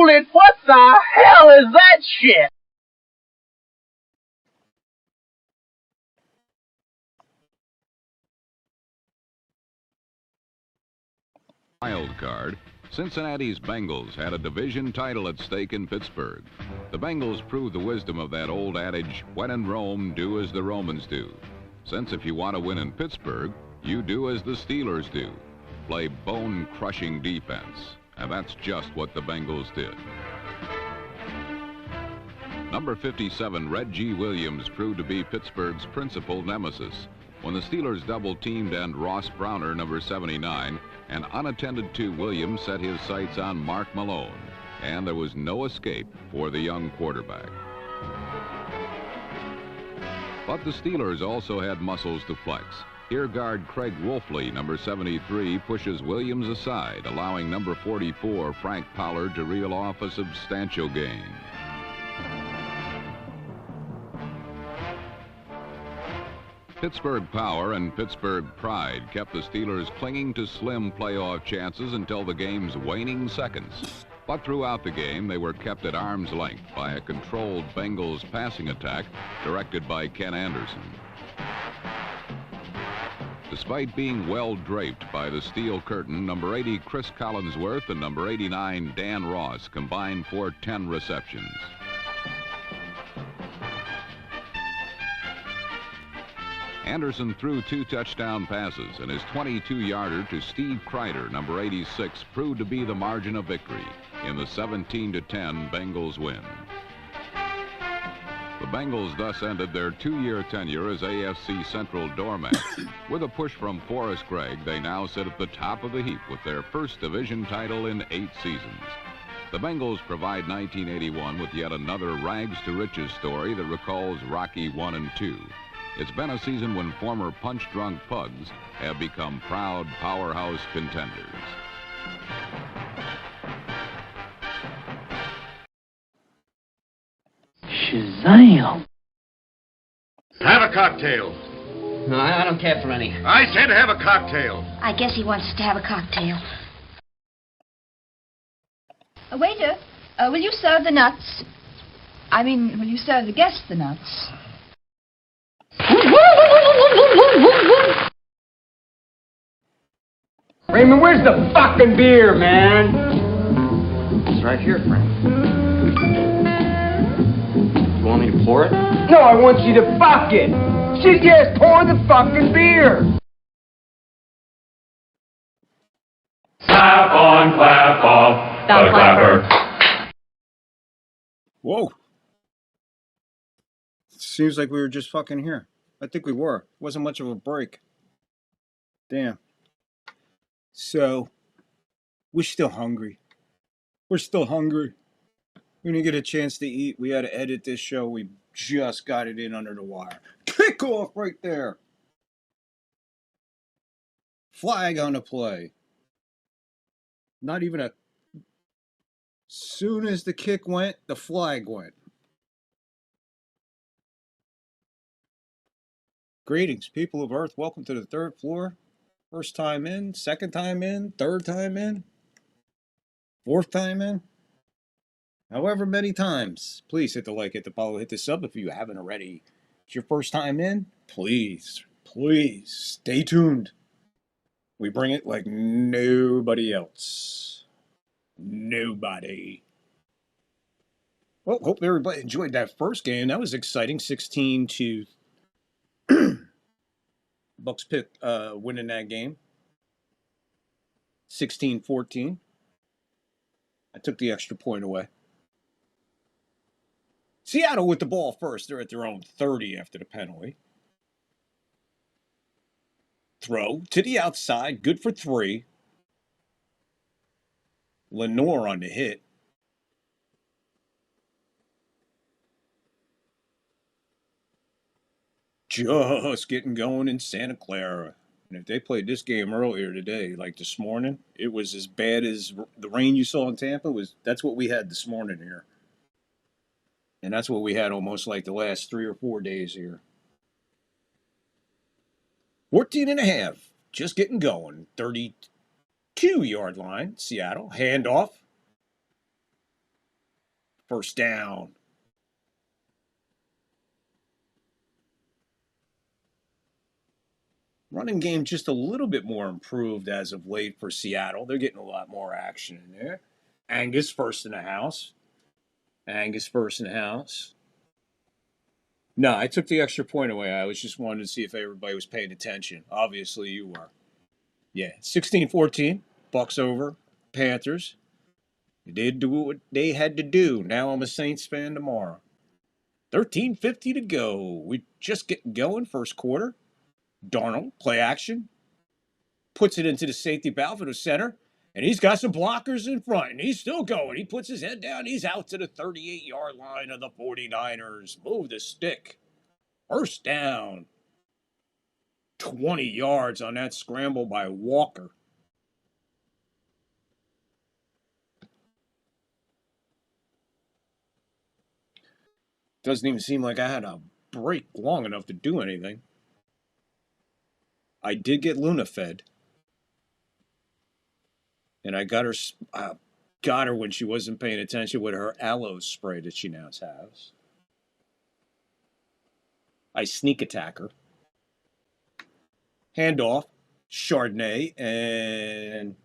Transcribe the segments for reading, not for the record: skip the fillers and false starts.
it! What the hell is that shit? Wild card, Cincinnati's Bengals had a division title at stake in Pittsburgh. The Bengals proved the wisdom of that old adage, when in Rome, do as the Romans do. Since if you want to win in Pittsburgh, you do as the Steelers do. Play bone-crushing defense. And that's just what the Bengals did. Number 57, Reggie Williams, proved to be Pittsburgh's principal nemesis. When the Steelers double-teamed and Ross Browner, number 79, and unattended to Williams set his sights on Mark Malone, and there was no escape for the young quarterback. But the Steelers also had muscles to flex. Here guard Craig Wolfley, number 73, pushes Williams aside, allowing number 44, Frank Pollard, to reel off a substantial gain. Pittsburgh power and Pittsburgh pride kept the Steelers clinging to slim playoff chances until the game's waning seconds. But throughout the game, they were kept at arm's length by a controlled Bengals passing attack directed by Ken Anderson. Despite being well draped by the steel curtain, number 80 Chris Collinsworth and number 89 Dan Ross combined for 10 receptions. Anderson threw 2 touchdown passes, and his 22-yarder to Steve Kreider, number 86, proved to be the margin of victory in the 17-10 Bengals win. The Bengals thus ended their 2-year tenure as AFC Central doormat. With a push from Forrest Gregg, they now sit at the top of the heap with their first division title in 8 seasons. The Bengals provide 1981 with yet another rags-to-riches story that recalls Rocky I and II. It's been a season when former punch-drunk Pugs have become proud powerhouse contenders. Shazam! Have a cocktail. No, I don't care for any. I said have a cocktail. I guess he wants us to have a cocktail. Waiter, will you serve the nuts? I mean, will you serve the guests the nuts? Raymond, where's the fucking beer, man? It's right here, Frank. You want me to pour it? No, I want you to fuck it. She just pour the fucking beer. Clap on, clap off, the clapper. Whoa. Seems like we were just fucking here. I think we were. Wasn't much of a break. Damn. So, we're still hungry. We're still hungry. We didn't get a chance to eat. We had to edit this show. We just got it in under the wire. Kick off right there. Flag on the play. Not even a... Soon as the kick went, the flag went. Greetings, people of Earth. Welcome to the 3rd floor. First time in, second time in, third time in, fourth time in. However many times. Please hit the like, hit the follow, hit the sub if you haven't already. It's your first time in. Please, please stay tuned. We bring it like nobody else. Nobody. Well, hope everybody enjoyed that first game. That was exciting. 16-. Bucks picked winning that game. 16-14. I took the extra point away. Seattle with the ball first. They're at their own 30 after the penalty. Throw to the outside. Good for 3. Lenore on the hit. Just getting going in Santa Clara. And if they played this game earlier today, like this morning, it was as bad as the rain you saw in Tampa. That's what we had this morning here. And that's what we had almost like the last 3 or 4 days here. 14.5. Just getting going. 32-yard line. Seattle. Handoff. First down. Running game just a little bit more improved as of late for Seattle. They're getting a lot more action in there. Angus first in the house. Angus first in the house. No, I took the extra point away. I was just wanting to see if everybody was paying attention. Obviously, you were. Yeah, 16-14. Bucks over. Panthers. They did do what they had to do. Now I'm a Saints fan tomorrow. 13:50 to go. We just getting going. First quarter. Darnold, play action. Puts it into the safety valve for the center. And he's got some blockers in front. And he's still going. He puts his head down. He's out to the 38-yard line of the 49ers. Move the stick. First down. 20 yards on that scramble by Walker. Doesn't even seem like I had a break long enough to do anything. I did get Luna fed. And I got her when she wasn't paying attention with her aloe spray that she now has. I sneak attack her. Handoff, Chardonnay and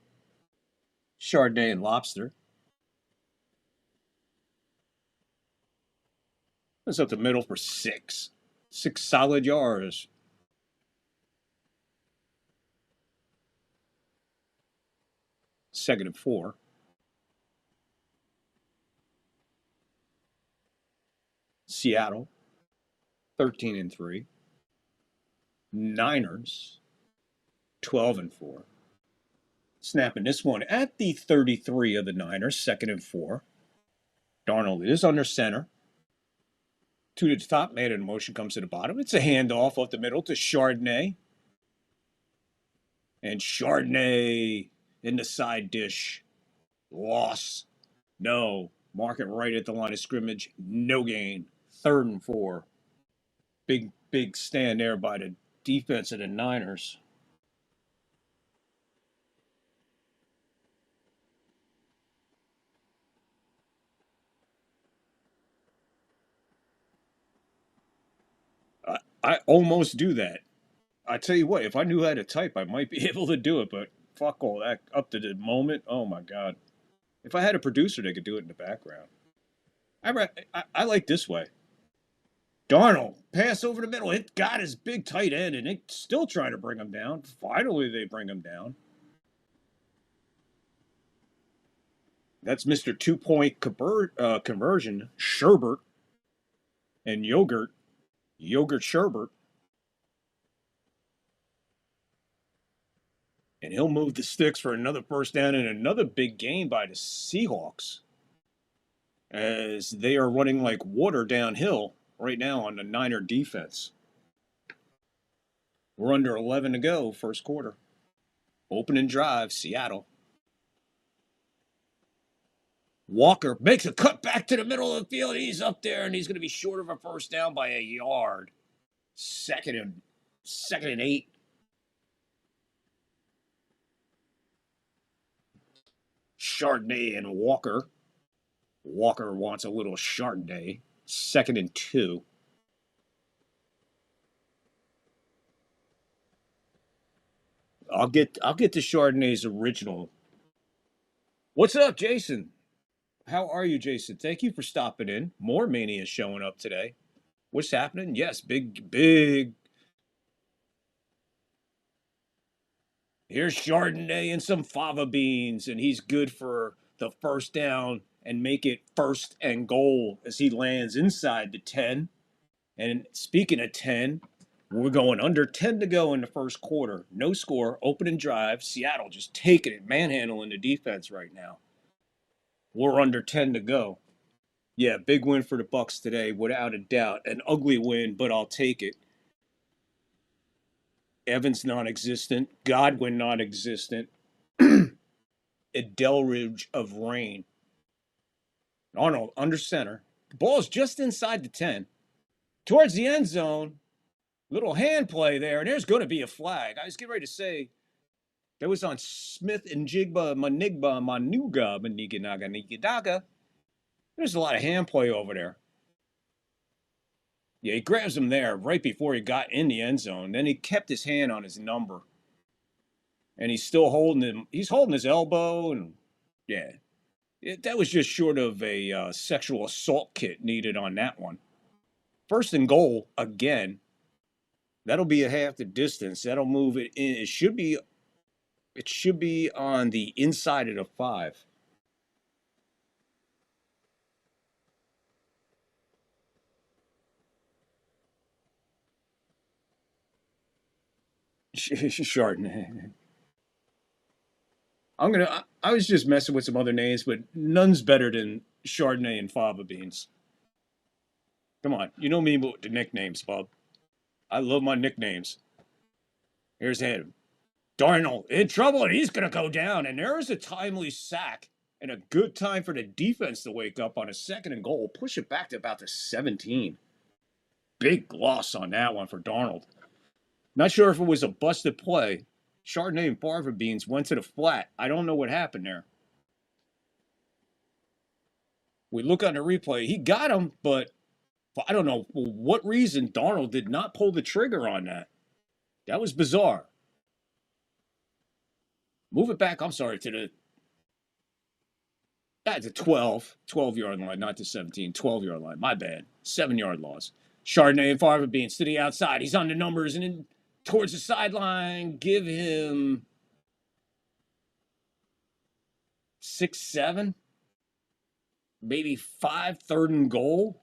lobster. That's up the middle for 6. 6 solid yards. Second and 4. Seattle, 13-3. Niners, 12-4. Snapping this one at the 33 of the Niners, second and 4. Darnold is under center. 2 to the top, man in motion comes to the bottom. It's a handoff off the middle to Chardonnay. And Chardonnay in the side dish. Loss. No. Mark it right at the line of scrimmage. No gain. 3rd and 4. Big stand there by the defense of the Niners. I almost do that. I tell you what, if I knew how to type, I might be able to do it, but fuck all that. Up to the moment, oh my God. If I had a producer, they could do it in the background. I like this way. Darnold, pass over the middle. It got his big tight end, and it's still trying to bring him down. Finally, they bring him down. That's Mr. 2-point conversion. Sherbert and Yogurt Sherbert. And he'll move the sticks for another first down and another big gain by the Seahawks. As they are running like water downhill right now on the Niner defense. We're under 11 to go, first quarter. Opening drive, Seattle. Walker makes a cut back to the middle of the field. He's up there, and he's going to be short of a first down by a yard. Second and 8. Chardonnay and Walker. Walker wants a little Chardonnay. 2nd and 2. I'll get the Chardonnay's original. What's up, Jason? How are you, Jason? Thank you for stopping in. More Mania showing up today. What's happening? Yes, big. Here's Chardonnay and some fava beans, and he's good for the first down and make it 1st and goal as he lands inside the 10. And speaking of 10, we're going under 10 to go in the first quarter. No score, opening drive. Seattle just taking it, manhandling the defense right now. We're under 10 to go. Yeah, big win for the Bucks today, without a doubt. An ugly win, but I'll take it. Evans non-existent. Godwin non-existent. A deluge of rain. Arnold under center. Ball's just inside the 10. Towards the end zone. Little hand play there, and there's going to be a flag. I was getting ready to say that was on Smith and Jigba, Manigba, Manuga, Maniga, Naga, Nigidaga. There's a lot of hand play over there. Yeah, he grabs him there right before he got in the end zone. Then he kept his hand on his number. And he's still holding him. He's holding his elbow. And, yeah. That was just short of a sexual assault kit needed on that one. First and goal, again. That'll be a half the distance. That'll move it in. It should be on the inside of the 5. Chardonnay. I was just messing with some other names, but none's better than Chardonnay and fava beans. Come on, you know me with the nicknames, Bob. I love my nicknames. Here's him. Darnold in trouble, and he's going to go down. And there is a timely sack and a good time for the defense to wake up on a 2nd and goal. Push it back to about the 17. Big loss on that one for Darnold. Not sure if it was a busted play. Chardonnay and fava beans went to the flat. I don't know what happened there. We look on the replay. He got him, but I don't know for what reason Darnold did not pull the trigger on that. That was bizarre. Move it back, I'm sorry, to the 12-yard line, not the 17, 12-yard line. My bad. 7-yard loss. Chardonnay and fava beans to the outside. He's on the numbers and in towards the sideline. Give him 6, 7, maybe 5, 3rd and goal.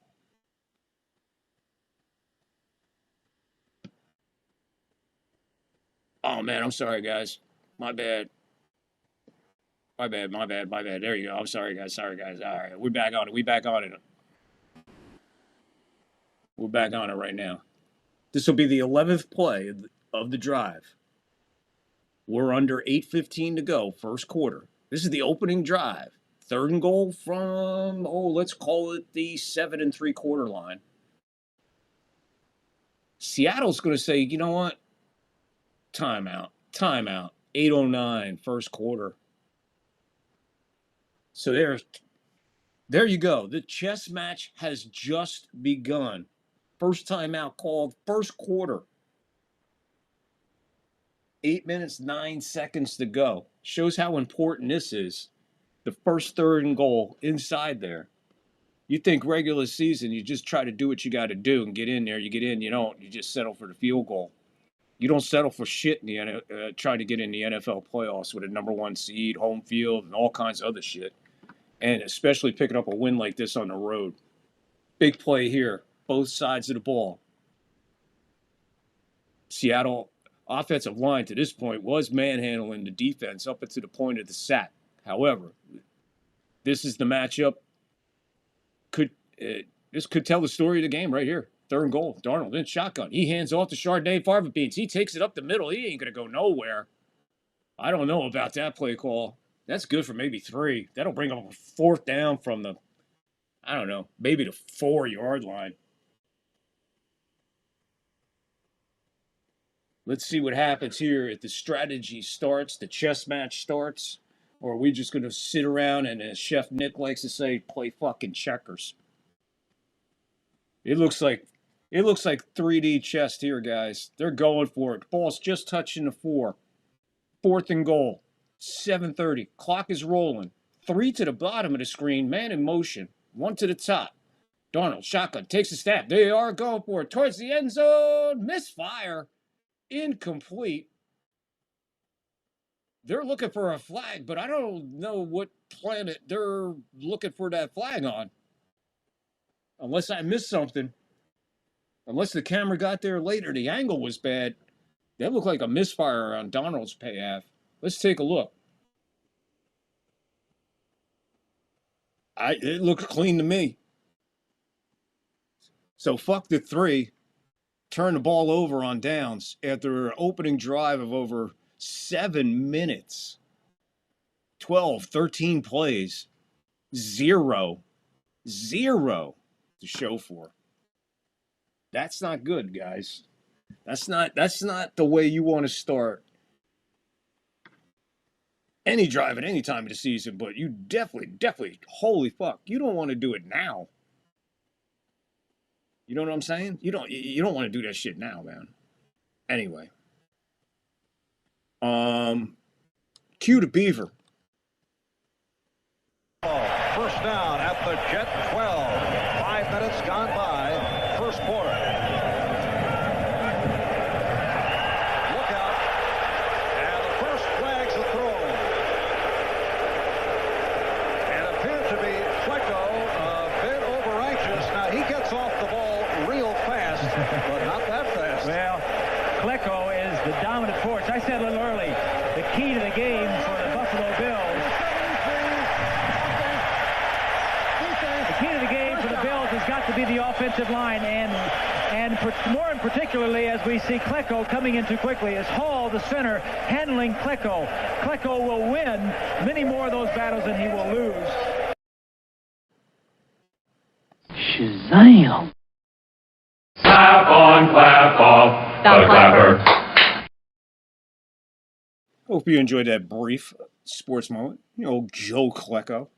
Oh, man, I'm sorry, guys. My bad. My bad. There you go. I'm sorry, guys. All right, we're back on it. We're back on it right now. This will be the 11th play of the drive. We're under 8:15 to go, first quarter. This is the opening drive. 3rd and goal from, let's call it the 7 3/4 line. Seattle's going to say, you know what? Timeout. 8:09, first quarter. So there you go. The chess match has just begun. First timeout called, first quarter. 8 minutes, 9 seconds to go. Shows how important this is. The first 3rd and goal inside there. You think regular season, you just try to do what you got to do and get in there. You get in, you don't. You just settle for the field goal. You don't settle for shit in the trying to get in the NFL playoffs with a number 1 seed, home field, and all kinds of other shit. And especially picking up a win like this on the road. Big play here, both sides of the ball. Seattle offensive line to this point was manhandling the defense up to the point of the sack. However, this is the matchup. This could tell the story of the game right here. 3rd and goal. Darnold in shotgun. He hands off to Chardonnay fava beans. He takes it up the middle. He ain't going to go nowhere. I don't know about that play call. That's good for maybe 3. That'll bring up a 4th down from the, I don't know, maybe the 4-yard line. Let's see what happens here if the strategy starts, the chess match starts, or are we just going to sit around and, as Chef Nick likes to say, play fucking checkers? It looks like 3D chess here, guys. They're going for it. Ball's just touching the 4. 4th and goal. 7:30. Clock is rolling. 3 to the bottom of the screen. Man in motion. 1 to the top. Darnold, shotgun, takes a snap. They are going for it. Towards the end zone. Misfire. Incomplete. They're looking for a flag, but I don't know what planet they're looking for that flag on. Unless I missed something. Unless the camera got there later. The angle was bad. That looked like a misfire on Darnold's behalf. Let's take a look. It looked clean to me. So fuck the 3. Turn the ball over on downs after an opening drive of over 7 minutes. 12, 13 plays. 0 to show for. That's not good, guys. That's not the way you want to start any drive at any time of the season, but you definitely, holy fuck, you don't want to do it now. You know what I'm saying? You don't want to do that shit now, man. Anyway. Cue the Beaver. First down at the Jet 12. 5 minutes gone by. First quarter. Look out. And the first flag's a throw. And it appeared to be Flecko a bit over-anxious. Now, he gets off the ball real fast, but not that fast. Well, Flecko is the dominant force. I said a little early, the key to the game for the Buffalo Bills. The key to the game for the Bills has got to be the offensive line, and more particularly as we see Klecko coming in too quickly, is Hall, the center, handling Klecko. Klecko will win many more of those battles than he will lose. Shazam! Clap on, clap off, the clapper. Hope you enjoyed that brief sports moment. You know, Joe Klecko.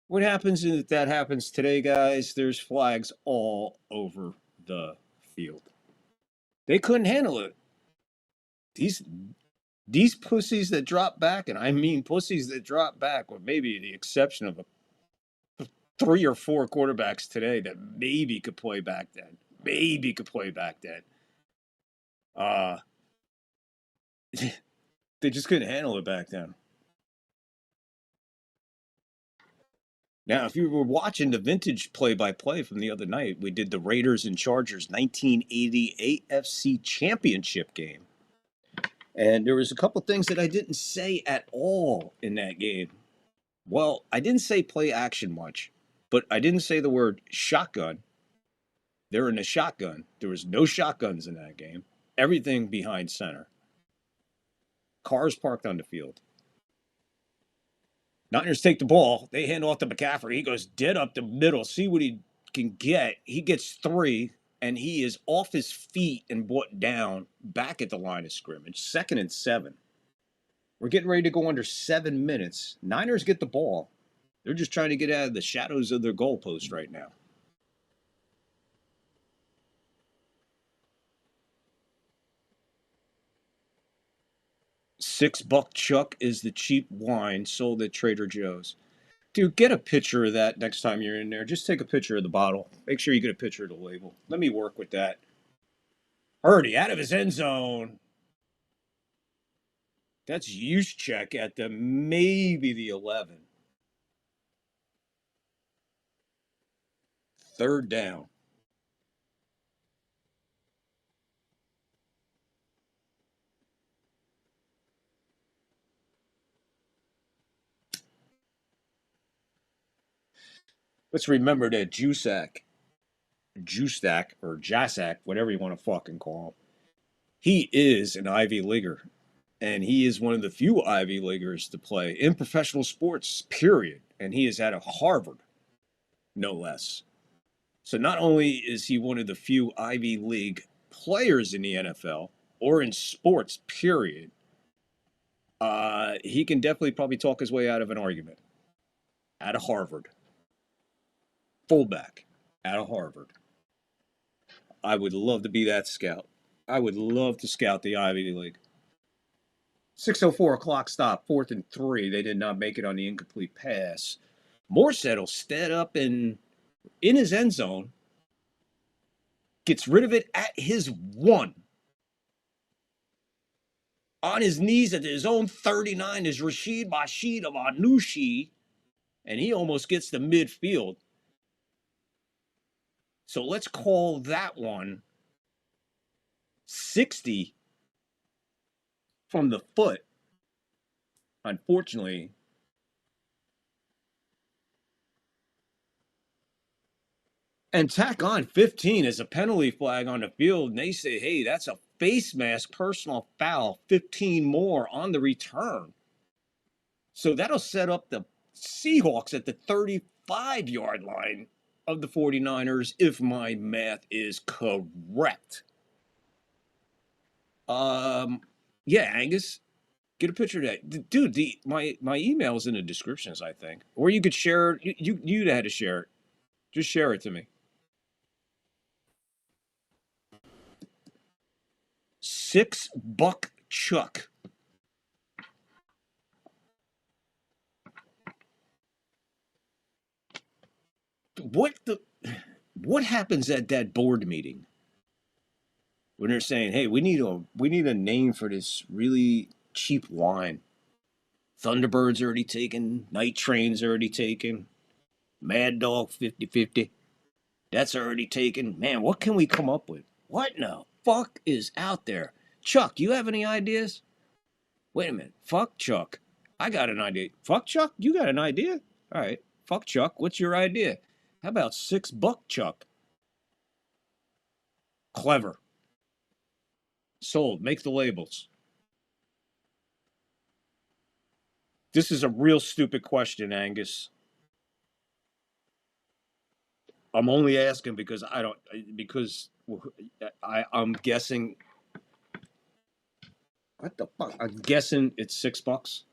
What happens if that happens today, guys? There's flags all over the field. They couldn't handle it. These pussies that drop back, and I mean pussies that drop back, with maybe the exception of 3 or 4 quarterbacks today that maybe could play back then. They just couldn't handle it back then. Now, if you were watching the vintage play-by-play from the other night, we did the Raiders and Chargers 1980 AFC Championship game. And there was a couple things that I didn't say at all in that game. Well, I didn't say play action much, but I didn't say the word shotgun. They're in a shotgun. There was no shotguns in that game. Everything behind center. Cars parked on the field. Niners take the ball. They hand off to McCaffrey. He goes dead up the middle. See what he can get. He gets 3, and he is off his feet and brought down back at the line of scrimmage. 2nd and 7. We're getting ready to go under 7 minutes. Niners get the ball. They're just trying to get out of the shadows of their goalpost right now. $6 Chuck is the cheap wine sold at Trader Joe's. Dude, get a picture of that next time you're in there. Just take a picture of the bottle. Make sure you get a picture of the label. Let me work with that. Purdy out of his end zone. That's Juszczyk at maybe the 11. 3rd down. Let's remember that Juszczyk, or Jasak, whatever you want to fucking call him, he is an Ivy Leaguer. And he is one of the few Ivy Leaguers to play in professional sports, period. And he is out of Harvard, no less. So not only is he one of the few Ivy League players in the NFL, or in sports, period, he can definitely probably talk his way out of an argument. Out of Harvard. Fullback. Out of Harvard. I would love to be that scout. I would love to scout the Ivy League. 6:04 clock stop, 4th and 3. They did not make it on the incomplete pass. Morstead will stand up in his end zone. Gets rid of it at his 1. On his knees at his own 39 is Rashid Bashid of Anushi. And he almost gets to midfield. So let's call that one 60 from the foot. Unfortunately, and tack on 15 as a penalty flag on the field. And they say, hey, that's a face mask personal foul. 15 more on the return. So that'll set up the Seahawks at the 35-yard line of the 49ers, if my math is correct. Yeah, Angus, Get a picture of that, dude. My email is in the descriptions, I think, or you could share it. You had to share it. Just share it to me. $6 Chuck. What happens at that board meeting when they're saying, "Hey, we need a name for this really cheap wine"? Thunderbird's already taken. Night Train's already taken. Mad Dog 50/50. That's already taken. Man, what can we come up with? What in the fuck is out there? Chuck, you have any ideas? Wait a minute. Fuck Chuck. I got an idea. Fuck Chuck? You got an idea? All right. Fuck Chuck. What's your idea? How about $6 Chuck? Clever. Sold. Make the labels. This is a real stupid question, Angus. I'm only asking because I'm guessing. What the fuck? I'm guessing it's $6.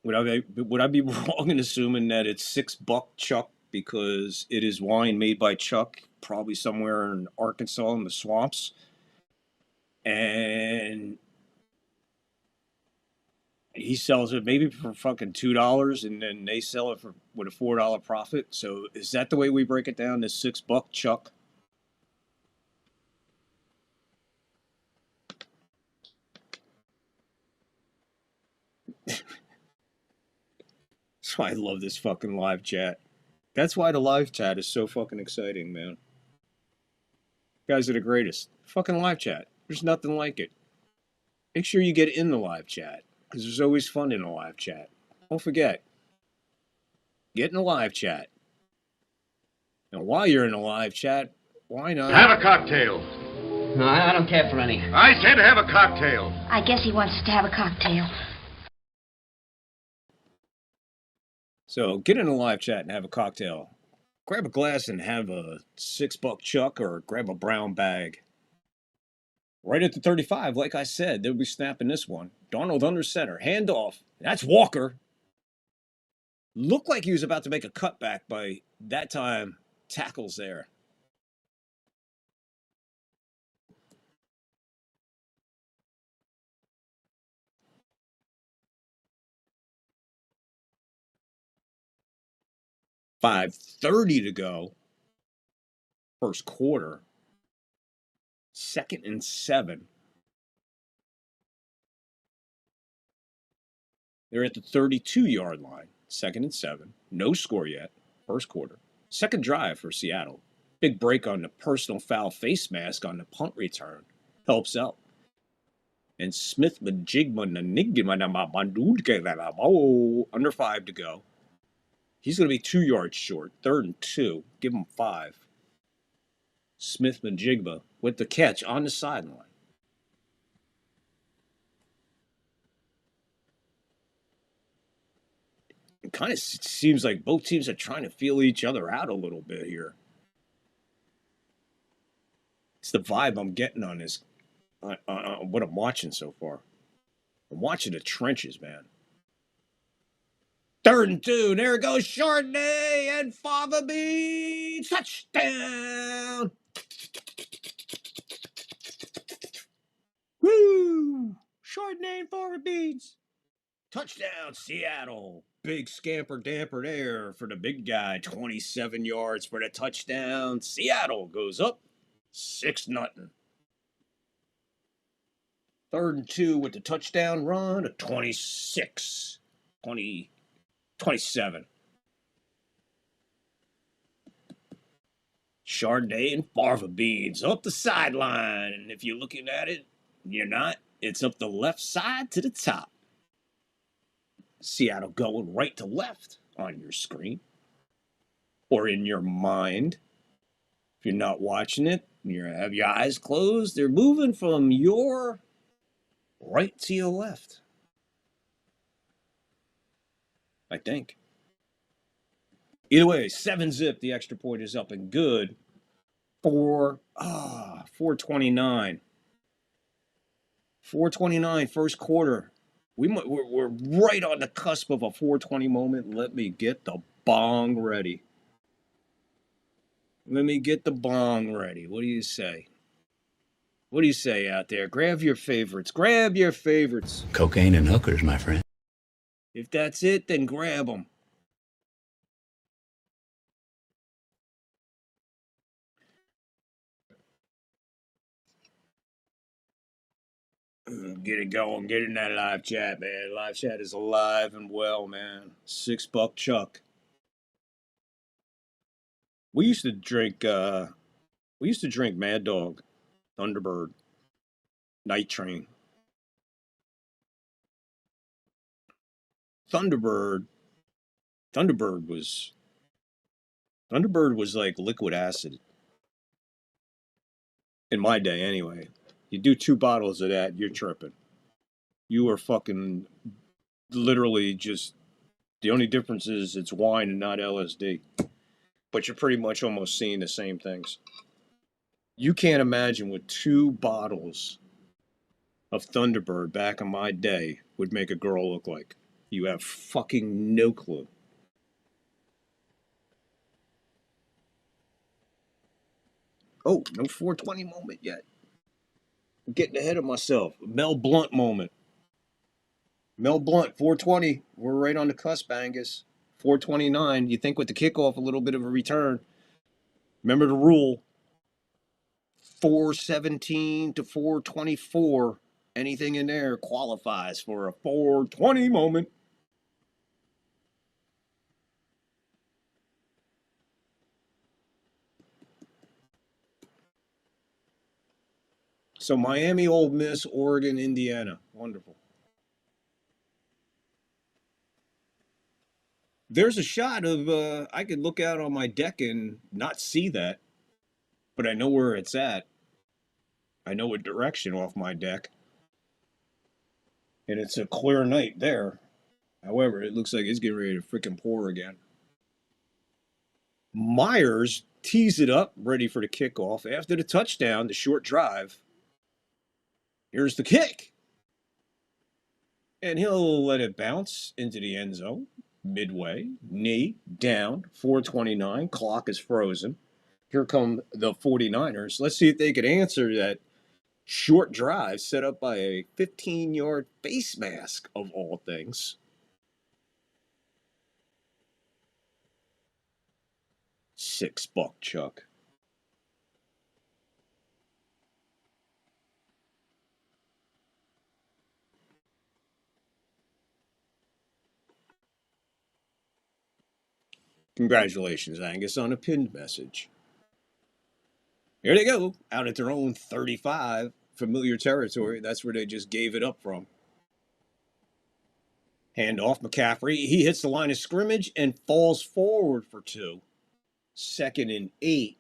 Would I be wrong in assuming that it's $6 Chuck because it is wine made by Chuck, probably somewhere in Arkansas in the swamps, and he sells it maybe for fucking $2, and then they sell it with a $4 profit. So is that the way we break it down? This $6 Chuck. That's why I love this fucking live chat. That's why the live chat is so fucking exciting, man. You guys are the greatest. Fucking live chat. There's nothing like it. Make sure you get in the live chat, because there's always fun in the live chat. Don't forget. Get in the live chat. And while you're in the live chat, why not Have a cocktail. No, I don't care for any. I said have a cocktail. I guess he wants to have a cocktail. So get in a live chat and have a cocktail. Grab a glass and have a $6 Chuck, or grab a brown bag. Right at the 35, like I said, they'll be snapping this one. Darnold under center, handoff. That's Walker. Looked like he was about to make a cutback, by that time tackles there. .530 to go. First quarter. 2nd and 7. They're at the 32-yard line. 2nd and 7. No score yet. First quarter. Second drive for Seattle. Big break on the personal foul face mask on the punt return. Helps out. And Smith under 5 to go. He's going to be 2 yards short. 3rd and 2. Give him 5. Smith-Njigba with the catch on the sideline. It kind of seems like both teams are trying to feel each other out a little bit here. It's the vibe I'm getting on this, what I'm watching so far. I'm watching the trenches, man. 3rd and 2. There it goes. Chardonnay and Fava Beans. Touchdown. Woo. Chardonnay and Fava Beans. Touchdown, Seattle. Big scamper damper there for the big guy. 27 yards for the touchdown. Seattle goes up 6-0. 3rd and 2 with the touchdown run. A 26. 27. Chardonnay and Fava Beans up the sideline. And if you're looking at it, you're not. It's up the left side to the top. Seattle going right to left on your screen. Or in your mind. If you're not watching it, you have your eyes closed. They're moving from your right to your left. I think. Either way, 7-zip. The extra point is up and good for 429. 4:29, first quarter. We're right on the cusp of a 4:20 moment. Let me get the bong ready. Let me get the bong ready. What do you say? What do you say out there? Grab your favorites. Grab your favorites. Cocaine and hookers, my friend. If that's it, then grab them. Get it going. Get in that live chat, man. Live chat is alive and well, man. $6 Chuck. We used to drink Mad Dog, Thunderbird, Night Train. Thunderbird was like liquid acid. In my day, anyway. You do 2 bottles of that, you're tripping. You are fucking literally just, the only difference is it's wine and not LSD. But you're pretty much almost seeing the same things. You can't imagine what 2 bottles of Thunderbird back in my day would make a girl look like. You have fucking no clue. Oh, no 4:20 moment yet. I'm getting ahead of myself. Mel Blunt moment. Mel Blunt, 4:20. We're right on the cusp, Angus. 4:29. You think with the kickoff, a little bit of a return. Remember the rule. 4:17 to 4:24. Anything in there qualifies for a 4:20 moment. So Miami, Ole Miss, Oregon, Indiana. Wonderful. There's a shot of, I could look out on my deck and not see that, but I know where it's at. I know what direction off my deck. And it's a clear night there. However, it looks like it's getting ready to freaking pour again. Myers tees it up, ready for the kickoff. After the touchdown, the short drive. Here's the kick. And he'll let it bounce into the end zone. Midway, knee, down, 4:29. Clock is frozen. Here come the 49ers. Let's see if they could answer that short drive set up by a 15-yard face mask, of all things. $6 Chuck. Congratulations, Angus, on a pinned message. Here they go, out at their own 35, familiar territory. That's where they just gave it up from. Hand off McCaffrey. He hits the line of scrimmage and falls forward for 2. 2nd and 8.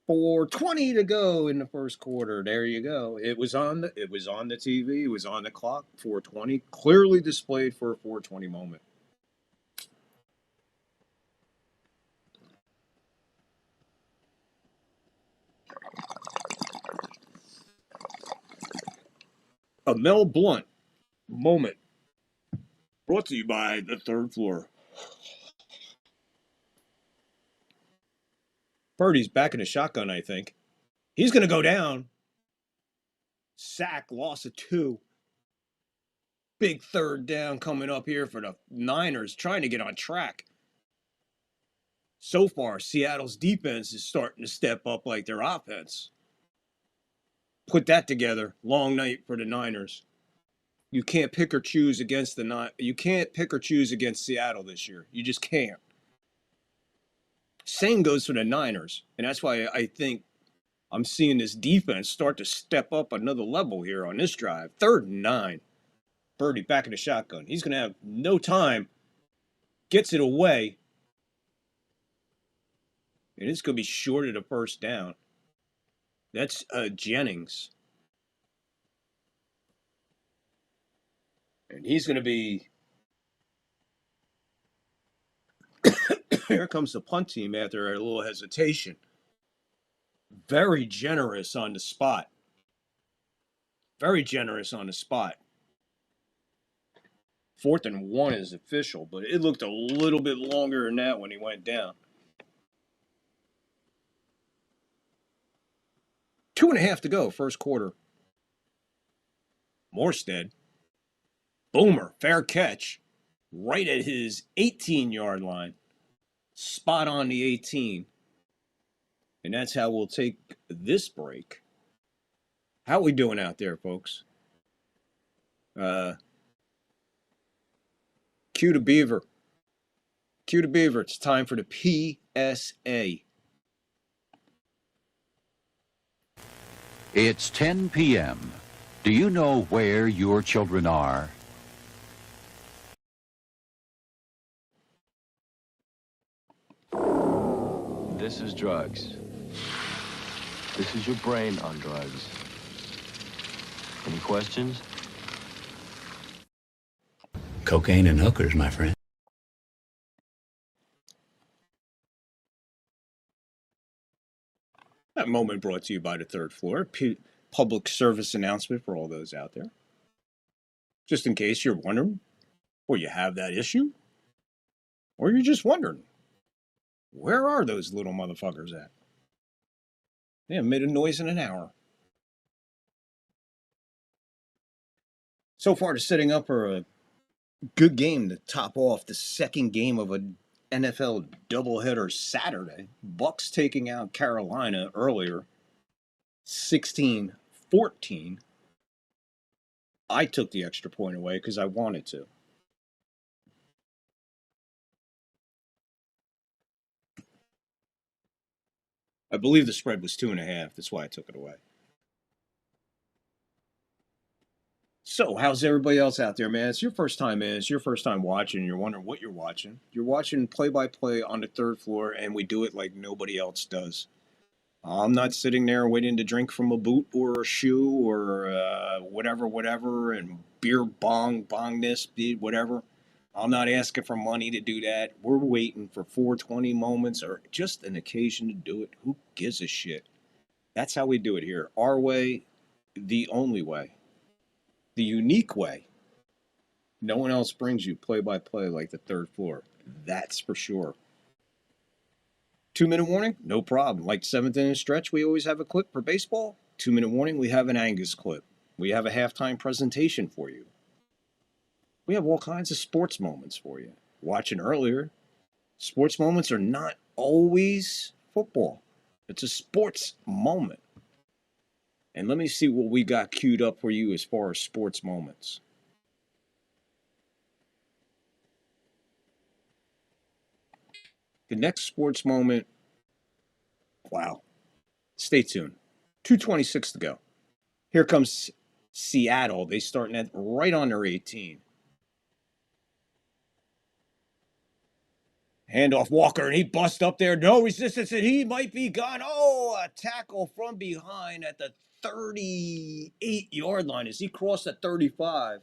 4:20 to go in the first quarter. There you go. It was on the TV. It was on the clock. 4:20, clearly displayed for a 4:20 moment. A Mel Blunt moment brought to you by the Third Floor. Purdy's back in the shotgun, I think. He's going to go down. Sack, loss of 2. Big 3rd down coming up here for the Niners, trying to get on track. So far, Seattle's defense is starting to step up like their offense. Put that together, long night for the Niners. You can't pick or choose against you can't pick or choose against Seattle this year. You just can't. Same goes for the Niners, and that's why I think I'm seeing this defense start to step up another level here on this drive. 3rd and 9. Purdy back in the shotgun. He's going to have no time. Gets it away. And it's going to be short of the first down. That's Jennings. And he's going to be... Here comes the punt team after a little hesitation. Very generous on the spot. Very generous on the spot. 4th and 1 is official, but it looked a little bit longer than that when he went down. 2.5 to go, first quarter. Morstead. Boomer, fair catch. Right at his 18-yard line. Spot on the 18. And that's how we'll take this break. How we doing out there, folks? Cue to Beaver. Cue to Beaver. It's time for the PSA. It's 10 p.m. Do you know where your children are? This is drugs. This is your brain on drugs. Any questions? Cocaine and hookers, my friend. That moment brought to you by the Third Floor. Public service announcement for all those out there. Just in case you're wondering, or you have that issue, or you're just wondering, where are those little motherfuckers at? They haven't made a noise in an hour. So far, they're setting up for a good game to top off the second game of a NFL doubleheader Saturday. Bucks taking out Carolina earlier, 16-14. I took the extra point away because I wanted to. I believe the spread was 2.5. That's why I took it away. So, how's everybody else out there, man? It's your first time in. It's your first time watching. You're wondering what you're watching. You're watching play-by-play on the Third Floor, and we do it like nobody else does. I'm not sitting there waiting to drink from a boot or a shoe or whatever, and beer bong this, whatever. I'm not asking for money to do that. We're waiting for 420 moments or just an occasion to do it. Who gives a shit? That's how we do it here. Our way, the only way. The unique way. No one else brings you play-by-play like the Third Floor. That's for sure. 2-minute warning? No problem. Like 7th inning stretch, we always have a clip for baseball. 2-minute warning, we have an Angus clip. We have a halftime presentation for you. We have all kinds of sports moments for you. Watching earlier, sports moments are not always football. It's a sports moment. And let me see what we got queued up for you as far as sports moments. The next sports moment, wow. Stay tuned. 2:26 to go. Here comes Seattle. They starting at right on their 18. Handoff Walker, and he busts up there. No resistance, and he might be gone. Oh, a tackle from behind at the 38-yard line as he crossed the 35.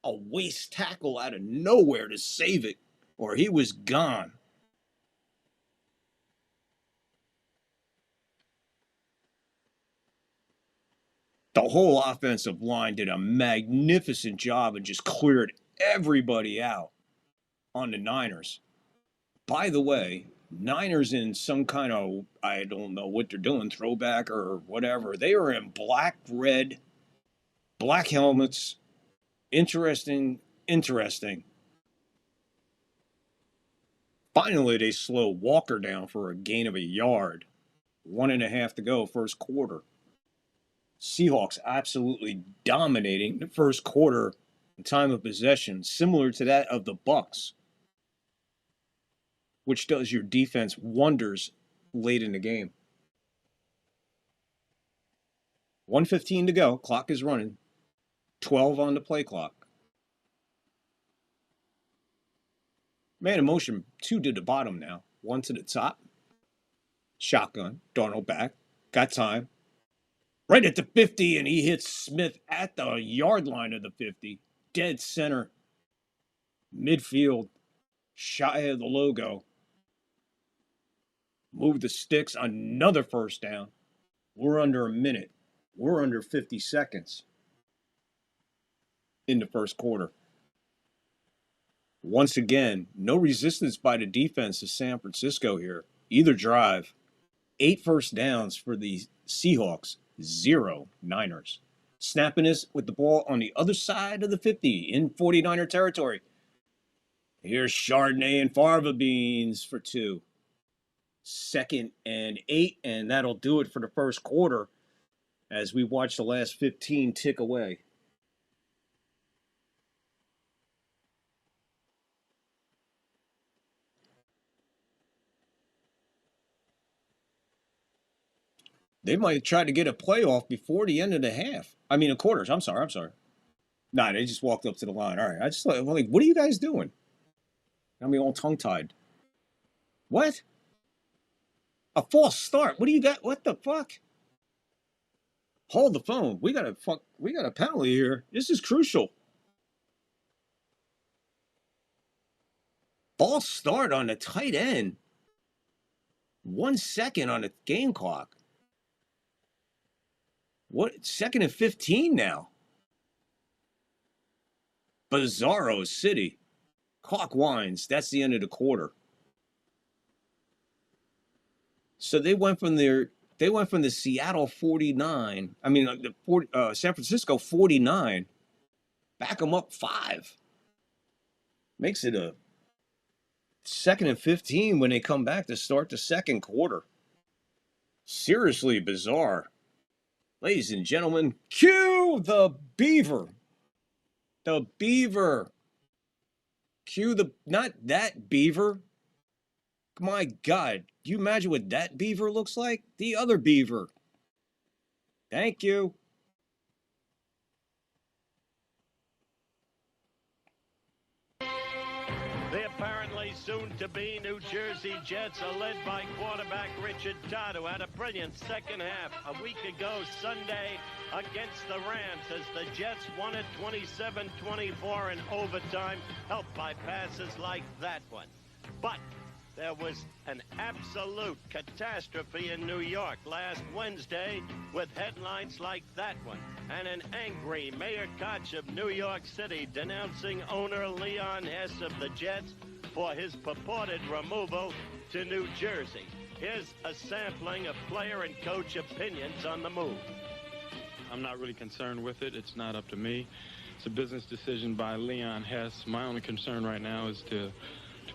A waist tackle out of nowhere to save it, or he was gone. The whole offensive line did a magnificent job and just cleared everybody out on the Niners. By the way, Niners in some kind of, I don't know what they're doing, throwback or whatever. They are in black, red, black helmets. Interesting. Finally, they slow Walker down for a gain of a yard. 1.5 to go, first quarter. Seahawks absolutely dominating the first quarter in time of possession, similar to that of the Bucks, which does your defense wonders late in the game. 1:15 to go. Clock is running. 12 on the play clock. Man in motion, 2 to the bottom now. 1 to the top. Shotgun. Darnold back. Got time. Right at the 50, and he hits Smith at the yard line of the 50. Dead center. Midfield. Shy of the logo. Move the sticks. Another first down. We're under a minute. We're under 50 seconds. in the first quarter. Once again, no resistance by the defense of San Francisco here. Either drive. 8 first downs for the Seahawks, 0 Niners. Snapping this with the ball on the other side of the 50 in 49er territory. Here's Chardonnay and Farva Beans for 2. 2nd and 8, and that'll do it for the first quarter as we watch the last 15 tick away. They might try to get a playoff before the end of the half. I mean, the quarters. I'm sorry. Nah, they just walked up to the line. All right. I just thought, like, what are you guys doing? Got me all tongue-tied. What? A false start. What do you got? What the fuck? Hold the phone. We got a penalty here. This is crucial. False start on the tight end. 1 second on the game clock. What? 2nd and 15 now. Bizarro City. Clock winds. That's the end of the quarter. So they went from the Seattle 49. I mean, San Francisco 49. Back them up 5. Makes it a 2nd and 15 when they come back to start the second quarter. Seriously bizarre. Ladies and gentlemen, cue the Beaver. The Beaver. Cue the, not that Beaver. My God, do you imagine what that Beaver looks like? The other Beaver. Thank you. The apparently soon-to-be New Jersey Jets are led by quarterback Richard Todd, who had a brilliant second half a week ago Sunday against the Rams as the Jets won it 27-24 in overtime, helped by passes like that one. But there was an absolute catastrophe in New York last Wednesday with headlines like that one, and an angry Mayor Koch of New York City denouncing owner Leon Hess of the Jets for his purported removal to New Jersey. Here's a sampling of player and coach opinions on the move. I'm not really concerned with it. It's not up to me. It's a business decision by Leon Hess. My only concern right now is to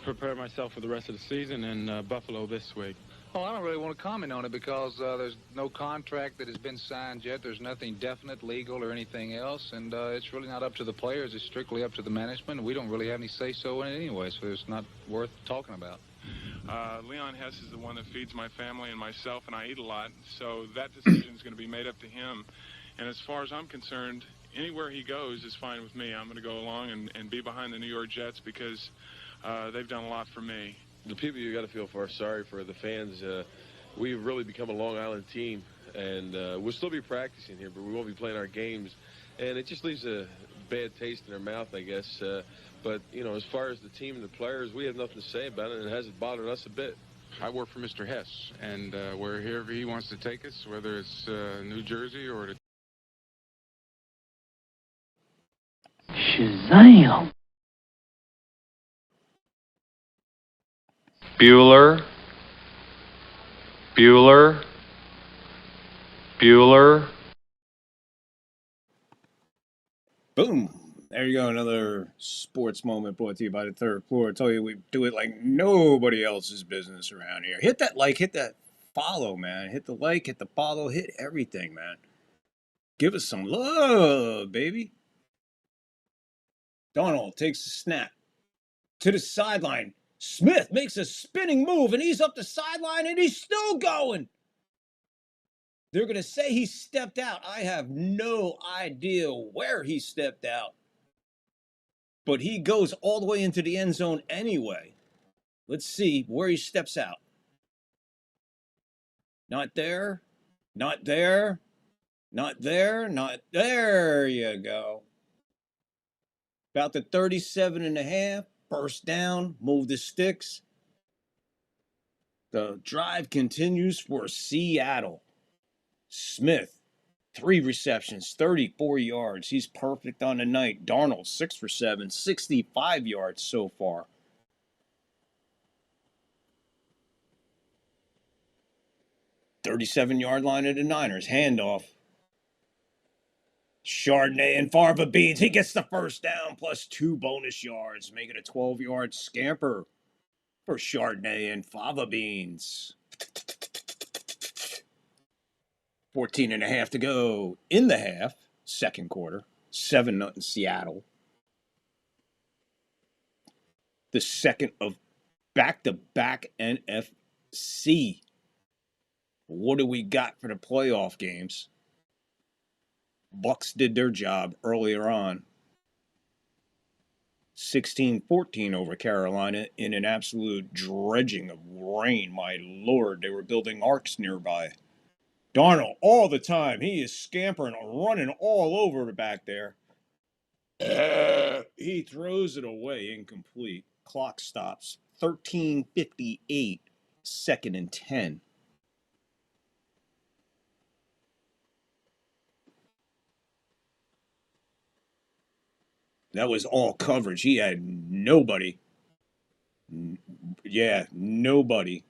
prepare myself for the rest of the season in Buffalo this week. Oh, I don't really want to comment on it because there's no contract that has been signed yet. There's nothing definite, legal, or anything else, and it's really not up to the players. It's strictly up to the management. We don't really have any say-so in it anyway, so it's not worth talking about. Leon Hess is the one that feeds my family and myself, and I eat a lot, so that decision is going to be made up to him. And as far as I'm concerned, anywhere he goes is fine with me. I'm going to go along and be behind the New York Jets because they've done a lot for me. The people you got to feel for are sorry for the fans. We've really become a Long Island team, and we'll still be practicing here, but we won't be playing our games. And it just leaves a bad taste in their mouth, I guess. But, you know, as far as the team and the players, we have nothing to say about it, and it hasn't bothered us a bit. I work for Mr. Hess, and wherever he wants to take us, whether it's New Jersey or to Shazam! Bueller. Bueller. Bueller. Boom. There you go. Another sports moment brought to you by the Third Floor. I tell you, we do it like nobody else's business around here. Hit that like, hit that follow, man. Hit the like, hit the follow, hit everything, man. Give us some love, baby. Donald takes a snap to the sideline. Smith makes a spinning move, and he's up the sideline, and he's still going. They're going to say he stepped out. I have no idea where he stepped out. But he goes all the way into the end zone anyway. Let's see where he steps out. Not there. Not there. Not there. Not there. You go. About the 37.5. First down, move the sticks. The drive continues for Seattle. Smith 3 receptions, 34 yards. He's perfect on the night. Darnold, 6 for 7, 65 yards so far. "37-yard line of the Niners. Handoff. Chardonnay and Fava Beans. He gets the first down plus 2 bonus yards, making a 12-yard scamper for Chardonnay and Fava Beans. 14.5 to go in the half, second quarter. 7-0 Seattle. The second of back-to-back NFC. What do we got for the playoff games? Bucks did their job earlier on. 16-14 over Carolina in an absolute dredging of rain. My Lord, they were building arcs nearby. Darnold all the time. He is scampering, running all over back there. He throws it away, incomplete. Clock stops. 13:58, 2nd and 10. That was all coverage. He had nobody. Yeah, nobody.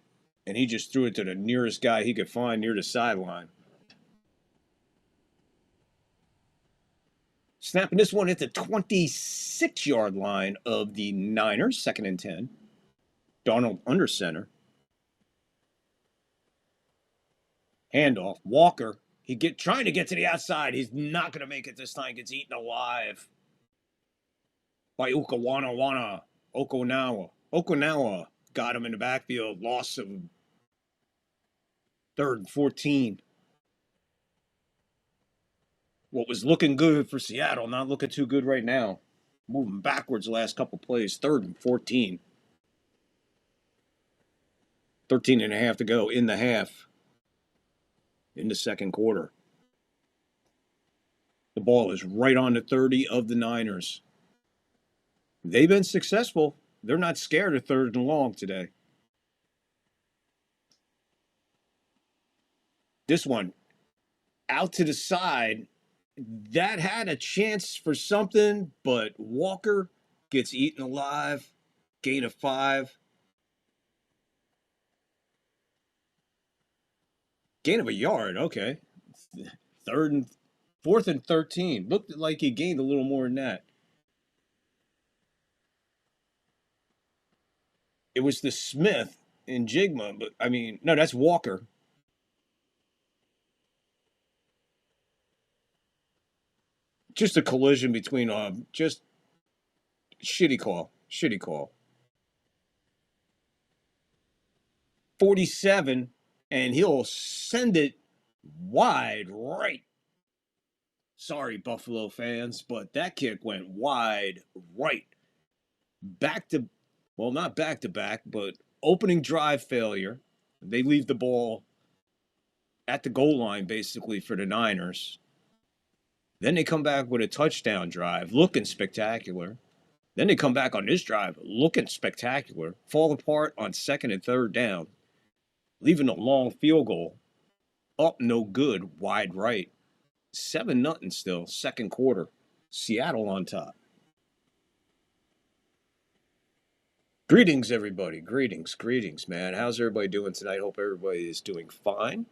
And he just threw it to the nearest guy he could find near the sideline. Snapping this one at the 26-yard line of the Niners, 2nd and 10. Darnold under center. Handoff. Walker. Trying to get to the outside. He's not going to make it this time. Gets eaten alive by Okinawa. Okinawa got him in the backfield. Loss of 3rd and 14. What was looking good for Seattle, not looking too good right now. Moving backwards the last couple plays. 3rd and 14. 13.5 to go in the half. In the second quarter. The ball is right on the 30 of the Niners. They've been successful. They're not scared of 3rd and long today. This one, out to the side, that had a chance for something, but Walker gets eaten alive. Gain of 5. Gain of a yard, okay. 4th and 13. Looked like he gained a little more than that. It was the Smith and Jigma, but no, that's Walker. Just a collision between just shitty call. 47, and he'll send it wide right. Sorry, Buffalo fans, but that kick went wide right. Not back to back, but opening drive failure. They leave the ball at the goal line, basically, for the Niners. Then they come back with a touchdown drive, looking spectacular. Then they come back on this drive, looking spectacular. Fall apart on 2nd and 3rd down, leaving a long field goal. Up no good, wide right. 7-0 still, second quarter. Seattle on top. Greetings, everybody. Greetings, man. How's everybody doing tonight? Hope everybody is doing fine.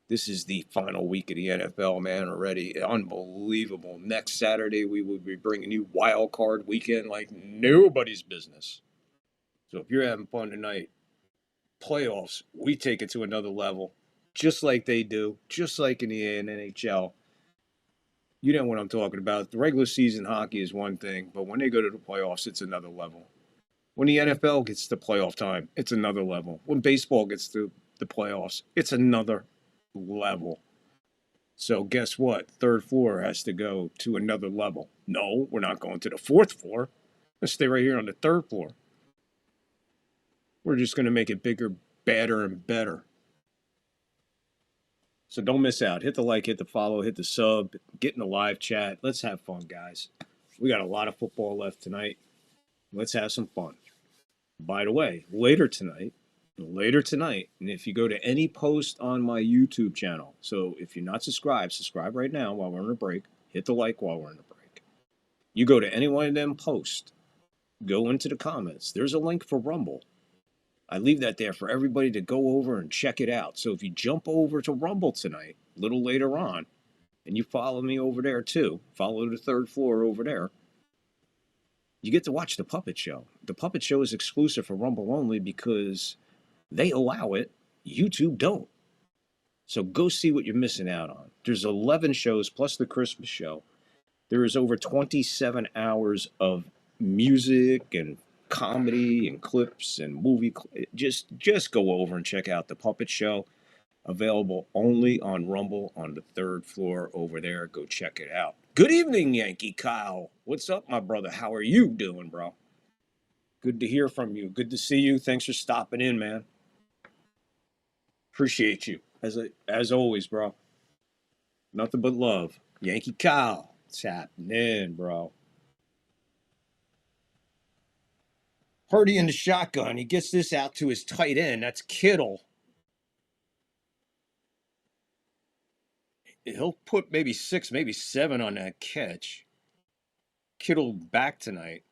This is the final week of the NFL, man, already. Unbelievable. Next Saturday, we will be bringing you Wild Card Weekend like nobody's business. So if you're having fun tonight, playoffs, we take it to another level, just like they do, just like in the NHL. You know what I'm talking about. The regular season hockey is one thing, but when they go to the playoffs, it's another level. When the NFL gets to playoff time, it's another level. When baseball gets to the playoffs, it's another level. So guess what? 3rd floor has to go to another level. No, we're not going to the 4th floor. Let's stay right here on the 3rd floor. We're just going to make it bigger, badder, and better. So don't miss out. Hit the like, hit the follow, hit the sub, get in the live chat. Let's have fun, guys. We got a lot of football left tonight. Let's have some fun. By the way, later tonight, later tonight. And if you go to any post on my YouTube channel, so if you're not subscribed, subscribe right now while we're on a break. Hit the like while we're on a break. You go to any one of them posts, go into the comments. There's a link for Rumble. I leave that there for everybody to go over and check it out. So if you jump over to Rumble tonight, a little later on, and you follow me over there too, follow the third floor over there, you get to watch the Puppet Show. The Puppet Show is exclusive for Rumble only because they allow it, YouTube don't. So go see what you're missing out on. There's 11 shows plus the Christmas show. There is over 27 hours of music and comedy and clips and movie. Just go over and check out the Puppet Show. Available only on Rumble on the third floor over there. Go check it out. Good evening, Yankee Kyle. What's up, my brother? How are you doing, bro? Good to hear from you. Good to see you. Thanks for stopping in, man. Appreciate you. As always, bro. Nothing but love. Yankee Kyle. What's happening, bro? Purdy in the shotgun. He gets this out to his tight end. That's Kittle. He'll put maybe 6, maybe 7 on that catch. Kittle back tonight.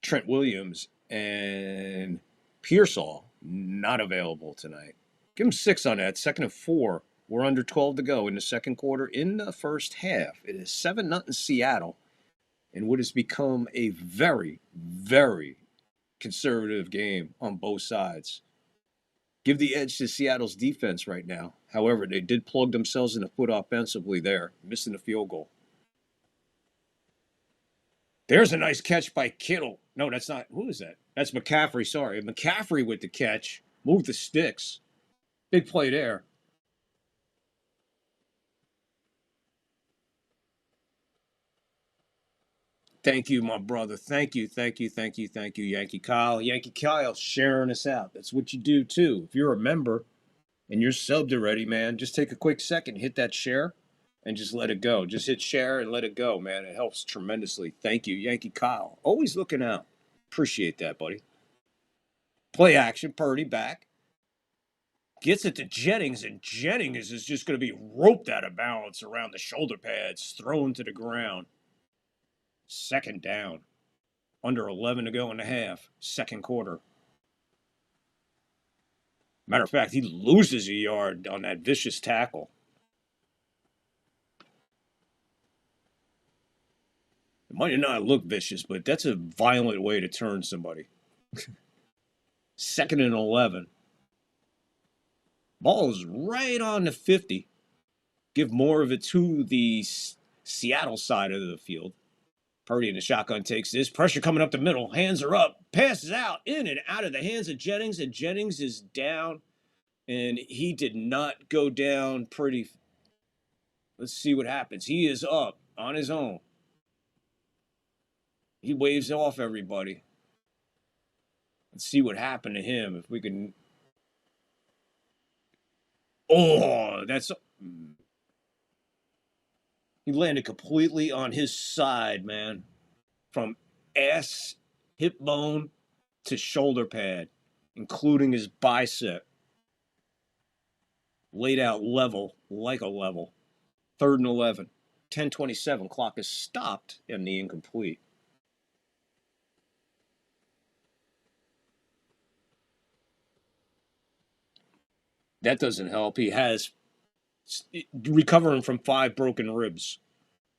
Trent Williams and Pearsall not available tonight. Give him 6 on that. 2nd and 4. We're under 12 to go in the second quarter. In the first half, it is 7-0 Seattle. In what has become a very, very conservative game on both sides. Give the edge to Seattle's defense right now. However, they did plug themselves in the foot offensively there, missing the field goal. There's a nice catch by Kittle. No, that's not. Who is that? That's McCaffrey, sorry. McCaffrey with the catch. Move the sticks. Big play there. Thank you, my brother. Thank you, Yankee Kyle. Yankee Kyle sharing us out. That's what you do, too. If you're a member and you're subbed already, man, just take a quick second, hit that share, and just let it go. Just hit share and let it go, man. It helps tremendously. Thank you, Yankee Kyle. Always looking out. Appreciate that, buddy. Play action, Purdy back. Gets it to Jennings, and Jennings is just going to be roped out of balance around the shoulder pads, thrown to the ground. 2nd down. Under 11 to go in the half. Second quarter. Matter of fact, he loses a yard on that vicious tackle. It might not look vicious, but that's a violent way to turn somebody. 2nd and 11. Ball is right on the 50. Give more of it to the Seattle side of the field. Purdy in the shotgun takes this. Pressure coming up the middle. Hands are up. Passes out. In and out of the hands of Jennings. And Jennings is down. And he did not go down pretty. Let's see what happens. He is up on his own. He waves off everybody. Let's see what happened to him. If we can. Oh, that's. He landed completely on his side, man. From ass, hip bone to shoulder pad, including his bicep. Laid out level, like a level. 3rd and 11. 10:27. Clock is stopped in the incomplete. That doesn't help. He has recovering from 5 broken ribs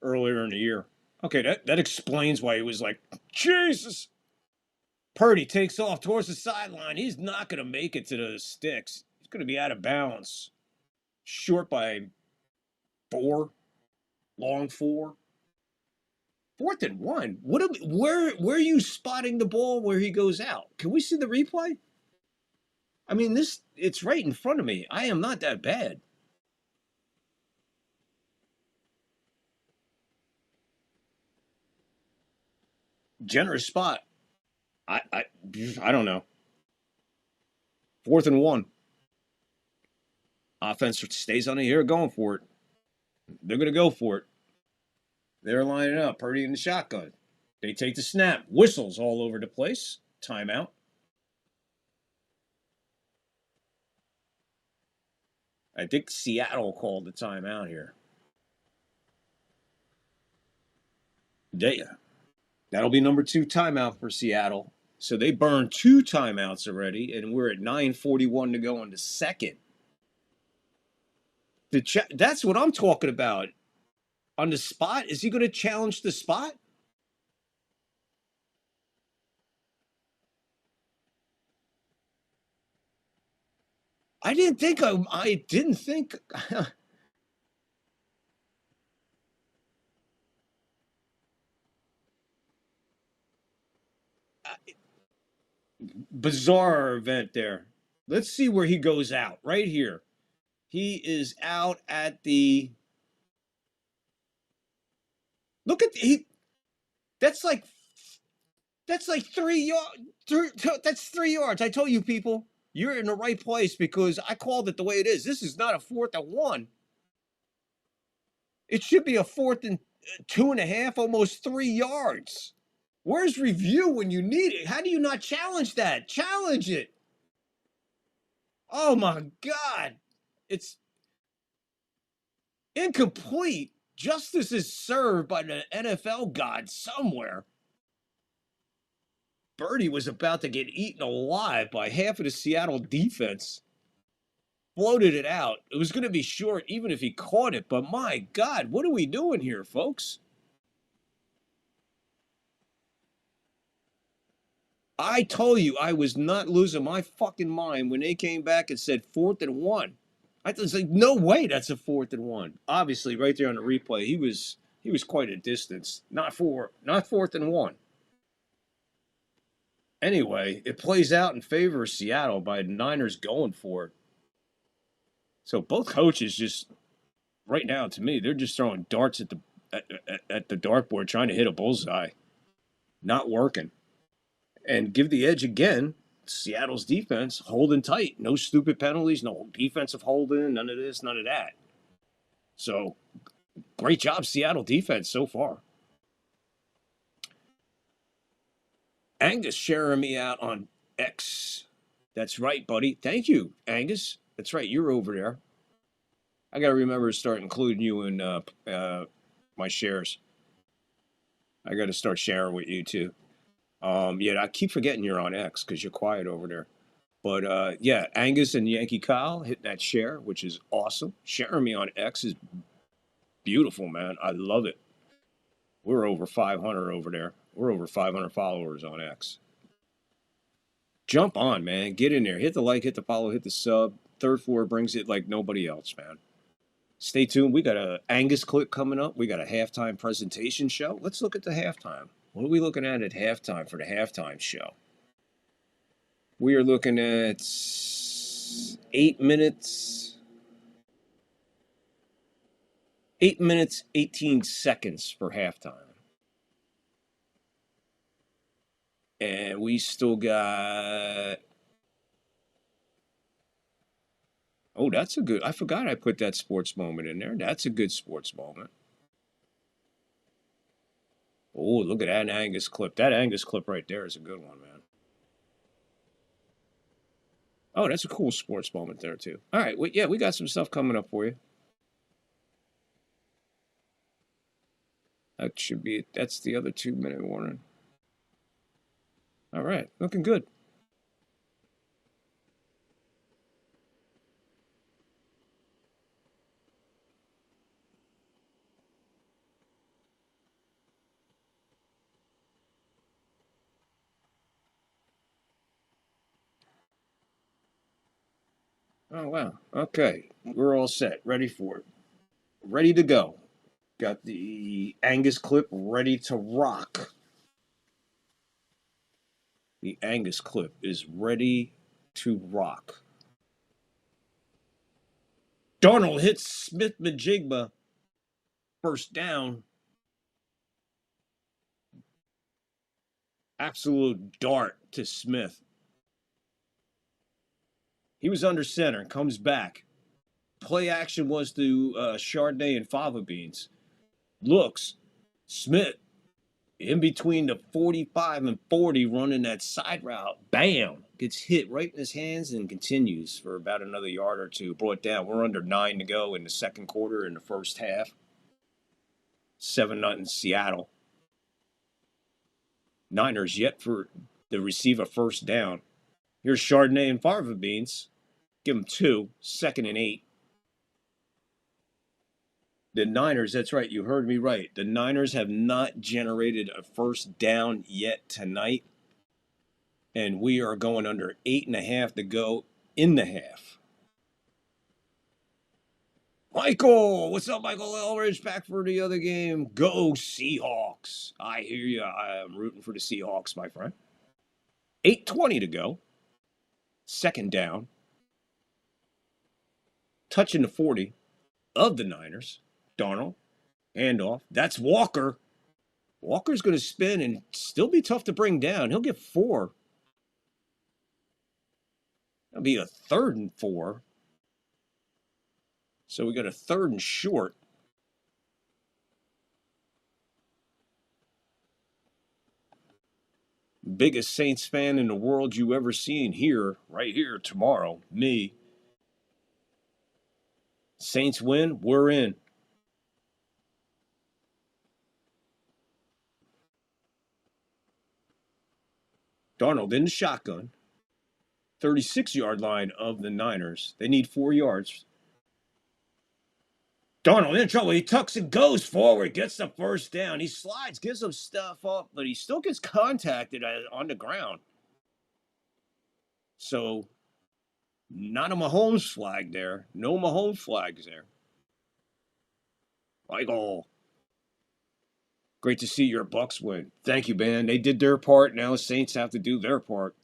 earlier in the year. Okay, that explains why he was like, Jesus. Purdy takes off towards the sideline. He's not going to make it to the sticks. He's going to be out of bounds. Short by 4. Long 4. 4th and 1. Where are you spotting the ball where he goes out? Can we see the replay? I mean, it's right in front of me. I am not that bad. Generous spot. I don't know. 4th and 1. Offense stays on the air going for it. They're going to go for it. They're lining up. Purdy in the shotgun. They take the snap. Whistles all over the place. Timeout. I think Seattle called the timeout here. That'll be number 2 timeout for Seattle. So they burned 2 timeouts already, and we're at 9:41 to go in the second. That's what I'm talking about. On the spot, is he going to challenge the spot? I didn't think. Bizarre event there. Let's see where he goes out. Right here. He is out at the... Look at... That's like 3 yards. That's 3 yards. I told you, people. You're in the right place because I called it the way it is. This is not a 4th and 1. It should be a 4th and 2.5, almost 3 yards. Where's review when you need it? How do you not challenge that? Challenge it. Oh, my God. It's incomplete. Justice is served by the NFL god somewhere. Birdie was about to get eaten alive by half of the Seattle defense. Floated it out. It was going to be short even if he caught it. But my God, what are we doing here, folks? I told you I was not losing my fucking mind when they came back and said 4th and 1. I was like, no way that's a 4th and 1. Obviously, right there on the replay, he was quite a distance. Not 4th and 1. Anyway, it plays out in favor of Seattle by the Niners going for it. So both coaches just, right now, to me, they're just throwing darts at the dartboard, trying to hit a bullseye. Not working. And give the edge again, Seattle's defense, holding tight. No stupid penalties, no defensive holding, none of this, none of that. So, great job, Seattle defense so far. Angus sharing me out on X. That's right, buddy. Thank you, Angus. That's right, you're over there. I got to remember to start including you in my shares. I got to start sharing with you, too. Yeah, I keep forgetting you're on X because you're quiet over there. But, yeah, Angus and Yankee Kyle hit that share, which is awesome. Sharing me on X is beautiful, man. I love it. We're over 500 over there. We're over 500 followers on X. Jump on, man. Get in there. Hit the like, hit the follow, hit the sub. Third Floor brings it like nobody else, man. Stay tuned. We got a Angus clip coming up. We got a halftime presentation show. Let's look at the halftime. What are we looking at halftime for the halftime show? We are looking at 8 minutes. 8 minutes, 18 seconds for halftime. And we still got... Oh, that's a good... I forgot I put that sports moment in there. That's a good sports moment. Oh, look at that Angus clip. That Angus clip right there is a good one, man. Oh, that's a cool sports moment there, too. All right. Well, yeah, we got some stuff coming up for you. That should be... That's the other 2-minute warning. All right. Looking good. Oh, wow. Okay. We're all set. Ready for it. Ready to go. Got the Angus clip ready to rock. The Angus clip is ready to rock. Darnold hits Smith-Njigba. First down. Absolute dart to Smith. He was under center, comes back. Play action was to Chardonnay and Fava Beans. Looks. Smith in between the 45 and 40, running that side route. Bam! Gets hit right in his hands and continues for about another yard or two. Brought down. We're under 9 to go in the second quarter in the first half. 7-0 Seattle. Niners yet to receive a first down. Here's Chardonnay and Fava Beans. Give them 2. 2nd and 8. The Niners, that's right, you heard me right. The Niners have not generated a first down yet tonight. And we are going under 8.5 to go in the half. Michael, what's up, Michael Elridge? Back for the other game. Go Seahawks. I hear you. I am rooting for the Seahawks, my friend. 8:20 to go. 2nd down. Touching the 40 of the Niners. Darnold. Handoff. That's Walker. Walker's going to spin and still be tough to bring down. He'll get 4. That'll be a 3rd and 4. So we got a 3rd and short. Biggest Saints fan in the world you ever seen here, right here tomorrow. Me. Saints win, we're in. Darnold in the shotgun. 36-yard line of the Niners. They need 4 yards. Darnold in trouble. He tucks and goes forward, gets the first down. He slides, gives some stuff up, but he still gets contacted on the ground. So, not a Mahomes flag there. No Mahomes flags there. Michael. Great to see your Bucks win. Thank you, man. They did their part. Now the Saints have to do their part.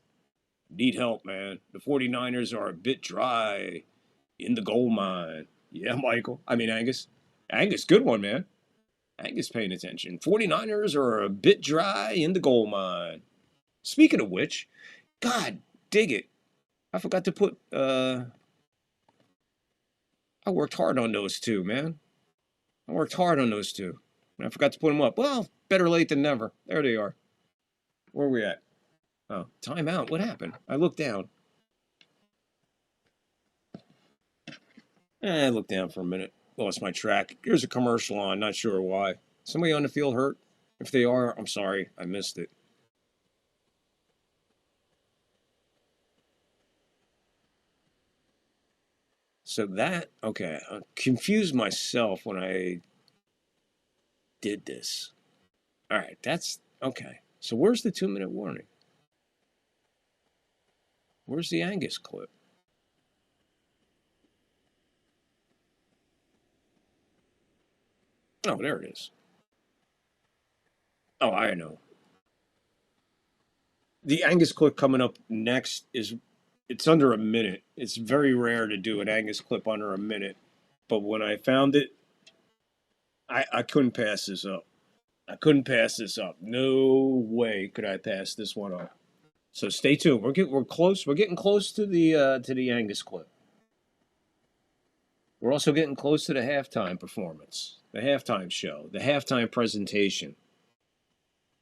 Need help, man. The 49ers are a bit dry in the gold mine. Yeah, Michael. I mean, Angus. Angus, good one, man. Angus paying attention. 49ers are a bit dry in the gold mine. Speaking of which, God, dig it. I forgot to put, I worked hard on those two, man. I worked hard on those two. I forgot to put them up. Well, better late than never. There they are. Where are we at? Oh, timeout. What happened? I looked down. I looked down for a minute. Lost my track. Here's a commercial on. Not sure why. Somebody on the field hurt? If they are, I'm sorry. I missed it. So that, okay. I confused myself when I did this. All right, that's, okay. So where's the 2-minute warning? Where's the Angus clip? Oh, there it is. Oh, I know. The Angus clip coming up next is, it's under a minute. It's very rare to do an Angus clip under a minute. But when I found it, I couldn't pass this up. I couldn't pass this up. No way could I pass this one up. So stay tuned. We're close. We're getting close to the Angus clip. We're also getting close to the halftime performance, the halftime show, the halftime presentation.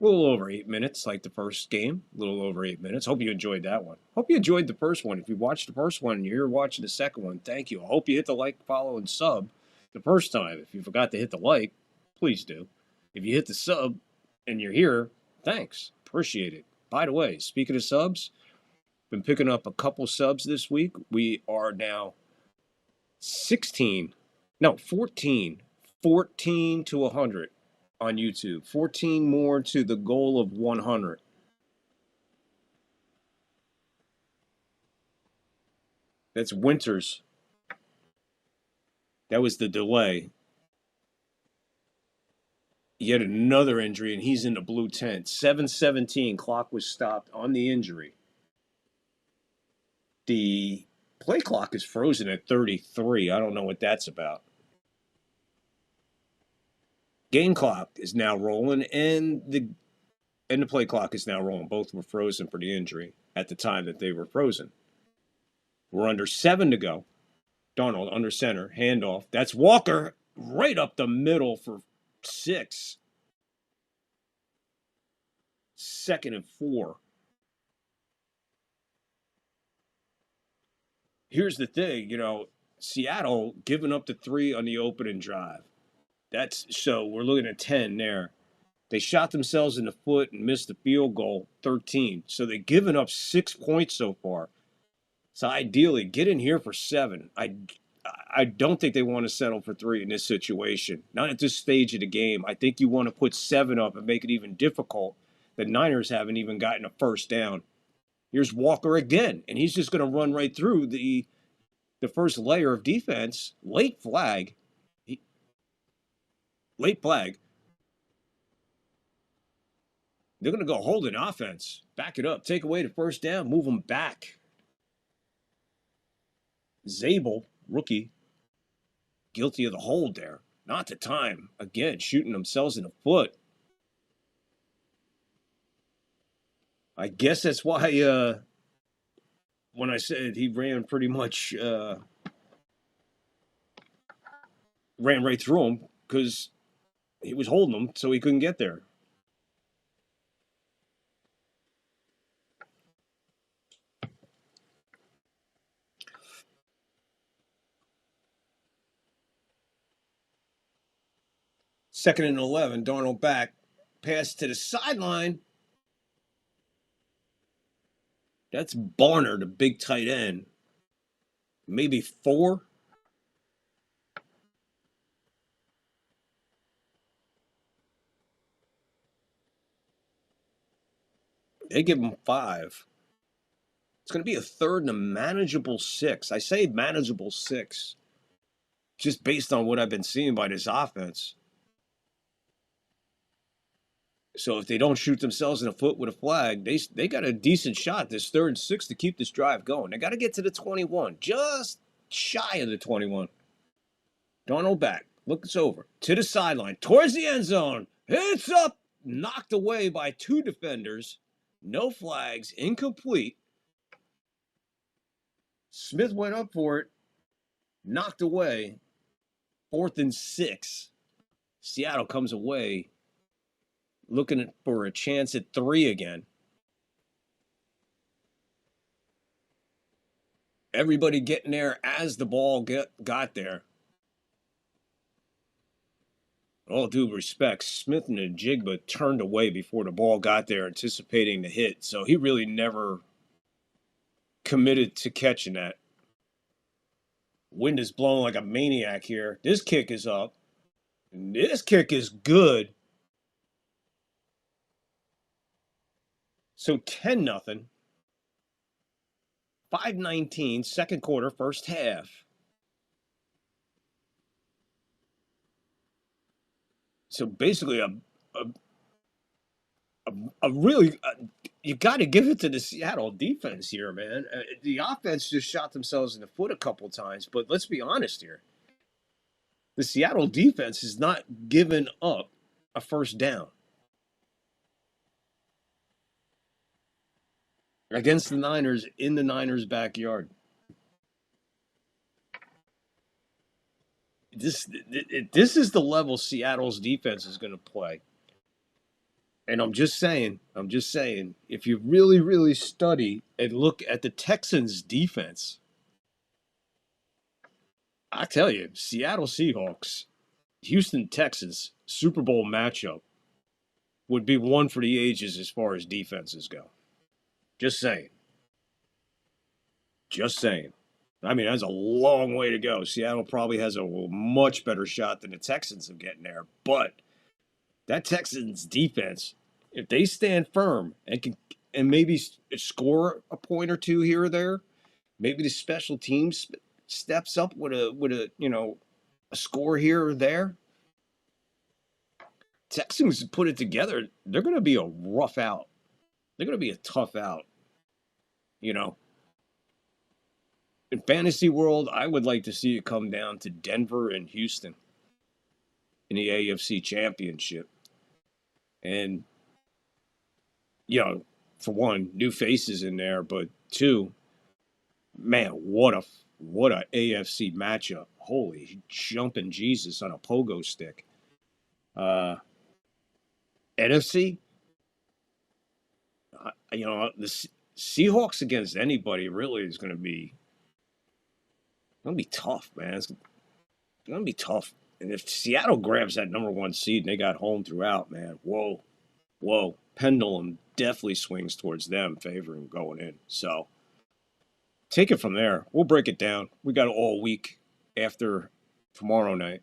A little over 8 minutes, like the first game. A little over 8 minutes. Hope you enjoyed that one. Hope you enjoyed the first one. If you watched the first one and you're watching the second one, thank you. I hope you hit the like, follow, and sub the first time. If you forgot to hit the like, please do. If you hit the sub and you're here, thanks. Appreciate it. By the way, speaking of subs, been picking up a couple subs this week. We are now 14 to 100 on YouTube. 14 more to the goal of 100. That's Winters. That was the delay. Yet another injury, and he's in the blue tent. 7:17, clock was stopped on the injury. The play clock is frozen at 33. I don't know what that's about. Game clock is now rolling, and the play clock is now rolling. Both were frozen for the injury at the time that they were frozen. We're under 7 to go. Darnold under center, handoff. That's Walker right up the middle for 6. 2nd and 4. Here's the thing, Seattle giving up the 3 on the opening drive. So we're looking at 10 there. They shot themselves in the foot and missed the field goal, 13. So they've given up 6 points so far. So ideally, get in here for 7. I don't think they want to settle for 3 in this situation. Not at this stage of the game. I think you want to put 7 up and make it even difficult. The Niners haven't even gotten a first down. Here's Walker again, and he's just going to run right through the first layer of defense. Late flag. Late flag. They're going to go holding offense. Back it up. Take away the first down. Move them back. Zabel, rookie, guilty of the hold there. Not the time. Again, shooting themselves in the foot. I guess that's why when I said he ran pretty much ran right through him because he was holding him so he couldn't get there. Second and 11, Darnold back. Pass to the sideline. That's Barner, the big tight end. Maybe 4. They give him 5. It's going to be a 3rd and a manageable 6. I say manageable 6 just based on what I've been seeing by this offense. So if they don't shoot themselves in the foot with a flag, they got a decent shot this 3rd and 6 to keep this drive going. They got to get to the 21, just shy of the 21. Darnold back. Look, it's over. To the sideline, towards the end zone. It's up. Knocked away by 2 defenders. No flags. Incomplete. Smith went up for it. Knocked away. 4th and 6. Seattle comes away looking for a chance at 3 again. Everybody getting there as the ball got there. All due respect, Smith and Njigba turned away before the ball got there, anticipating the hit. So he really never committed to catching that. Wind is blowing like a maniac here. This kick is up. And this kick is good. So 10-0. 5:19, second quarter, first half. So basically a really you got to give it to the Seattle defense here, man. The offense just shot themselves in the foot a couple times, but let's be honest here. The Seattle defense has not given up a first down against the Niners in the Niners' backyard. This is the level Seattle's defense is going to play. And I'm just saying, if you really, really study and look at the Texans' defense, I tell you, Seattle Seahawks, Houston Texans, Super Bowl matchup would be one for the ages as far as defenses go. Just saying. Just saying. I mean, that's a long way to go. Seattle probably has a much better shot than the Texans of getting there. But that Texans defense, if they stand firm and maybe score a point or two here or there, maybe the special teams steps up with a score here or there. Texans put it together. They're going to be a rough out. They're going to be a tough out. In fantasy world, I would like to see it come down to Denver and Houston in the AFC Championship. And, for one, new faces in there, but 2, man, what a AFC matchup. Holy jumping Jesus on a pogo stick. NFC, You know, the Seahawks against anybody really is going to be tough, man. It's going to be tough. And if Seattle grabs that number 1 seed and they got home throughout, man, whoa. Pendulum definitely swings towards them, favoring going in. So take it from there. We'll break it down. We got all week after tomorrow night.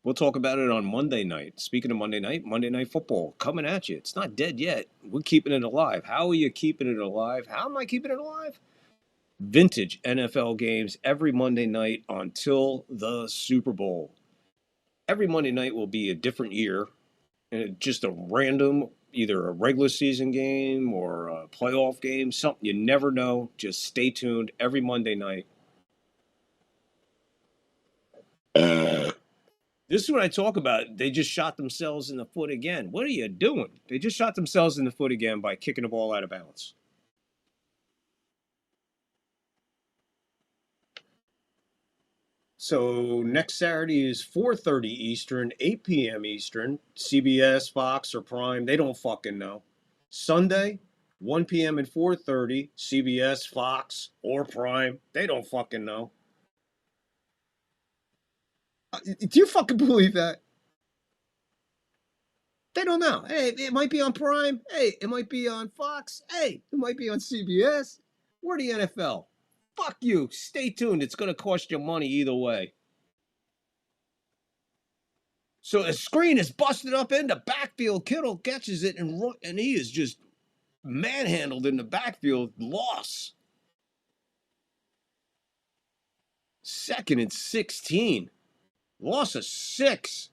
We'll talk about it on Monday night. Speaking of Monday Night Football coming at you. It's not dead yet. We're keeping it alive. How are you keeping it alive? How am I keeping it alive? Vintage NFL games every Monday night until the Super Bowl. Every Monday night will be a different year, and just a random, either a regular season game or a playoff game, something you never know. Just stay tuned every Monday night. This is what I talk about. They just shot themselves in the foot again. What are you doing? They just shot themselves in the foot again by kicking the ball out of bounds. So next Saturday is 4:30 Eastern, 8 p.m. Eastern, CBS, Fox, or Prime. They don't fucking know. Sunday, 1 p.m. and 4:30, CBS, Fox, or Prime. They don't fucking know. Do you fucking believe that? They don't know. Hey, it might be on Prime. Hey, it might be on Fox. Hey, it might be on CBS. We're the NFL. Fuck you. Stay tuned. It's going to cost you money either way. So the screen is busted up in the backfield. Kittle catches it, and he is just manhandled in the backfield. Loss. 2nd and 16. Loss of 6.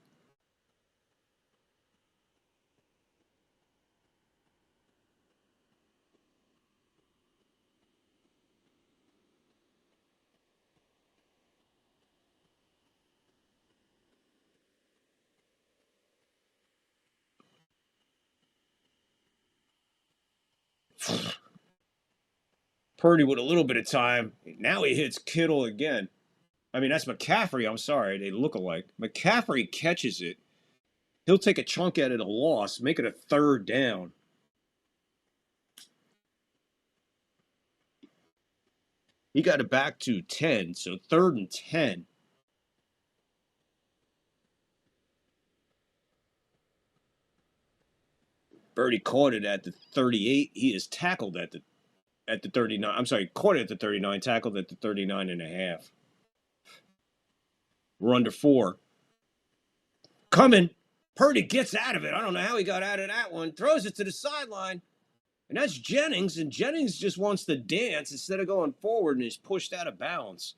Purdy with a little bit of time. Now he hits Kittle again. I mean, that's McCaffrey. I'm sorry. They look alike. McCaffrey catches it. He'll take a chunk out of the loss, make it a 3rd down. He got it back to 10, so 3rd and 10. Purdy caught it at the 38. He is tackled at the 39. I'm sorry, caught it at the 39, tackled at the 39 and a half. We're under 4. Coming. Purdy gets out of it. I don't know how he got out of that one. Throws it to the sideline. And that's Jennings. And Jennings just wants to dance instead of going forward, and is pushed out of bounds.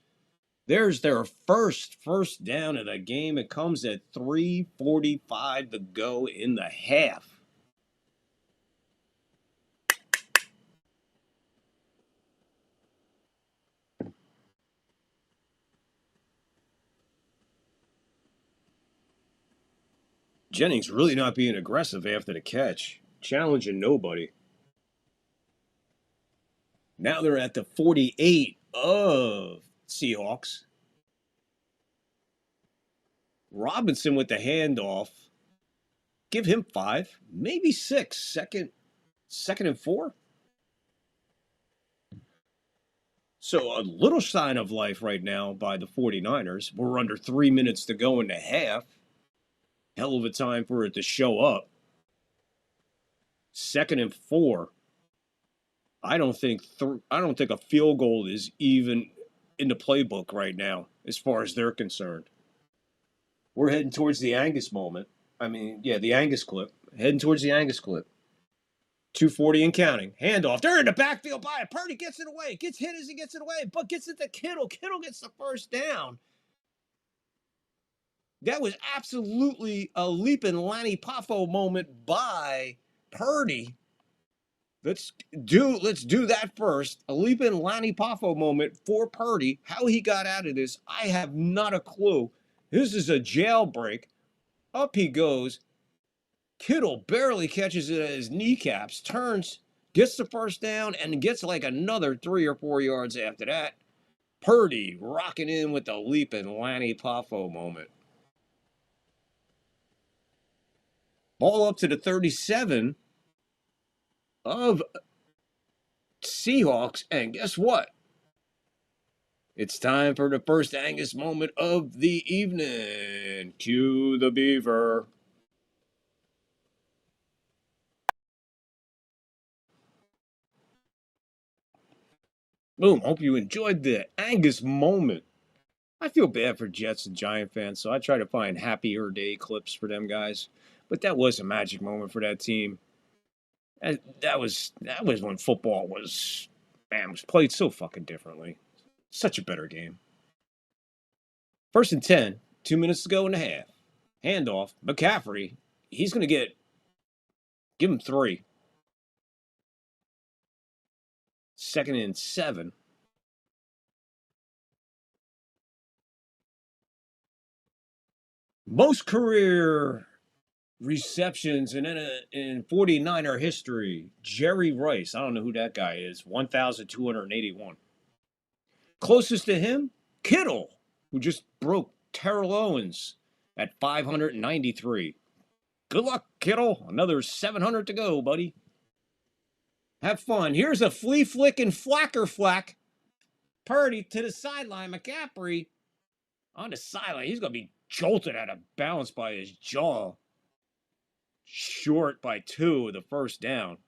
There's their first down of the game. It comes at 3:45 to go in the half. Jennings really not being aggressive after the catch. Challenging nobody. Now they're at the 48 of Seahawks. Robinson with the handoff. Give him 5, maybe 6. Second and 4. So a little sign of life right now by the 49ers. We're under 3 minutes to go in the half. Hell of a time for it to show up. 2nd and 4. I don't think a field goal is even in the playbook right now, as far as they're concerned. We're heading towards the Angus moment. The Angus clip. Heading towards the Angus clip. 2:40 and counting. Handoff. They're in the backfield by it. Purdy gets it away. Gets hit as he gets it away, but gets it to Kittle. Kittle gets the 1st down. That was absolutely a leaping Lanny Poffo moment by Purdy. Let's do that first. A leaping Lanny Poffo moment for Purdy. How he got out of this, I have not a clue. This is a jailbreak. Up he goes. Kittle barely catches it at his kneecaps, turns, gets the 1st down, and gets like another 3 or 4 yards after that. Purdy rocking in with the leaping Lanny Poffo moment. Ball up to the 37 of Seahawks, and guess what? It's time for the first Angus moment of the evening. Cue the beaver. Boom. Hope you enjoyed the Angus moment. I feel bad for Jets and Giant fans, so I try to find happier day clips for them guys. But that was a magic moment for that team. And that was when football was played so fucking differently. Such a better game. 1st and 10, 2 minutes to go in the half. Handoff, McCaffrey. He's going to give him 3. 2nd and 7. Most career receptions in 49er history. Jerry Rice. I don't know who that guy is. 1,281. Closest to him, Kittle, who just broke Terrell Owens at 593. Good luck, Kittle. Another 700 to go, buddy. Have fun. Here's a flea flick and flacker flack. Purdy to the sideline. McCaffrey on the sideline. He's going to be jolted out of balance by his jaw. Short by 2 of the first down.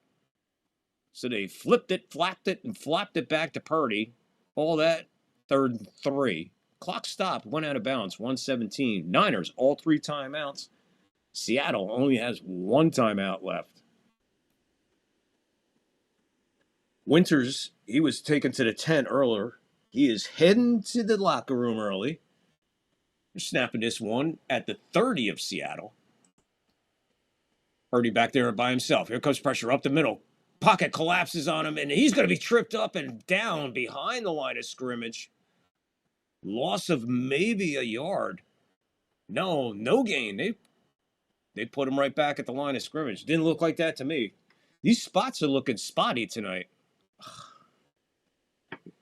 So they flipped it, flapped it, and flopped it back to Purdy. All that, 3rd and 3. Clock stopped, went out of bounds, 1:17. Niners, all 3 timeouts. Seattle only has 1 timeout left. Winters, he was taken to the tent earlier. He is heading to the locker room early. They're snapping this one at the 30 of Seattle. Purdy back there by himself. Here comes pressure up the middle. Pocket collapses on him, and he's going to be tripped up and down behind the line of scrimmage. Loss of maybe a yard. No gain. They put him right back at the line of scrimmage. Didn't look like that to me. These spots are looking spotty tonight.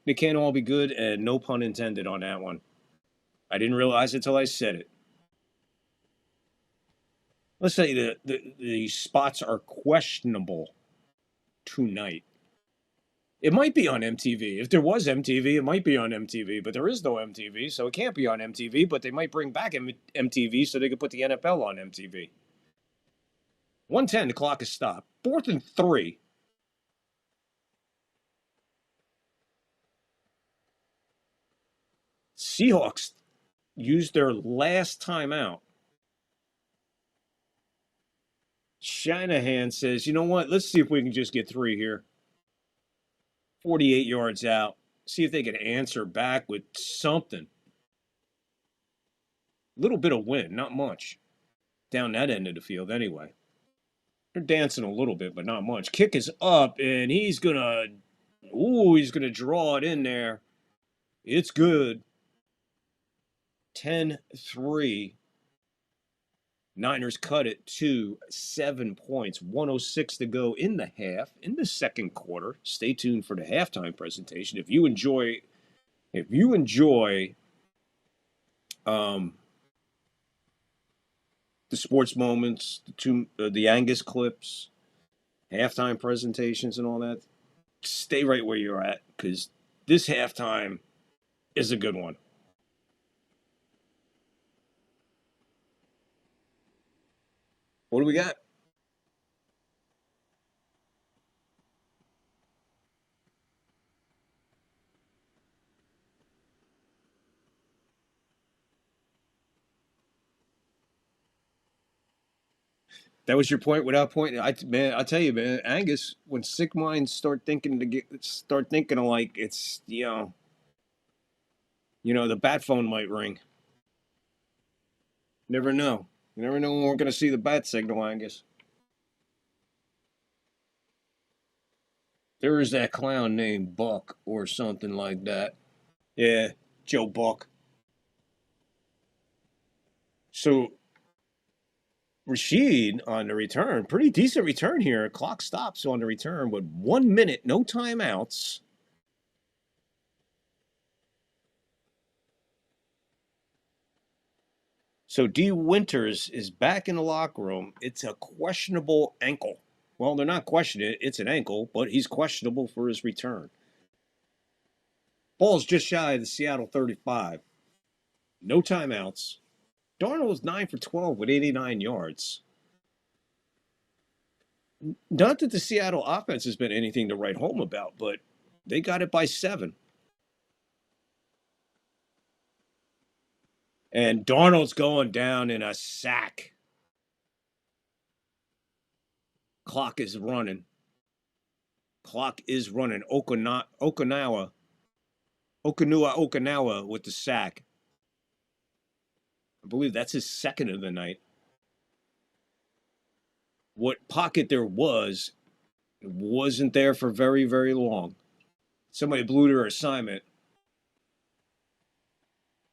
They can't all be good, and no pun intended on that one. I didn't realize it till I said it. Let's say the spots are questionable tonight. It might be on MTV. If there was MTV, it might be on MTV, but there is no MTV, so it can't be on MTV, but they might bring back MTV so they could put the NFL on MTV. 1:10, the clock is stopped. 4th and 3. Seahawks used their last timeout. Shanahan says, you know what? Let's see if we can just get 3 here. 48 yards out. See if they can answer back with something. A little bit of wind, not much. Down that end of the field anyway. They're dancing a little bit, but not much. Kick is up, and he's going to draw it in there. It's good. 10-3. Niners cut it to 7 points. 1:06 to go in the half, in the second quarter. Stay tuned for the halftime presentation. If you enjoy the sports moments, the Angus clips, halftime presentations and all that, stay right where you're at, because this halftime is a good one. What do we got? That was your point without point. I tell you, man, Angus, when sick minds start thinking of like it's, the bat phone might ring. Never know. You never know when we're going to see the bat signal, Angus. There is that clown named Buck or something like that. Yeah, Joe Buck. So, Rashid on the return, pretty decent return here. Clock stops on the return with 1 minute, no timeouts. So D. Winters is back in the locker room. It's a questionable ankle. Well, they're not questioning it. It's an ankle, but he's questionable for his return. Ball's just shy of the Seattle 35. No timeouts. Darnold was 9 for 12 with 89 yards. Not that the Seattle offense has been anything to write home about, but they got it by 7. And Darnold's going down in a sack. Clock is running. Okinawa with the sack. I believe that's his second of the night. What pocket there was, it wasn't there for very, very long. Somebody blew their assignment.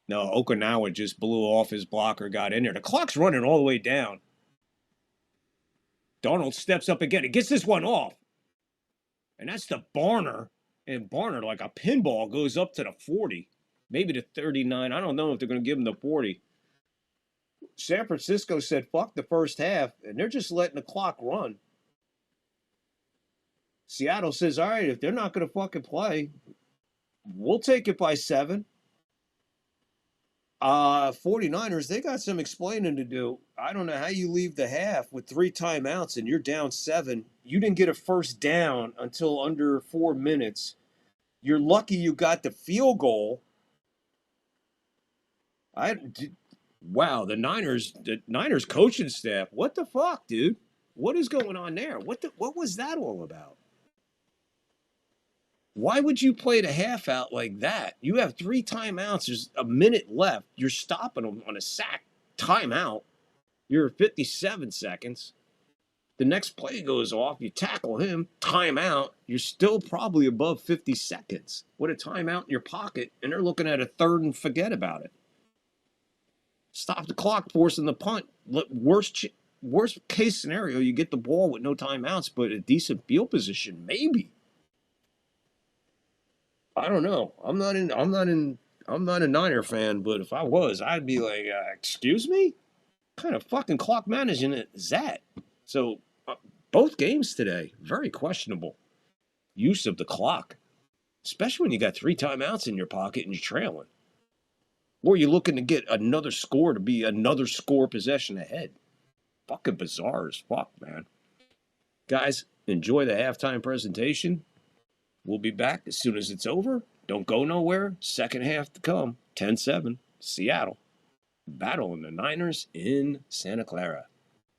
No, Okinawa just blew off his blocker, got in there. The clock's running all the way down. Darnold steps up again. He gets this one off. And that's the Barner. And Barner, like a pinball, goes up to the 40. Maybe the 39. I don't know if they're going to give him the 40. San Francisco said, fuck the first half. And they're just letting the clock run. Seattle says, all right, if they're not going to fucking play, we'll take it by 7. 49ers, they got some explaining to do. I don't know how you leave the half with 3 timeouts and you're down 7. You didn't get a first down until under 4 minutes. You're lucky you got the field goal. Wow, the Niners coaching staff. What the fuck, dude? What is going on there? What was that all about? Why would you play the half out like that? You have 3 timeouts. There's a minute left. You're stopping them on a sack timeout. You're 57 seconds. The next play goes off. You tackle him. Timeout. You're still probably above 50 seconds. With a timeout in your pocket, and they're looking at a 3rd and forget about it. Stop the clock, forcing the punt. Worst case scenario, you get the ball with no timeouts, but a decent field position, maybe. I don't know. I'm not a Niner fan, but if I was, I'd be like, excuse me? What kind of fucking clock management is that? So, both games today, very questionable use of the clock, especially when you got 3 timeouts in your pocket and you're trailing. Or you're looking to get another score to be another score possession ahead. Fucking bizarre as fuck, man. Guys, enjoy the halftime presentation. We'll be back as soon as it's over. Don't go nowhere. Second half to come. 10-7, Seattle. Battling the Niners in Santa Clara.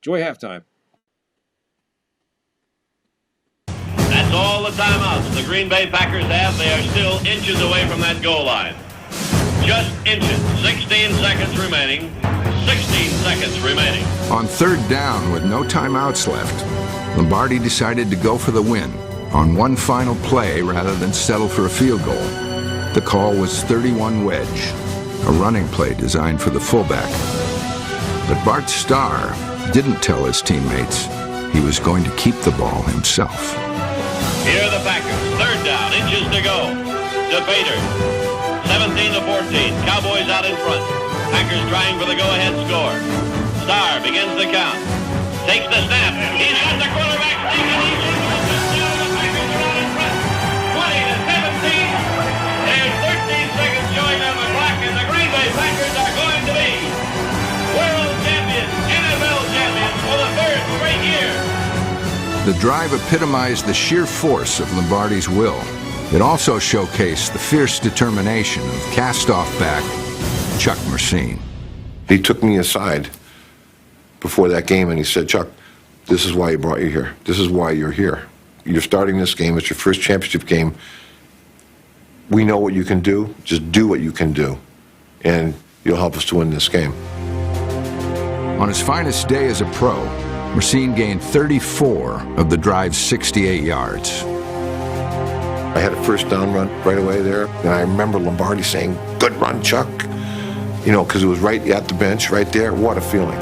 Enjoy halftime. That's all the timeouts the Green Bay Packers have. They are still inches away from that goal line. Just inches. 16 seconds remaining. 16 seconds remaining. On 3rd down with no timeouts left, Lombardi decided to go for the win on one final play rather than settle for a field goal. The call was 31 wedge, a running play designed for the fullback. But Bart Starr didn't tell his teammates he was going to keep the ball himself. Here are the Packers. 3rd down, inches to go. To Bader. 17-14. Cowboys out in front. Packers trying for the go-ahead score. Starr begins the count. Takes the snap. He's got the quarterback taken. He's in with the snap. The Packers are out in front. 20-17. There's 13 seconds showing on the clock, and the Green Bay Packers are going to be world champions, NFL champions for the 3rd straight year. The drive epitomized the sheer force of Lombardi's will. It also showcased the fierce determination of cast-off back Chuck Mersine. He took me aside before that game and he said, Chuck, this is why he brought you here. This is why you're here. You're starting this game. It's your first championship game. We know what you can do. Just do what you can do, and you'll help us to win this game. On his finest day as a pro, Mersine gained 34 of the drive's 68 yards. I had a first down run right away there, and I remember Lombardi saying, good run, Chuck. You know, because it was right at the bench, right there. What a feeling.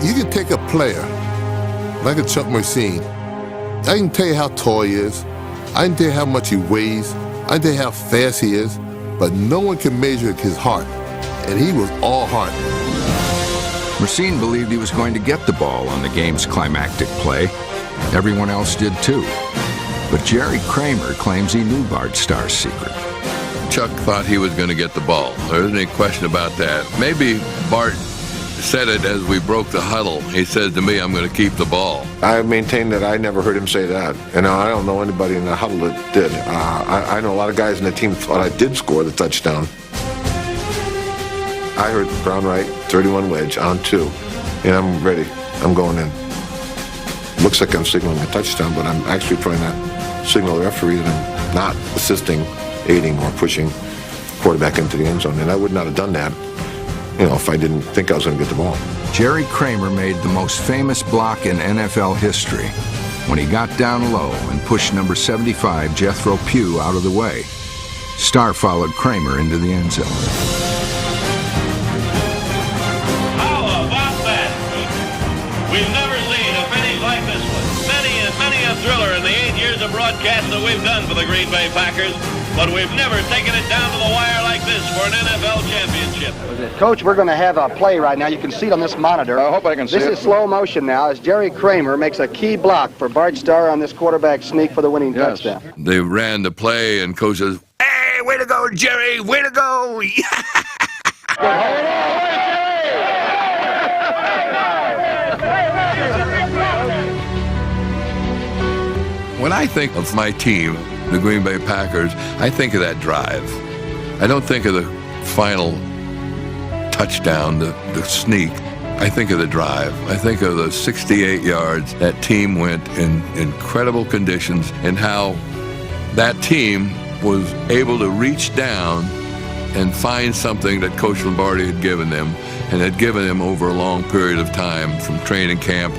You can take a player like a Chuck Mersine. I can tell you how tall he is. I can tell you how much he weighs. I can tell you how fast he is. But no one can measure his heart and he was all heart. Racine believed he was going to get the ball on the game's climactic play. Everyone else did too. But Jerry Kramer claims he knew Bart Starr's secret. Chuck thought he was going to get the ball. There isn't any question about that. Maybe Bart said it as we broke the huddle. He said to me, I'm going to keep the ball. I maintain that I never heard him say that. And I don't know anybody in the huddle that did. I know a lot of guys in the team thought I did score the touchdown. I heard Brown right, 31 wedge on 2. And I'm ready. I'm going in. Looks like I'm signaling a touchdown, but I'm actually trying to signal the referee that I'm not assisting, aiding, or pushing quarterback into the end zone. And I would not have done that, if I didn't think I was going to get the ball. Jerry Kramer made the most famous block in NFL history when he got down low and pushed number 75, Jethro Pugh, out of the way. Starr followed Kramer into the end zone. We've never seen a finish like this one. Many a thriller in the 8 years of broadcast that we've done for the Green Bay Packers, but we've never taken it down to the wire like this for an NFL championship. Coach, we're going to have a play right now. You can see it on this monitor. I hope I can see it. This is slow motion now as Jerry Kramer makes a key block for Bart Starr on this quarterback sneak for the winning touchdown. They ran the play, and Coach says, "Hey, way to go, Jerry, way to go." When I think of my team, the Green Bay Packers, I think of that drive. I don't think of the final touchdown, the sneak. I think of the drive. I think of the 68 yards that team went in incredible conditions, and how that team was able to reach down and find something that Coach Lombardi had given them, and had given them over a long period of time, from training camp,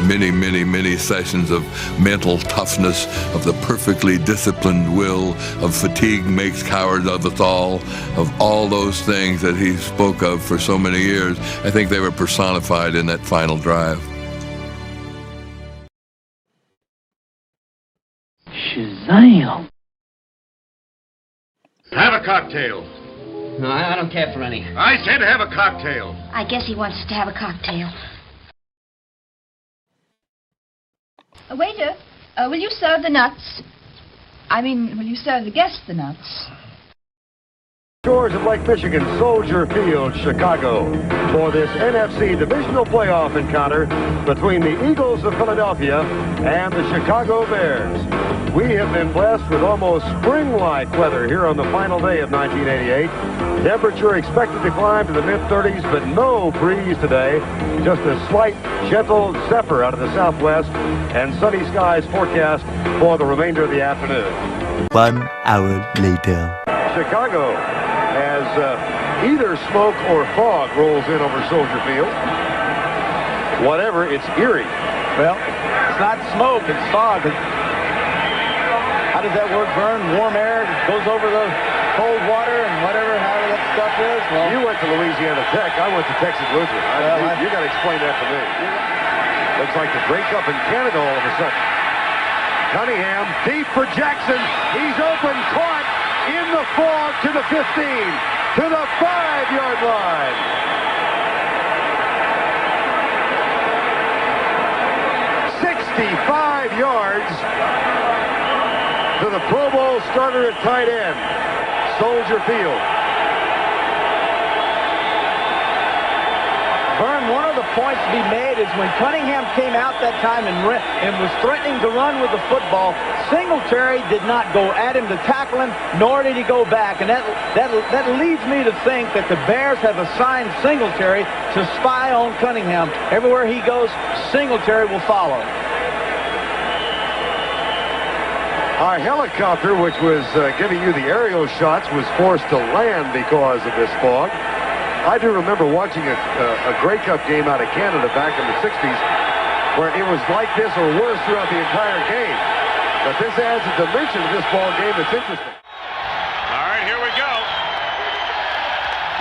many sessions of mental toughness, of the perfectly disciplined will, of fatigue makes cowards of us all those things that he spoke of for so many years. I think they were personified in that final drive. Shazam! Have a cocktail. No, I don't care for any. I said have a cocktail. I guess he wants us to have a cocktail. Waiter, will you serve the nuts? Will you serve the guests the nuts? Shores of Lake Michigan, Soldier Field, Chicago, for this NFC divisional playoff encounter between the Eagles of Philadelphia and the Chicago Bears. We have been blessed with almost spring-like weather here on the final day of 1988. Temperature expected to climb to the mid-30s, but no breeze today. Just a slight, gentle zephyr out of the southwest, and sunny skies forecast for the remainder of the afternoon. 1 hour later. Chicago, as either smoke or fog rolls in over Soldier Field. Whatever, it's eerie. Well, it's not smoke, it's fog. How does that work, Vern? Warm air goes over the cold water and whatever, however that stuff is? Well, you went to Louisiana Tech. I went to Texas Lutheran. You got to explain that to me. Looks like the breakup in Canada all of a sudden. Cunningham, deep for Jackson. He's open, caught in the fog to the 15, to the 5-yard line. "65 yards to the Pro Bowl starter at tight end, Soldier Field." Vern, one of the points to be made is when Cunningham came out that time and was threatening to run with the football, Singletary did not go at him to tackle him, nor did he go back. And that leads me to think that the Bears have assigned Singletary to spy on Cunningham. Everywhere he goes, Singletary will follow. Our helicopter, which was giving you the aerial shots, was forced to land because of this fog. I do remember watching a Grey Cup game out of Canada back in the 60s where it was like this or worse throughout the entire game. But this adds a dimension to this ball game that's interesting. All right, here we go.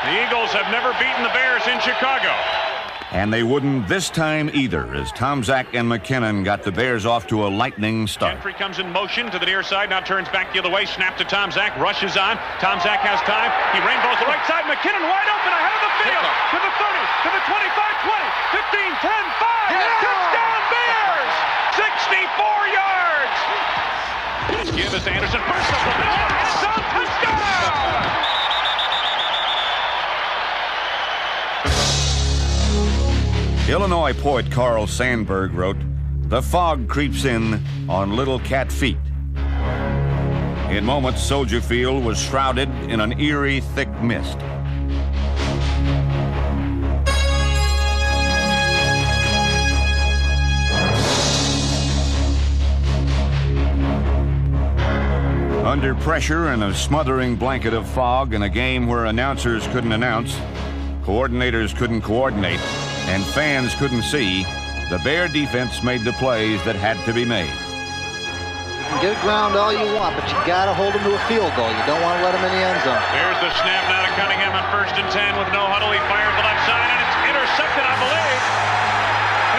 The Eagles have never beaten the Bears in Chicago. And they wouldn't this time either, as Tomczak and McKinnon got the Bears off to a lightning start. Gentry comes in motion to the near side, now turns back the other way, snap to Tomczak, rushes on. Tomczak has time, he rainbows the right side, McKinnon wide open ahead of the field, to the 30, to the 25, 20, 15, 10, 5, touchdown Bears! 64 yards! Give us Anderson, first up the middle, end zone, touchdown! Illinois poet Carl Sandburg wrote, "The fog creeps in on little cat feet." In moments, Soldier Field was shrouded in an eerie, thick mist. Under pressure and a smothering blanket of fog in a game where announcers couldn't announce, coordinators couldn't coordinate, and fans couldn't see, the Bear defense made the plays that had to be made. You can get ground all you want, but you got to hold them to a field goal. You don't want to let them in the end zone. Here's the snap now to Cunningham on 1st and 10 with no huddle. He fires the left side, and it's intercepted, I believe.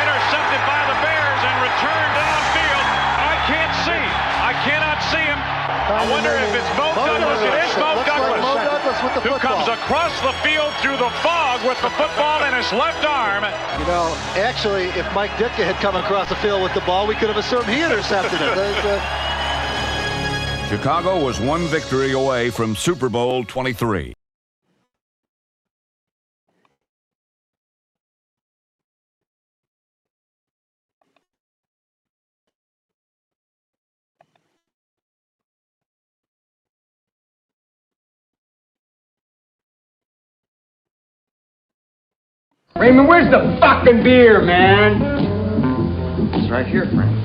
Intercepted by the Bears and returned downfield. I can't see. I cannot see him. I wonder if it's Mo Douglas. It is Mo Douglas. Mo Douglas with the who football. Comes across the field through the fog with the football in his left arm. You know, actually, if Mike Ditka had come across the field with the ball, we could have assumed he intercepted it. Chicago was one victory away from Super Bowl 23. Raymond, where's the fucking beer, man? It's right here, Frank.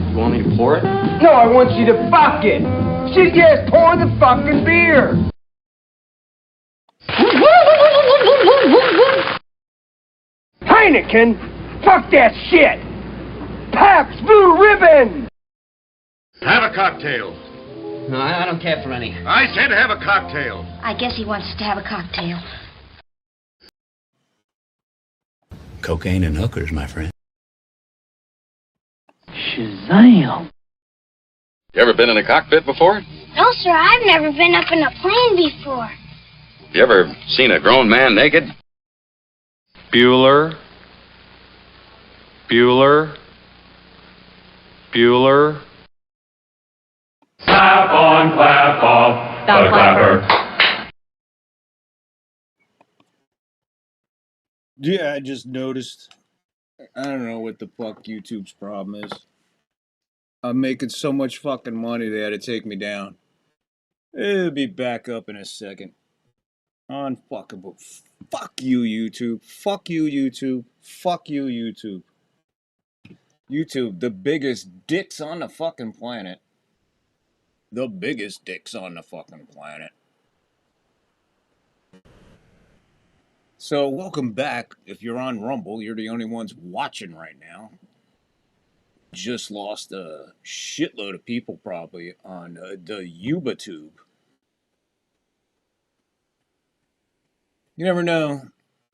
You want me to pour it? No, I want you to fuck it. Shit, yes, pour the fucking beer. Heineken? Fuck that shit. Pabst Blue Ribbon. Have a cocktail. No, I don't care for any. I said have a cocktail. I guess he wants us to have a cocktail. Cocaine and hookers, my friend. Shazam! You ever been in a cockpit before? No, sir, I've never been up in a plane before. You ever seen a grown man naked? Bueller. Bueller. Bueller. Clap on, clap off, the clapper. Yeah, I just noticed. I don't know what the fuck YouTube's problem is. I'm making so much fucking money they had to take me down. It'll be back up in a second. Unfuckable. Fuck you, YouTube. Fuck you, YouTube. Fuck you, YouTube. YouTube, the biggest dicks on the fucking planet. The biggest dicks on the fucking planet. So, welcome back. If you're on Rumble, you're the only ones watching right now. Just lost a shitload of people probably on the YouTube. You never know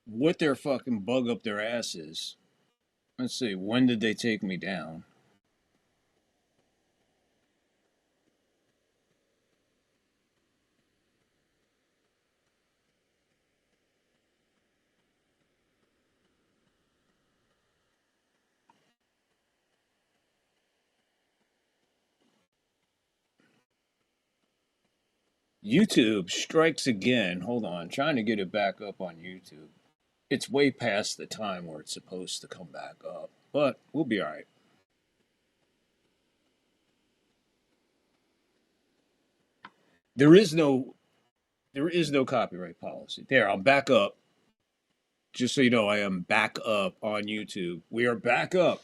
what their fucking bug up their ass is. Let's see, when did they take me down? YouTube strikes again. Hold on, trying to get it back up on YouTube. It's way past the time where it's supposed to come back up, but we'll be all right. There is no copyright policy. There, I'm back up. Just so you know, I am back up on YouTube. We are back up.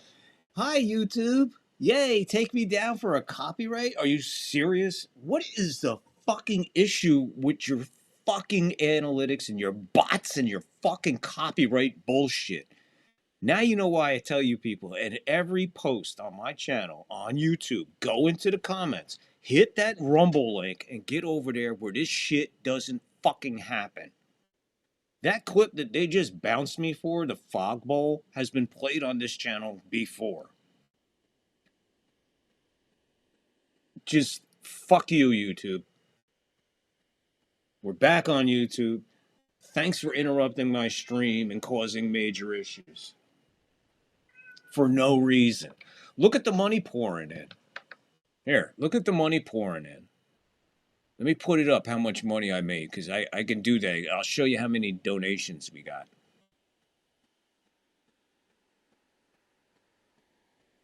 Hi, YouTube. Yay, take me down for a copyright? Are you serious? What is the fucking issue with your fucking analytics and your bots and your fucking copyright bullshit? Now you know why I tell you people at every post on my channel on YouTube, go into the comments, hit that Rumble link, and get over there where this shit doesn't fucking happen. That clip that they just bounced me for, the Fog Bowl, has been played on this channel before. Just fuck you, YouTube. We're back on YouTube. Thanks for interrupting my stream and causing major issues. For no reason. Look at the money pouring in. Here, look at the money pouring in. Let me put it up how much money I made, because I can do that. I'll show you how many donations we got.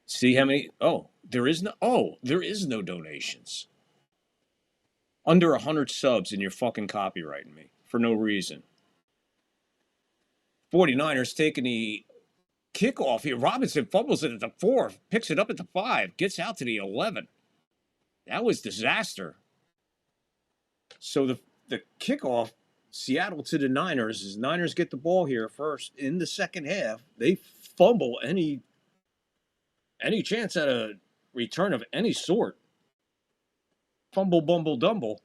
See how many? Oh, there is no donations. Under 100 subs and you're fucking copyrighting me for no reason. 49ers taking the kickoff here. Robinson fumbles it at the 4, picks it up at the 5, gets out to the 11. That was disaster. So the kickoff, Seattle to the Niners, as Niners get the ball here first in the second half. They fumble any chance at a return of any sort. Fumble, bumble, dumble.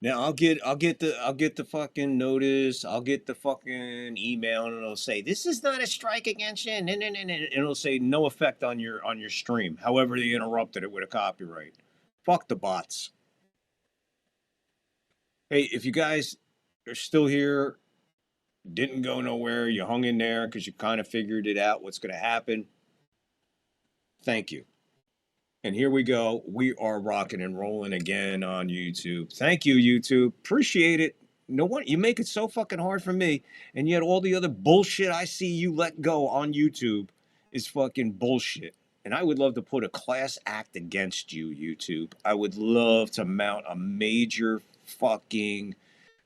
Now I'll get the fucking notice. I'll get the fucking email, and it'll say this is not a strike against you, and it'll say no effect on your stream. However, they interrupted it with a copyright. Fuck the bots. Hey, if you guys are still here, didn't go nowhere, you hung in there because you kind of figured it out what's going to happen. Thank you. And here we go. We are rocking and rolling again on YouTube. Thank you, YouTube. Appreciate it. No one, you make it so fucking hard for me, and yet all the other bullshit I see you let go on YouTube is fucking bullshit. And I would love to put a class act against you, YouTube. I would love to mount a major fucking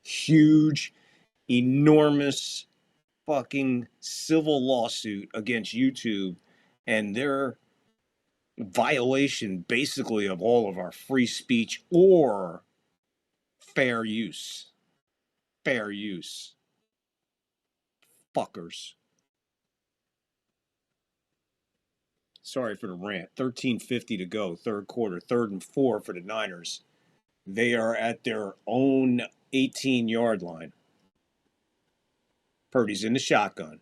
huge, enormous fucking civil lawsuit against YouTube and their violation basically of all of our free speech or fair use. Fair use. Fuckers. Sorry for the rant. 13:50 to go, third quarter, 3rd and 4 for the Niners. They are at their own 18-yard line. Purdy's in the shotgun.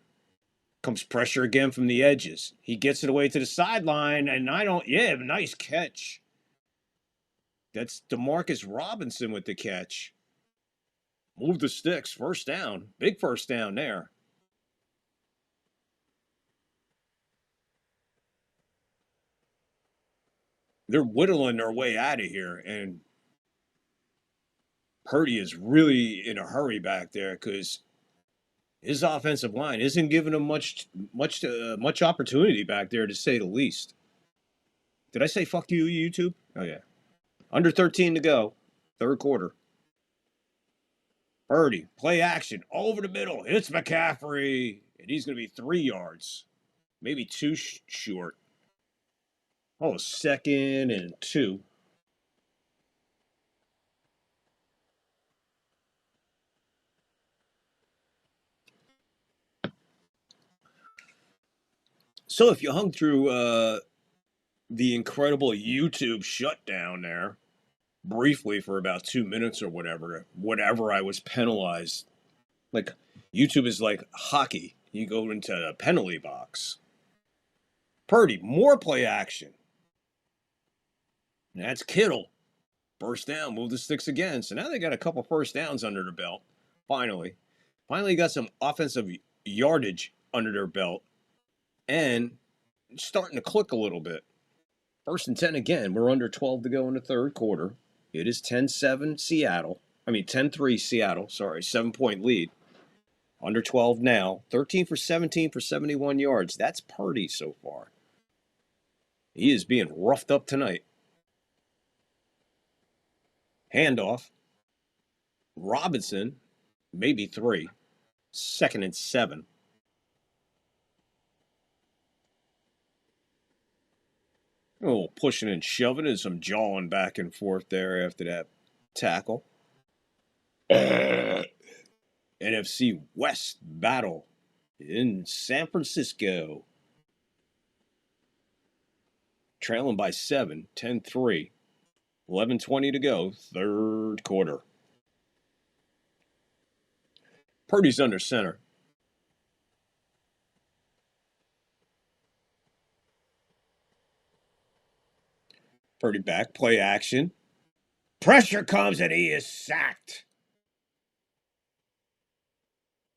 Comes pressure again from the edges. He gets it away to the sideline, and nice catch. That's DeMarcus Robinson with the catch. Move the sticks, first down. Big first down there. They're whittling their way out of here, and Purdy is really in a hurry back there because his offensive line isn't giving him much opportunity back there, to say the least. Did I say fuck you, YouTube? Oh, yeah. Under 13 to go. Third quarter. Purdy, play action. Over the middle. Hits McCaffrey. And he's going to be 3 yards. Maybe 2 short. Oh, 2nd and 2. So if you hung through the incredible YouTube shutdown there briefly for about 2 minutes or whatever I was penalized. Like, YouTube is like hockey. You go into a penalty box. Purdy, more play action. And that's Kittle. First down, move the sticks again. So now they got a couple first downs under their belt. Finally got some offensive yardage under their belt. And it's starting to click a little bit. 1st and 10 again. We're under 12 to go in the third quarter. It is 10-7 Seattle. 10-3 Seattle. Sorry, 7-point lead. Under 12 now. 13 for 17 for 71 yards. That's Purdy so far. He is being roughed up tonight. Handoff. Robinson, maybe 3. 2nd and 7. Oh, pushing and shoving and some jawing back and forth there after that tackle. NFC West battle in San Francisco. Trailing by 7, 10-3. 11:20 to go, third quarter. Purdy's under center. Purdy back, play action. Pressure comes and he is sacked.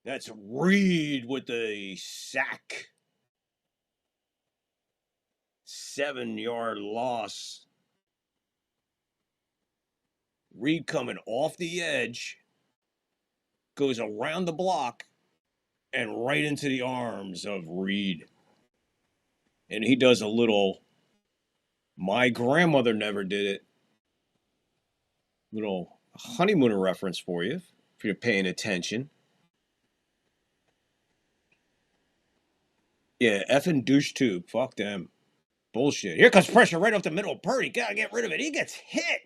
That's Reed with the sack. 7-yard loss. Reed coming off the edge, goes around the block, and right into the arms of Reed. And he does a little, my grandmother never did it, little honeymooner reference for you, if you're paying attention. Yeah, effing douche tube. Fuck them. Bullshit. Here comes pressure right up the middle. Purdy, gotta get rid of it. He gets hit.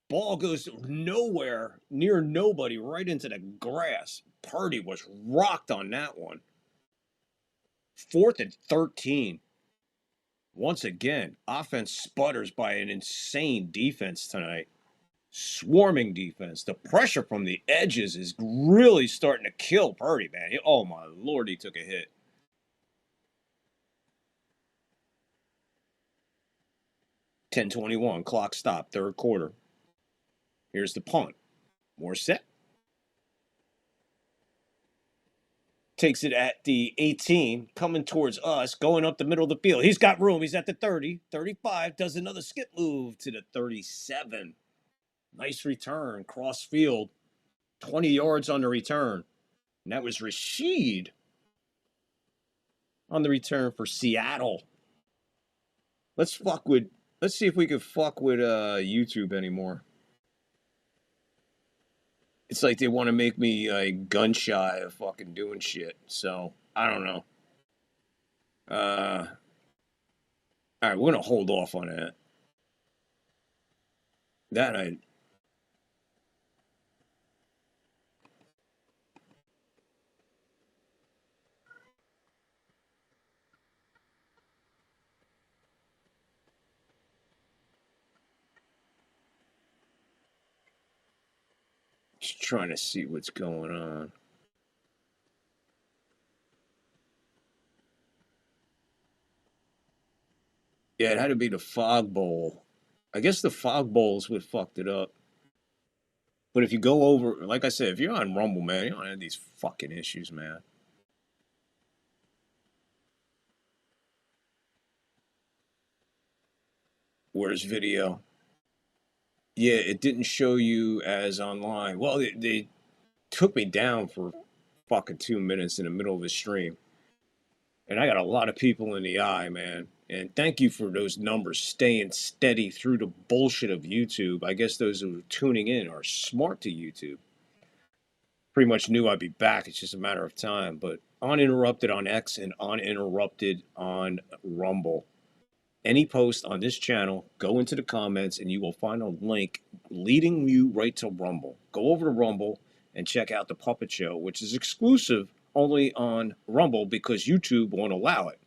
Ball goes nowhere, near nobody, right into the grass. Purdy was rocked on that one. 4th and 13. Once again, offense sputters by an insane defense tonight. Swarming defense. The pressure from the edges is really starting to kill Purdy, man. Oh, my Lord, he took a hit. .10:21, clock stop, third quarter. Here's the punt. More set. Takes it at the 18, coming towards us, going up the middle of the field. He's got room. He's at the 30, 35, does another skip move to the 37. Nice return, cross field, 20 yards on the return. And that was Rashid on the return for Seattle. Let's see if we can fuck with YouTube anymore. It's like they want to make me gun shy of fucking doing shit. So, I don't know. All right, we're going to hold off on that. Just trying to see what's going on. Yeah, it had to be the Fog Bowl. I guess the Fog Bowl is what fucked it up. But if you go over, like I said, if you're on Rumble, man, you don't have these fucking issues, man. Where's video? Yeah, it didn't show you as online. Well, they took me down for fucking 2 minutes in the middle of the stream. And I got a lot of people in the eye, man. And thank you for those numbers staying steady through the bullshit of YouTube. I guess those who are tuning in are smart to YouTube. Pretty much knew I'd be back. It's just a matter of time. But uninterrupted on X and uninterrupted on Rumble. Any post on this channel, go into the comments and you will find a link leading you right to Rumble. Go over to Rumble and check out the Puppet Show, which is exclusive only on Rumble because YouTube won't allow it.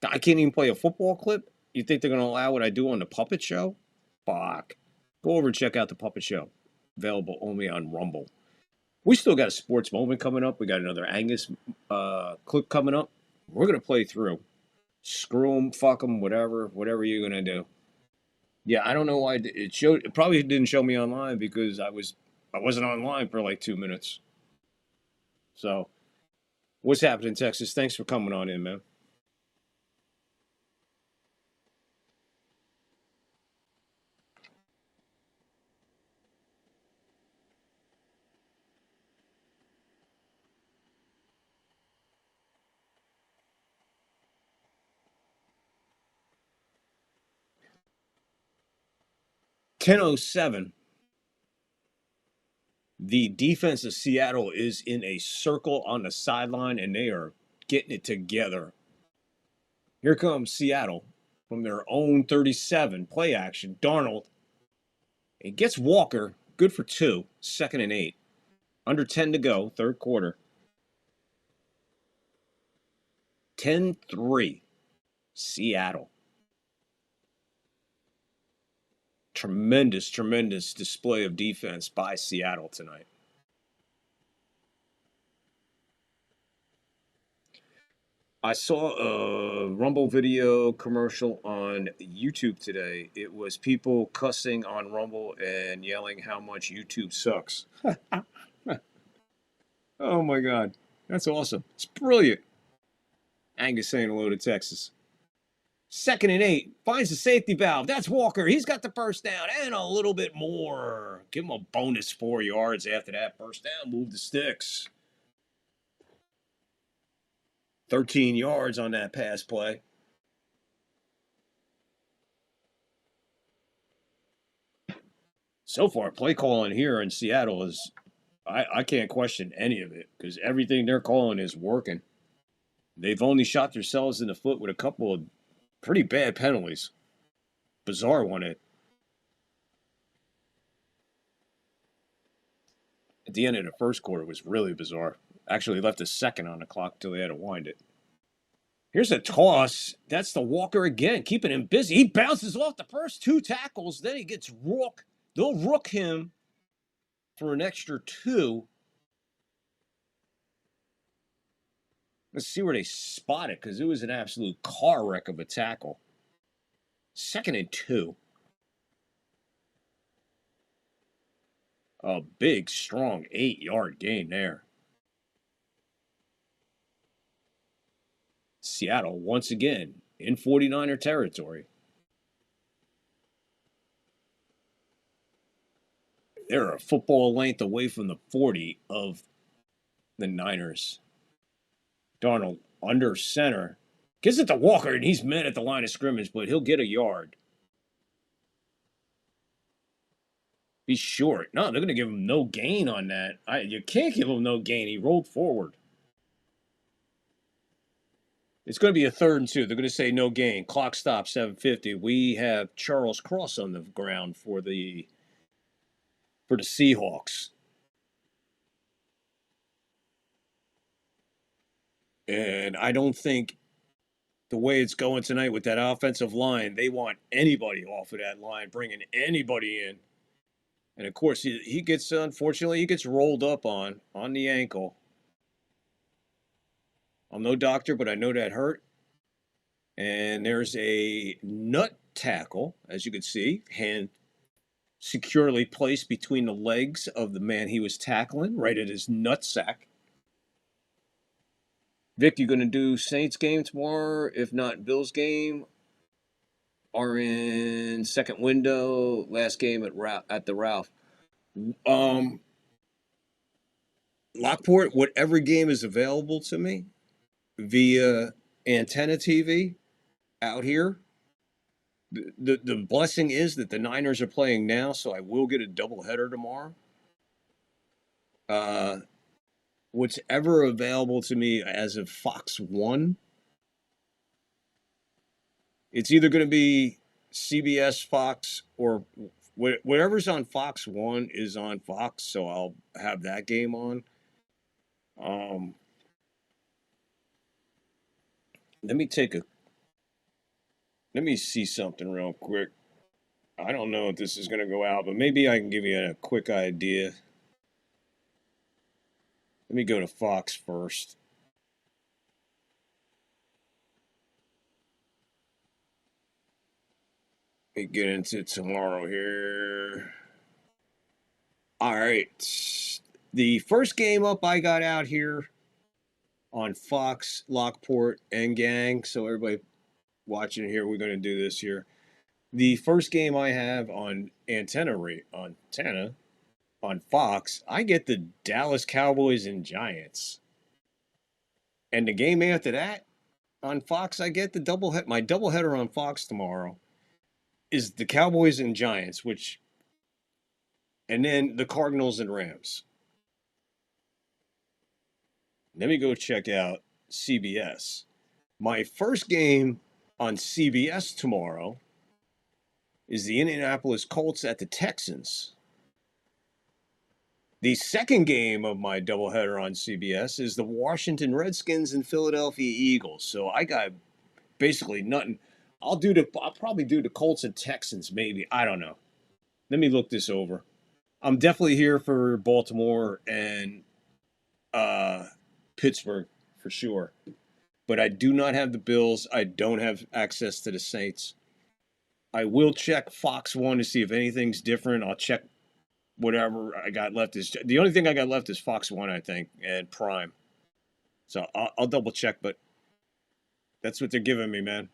I can't even play a football clip? You think they're going to allow what I do on the Puppet Show? Fuck. Go over and check out the Puppet Show. Available only on Rumble. We still got a sports moment coming up. We got another Angus clip coming up. We're going to play through. Screw them, fuck them, whatever you're going to do. Yeah, I don't know why it probably didn't show me online because I wasn't online for like 2 minutes. So, what's happening, Texas? Thanks for coming on in, man. .10:07. The defense of Seattle is in a circle on the sideline, and they are getting it together. Here comes Seattle from their own 37. Play action. Darnold. He gets Walker. Good for 2. 2nd and 8. Under 10 to go. Third quarter. 10-3. Seattle. Tremendous, tremendous display of defense by Seattle tonight. I saw a Rumble video commercial on YouTube today. It was people cussing on Rumble and yelling how much YouTube sucks. Oh my God. That's awesome. It's brilliant. Angus saying hello to Texas. 2nd and 8. Finds the safety valve. That's Walker. He's got the first down and a little bit more. Give him a bonus 4 yards after that first down. Move the sticks. 13 yards on that pass play. So far, play calling here in Seattle is, I can't question any of it because everything they're calling is working. They've only shot themselves in the foot with a couple of pretty bad penalties. Bizarre one. At the end of the first quarter was really bizarre. Actually left a second on the clock till they had to wind it. Here's a toss. That's the Walker again, keeping him busy. He bounces off the first 2 tackles. Then he gets rook. They'll rook him for an extra 2. Let's see where they spot it because it was an absolute car wreck of a tackle. 2nd and 2. A big, strong 8-yard gain there. Seattle, once again, in 49er territory. They're a football length away from the 40 of the Niners. Darnold under center. Gives it to Walker, and he's met at the line of scrimmage, but he'll get a yard. He's short. No, they're going to give him no gain on that. You can't give him no gain. He rolled forward. It's going to be a 3rd and 2. They're going to say no gain. Clock stop, 7:50. We have Charles Cross on the ground for the Seahawks. And I don't think the way it's going tonight with that offensive line, they want anybody off of that line, bringing anybody in. And, of course, he gets, unfortunately, he gets rolled up on the ankle. I'm no doctor, but I know that hurt. And there's a nut tackle, as you can see, hand securely placed between the legs of the man he was tackling, right at his nutsack. Vic, you going to do Saints game tomorrow? If not, Bills game? Are in second window, last game at the Ralph. Lockport, whatever game is available to me via antenna TV out here. The blessing is that the Niners are playing now, so I will get a doubleheader tomorrow. What's ever available to me as of Fox 1, it's either going to be CBS, Fox, or whatever's on Fox 1 is on Fox, so I'll have that game on. Let me see something real quick. I don't know if this is going to go out, but maybe I can give you a quick idea. Let me go to Fox first. Let me get into tomorrow here. All right. The first game up I got out here on Fox, Lockport, and Gang. So everybody watching here, we're going to do this here. The first game I have on antenna on Fox, I get the Dallas Cowboys and Giants. And the game after that on Fox, I get the my doubleheader on Fox tomorrow is the Cowboys and Giants, and then the Cardinals and Rams. Let me go check out CBS. My first game on CBS tomorrow is the Indianapolis Colts at the Texans. The second game of my doubleheader on CBS is the Washington Redskins and Philadelphia Eagles. So I got basically nothing. I'll probably do the Colts and Texans, maybe. I don't know. Let me look this over. I'm definitely here for Baltimore and Pittsburgh for sure. But I do not have the Bills. I don't have access to the Saints. I will check Fox 1 to see if anything's different. I'll check whatever I got left. The only thing I got left is Fox 1, I think, and Prime. So I'll double check, but that's what they're giving me, man.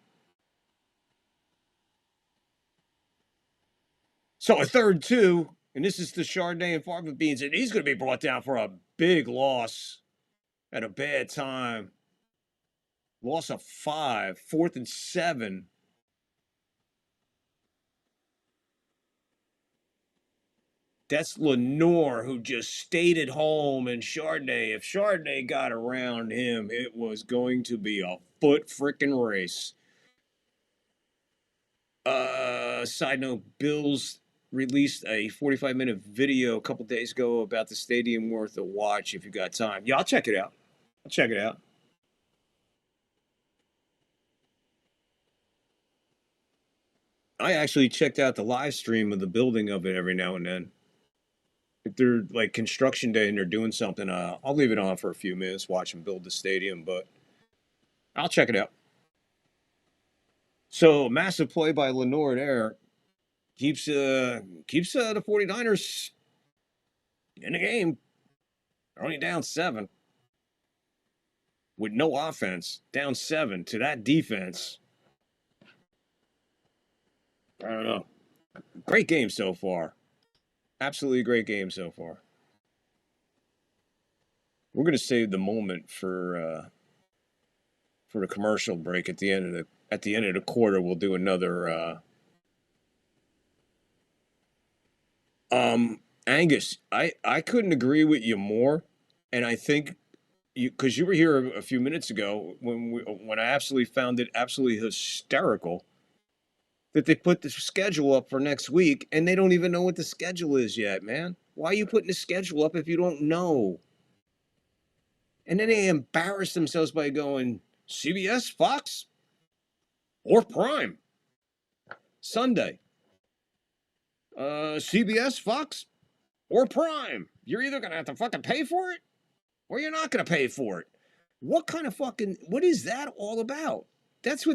So a 3rd-2, and this is the Chardonnay and Farva Beans, and he's going to be brought down for a big loss at a bad time. Loss of 5, 4th and 7. That's Lenore, who just stayed at home, and Chardonnay. If Chardonnay got around him, it was going to be a foot frickin' race. Side note, Bills released a 45-minute video a couple days ago about the stadium worth a watch if you got time. Yeah, I'll check it out. I actually checked out the live stream of the building of it every now and then. If they're like construction day and they're doing something, I'll leave it on for a few minutes, watch them build the stadium, but I'll check it out. So, massive play by Lenore there. Keeps the 49ers in the game. They're only down 7. With no offense. Down 7 to that defense. I don't know. Great game so far. Absolutely great game so far. We're going to save the moment for the commercial break at the end of the quarter. We'll do another. Angus, I couldn't agree with you more, and I think because you were here a few minutes ago when I absolutely found it absolutely hysterical that they put the schedule up for next week, and they don't even know what the schedule is yet, man. Why are you putting the schedule up if you don't know? And then they embarrass themselves by going CBS, Fox, or Prime. Sunday. CBS, Fox, or Prime. You're either going to have to fucking pay for it, or you're not going to pay for it. What is that all about? That's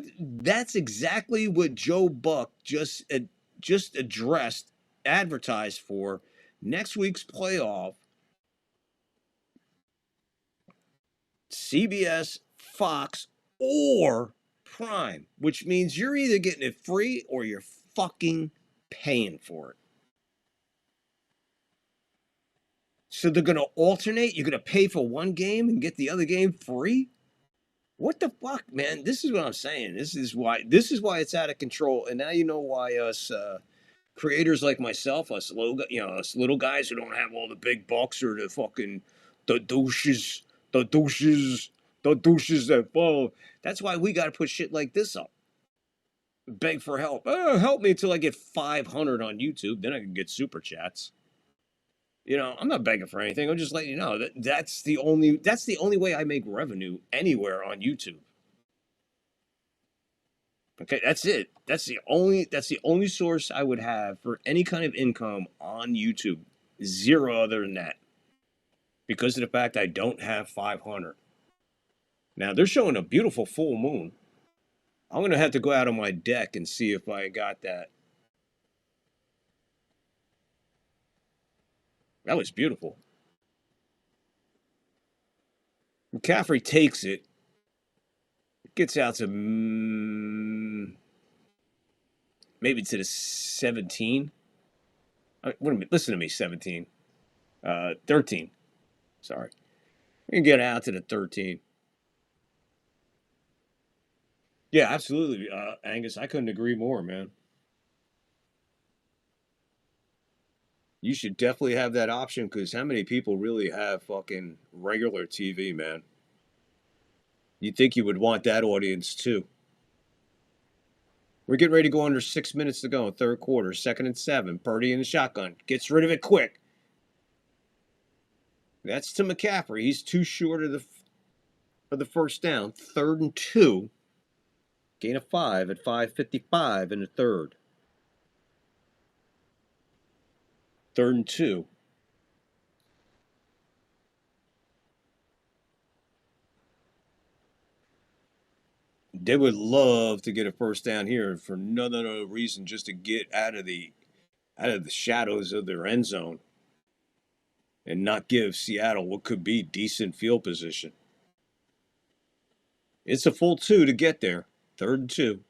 exactly what Joe Buck just advertised for next week's playoff. CBS, Fox, or Prime, which means you're either getting it free or you're fucking paying for it. So they're going to alternate. You're going to pay for one game and get the other game free? What the fuck, man? This is what I'm saying. This is why it's out of control. And now you know why us creators like myself, us little guys who don't have all the big bucks or the douches that follow. That's why we got to put shit like this up. Beg for help. Help me until I get 500 on YouTube. Then I can get super chats. I'm not begging for anything. I'm just letting you know that's the only way I make revenue anywhere on YouTube. Okay, that's it. That's the only source I would have for any kind of income on YouTube. Zero other than that. Because of the fact I don't have 500. Now they're showing a beautiful full moon. I'm gonna have to go out on my deck and see if I got that. That was beautiful. McCaffrey takes it. Gets out to maybe to the 17. Listen to me, 17. 13. Sorry. We can get out to the 13. Yeah, absolutely, Angus. I couldn't agree more, man. You should definitely have that option because how many people really have fucking regular TV, man? You'd think you would want that audience too. We're getting ready to go under 6 minutes to go in third quarter, 2nd and 7. Purdy in the shotgun. Gets rid of it quick. That's to McCaffrey. He's too short of the first down. 3rd and 2. Gain of 5 at 5:55 in the third. 3rd and 2. They would love to get a first down here for none other reason just to get out of the shadows of their end zone and not give Seattle what could be decent field position. It's a full 2 to get there. 3rd and 2.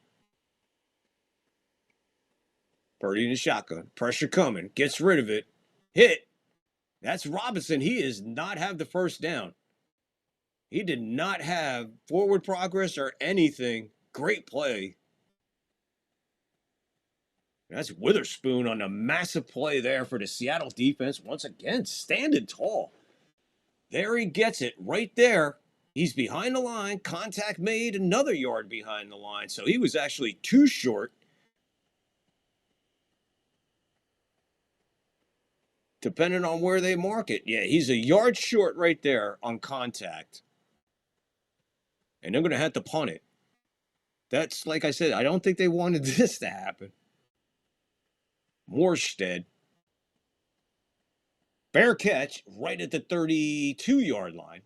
Purdy in the shotgun. Pressure coming. Gets rid of it. Hit. That's Robinson. He does not have the first down. He did not have forward progress or anything. Great play. That's Witherspoon on a massive play there for the Seattle defense. Once again, standing tall. There he gets it right there. He's behind the line. Contact made, another yard behind the line. So he was actually too short. Depending on where they mark it. Yeah, he's a yard short right there on contact. And they're going to have to punt it. That's, like I said, I don't think they wanted this to happen. Morstead. Fair catch right at the 32-yard line.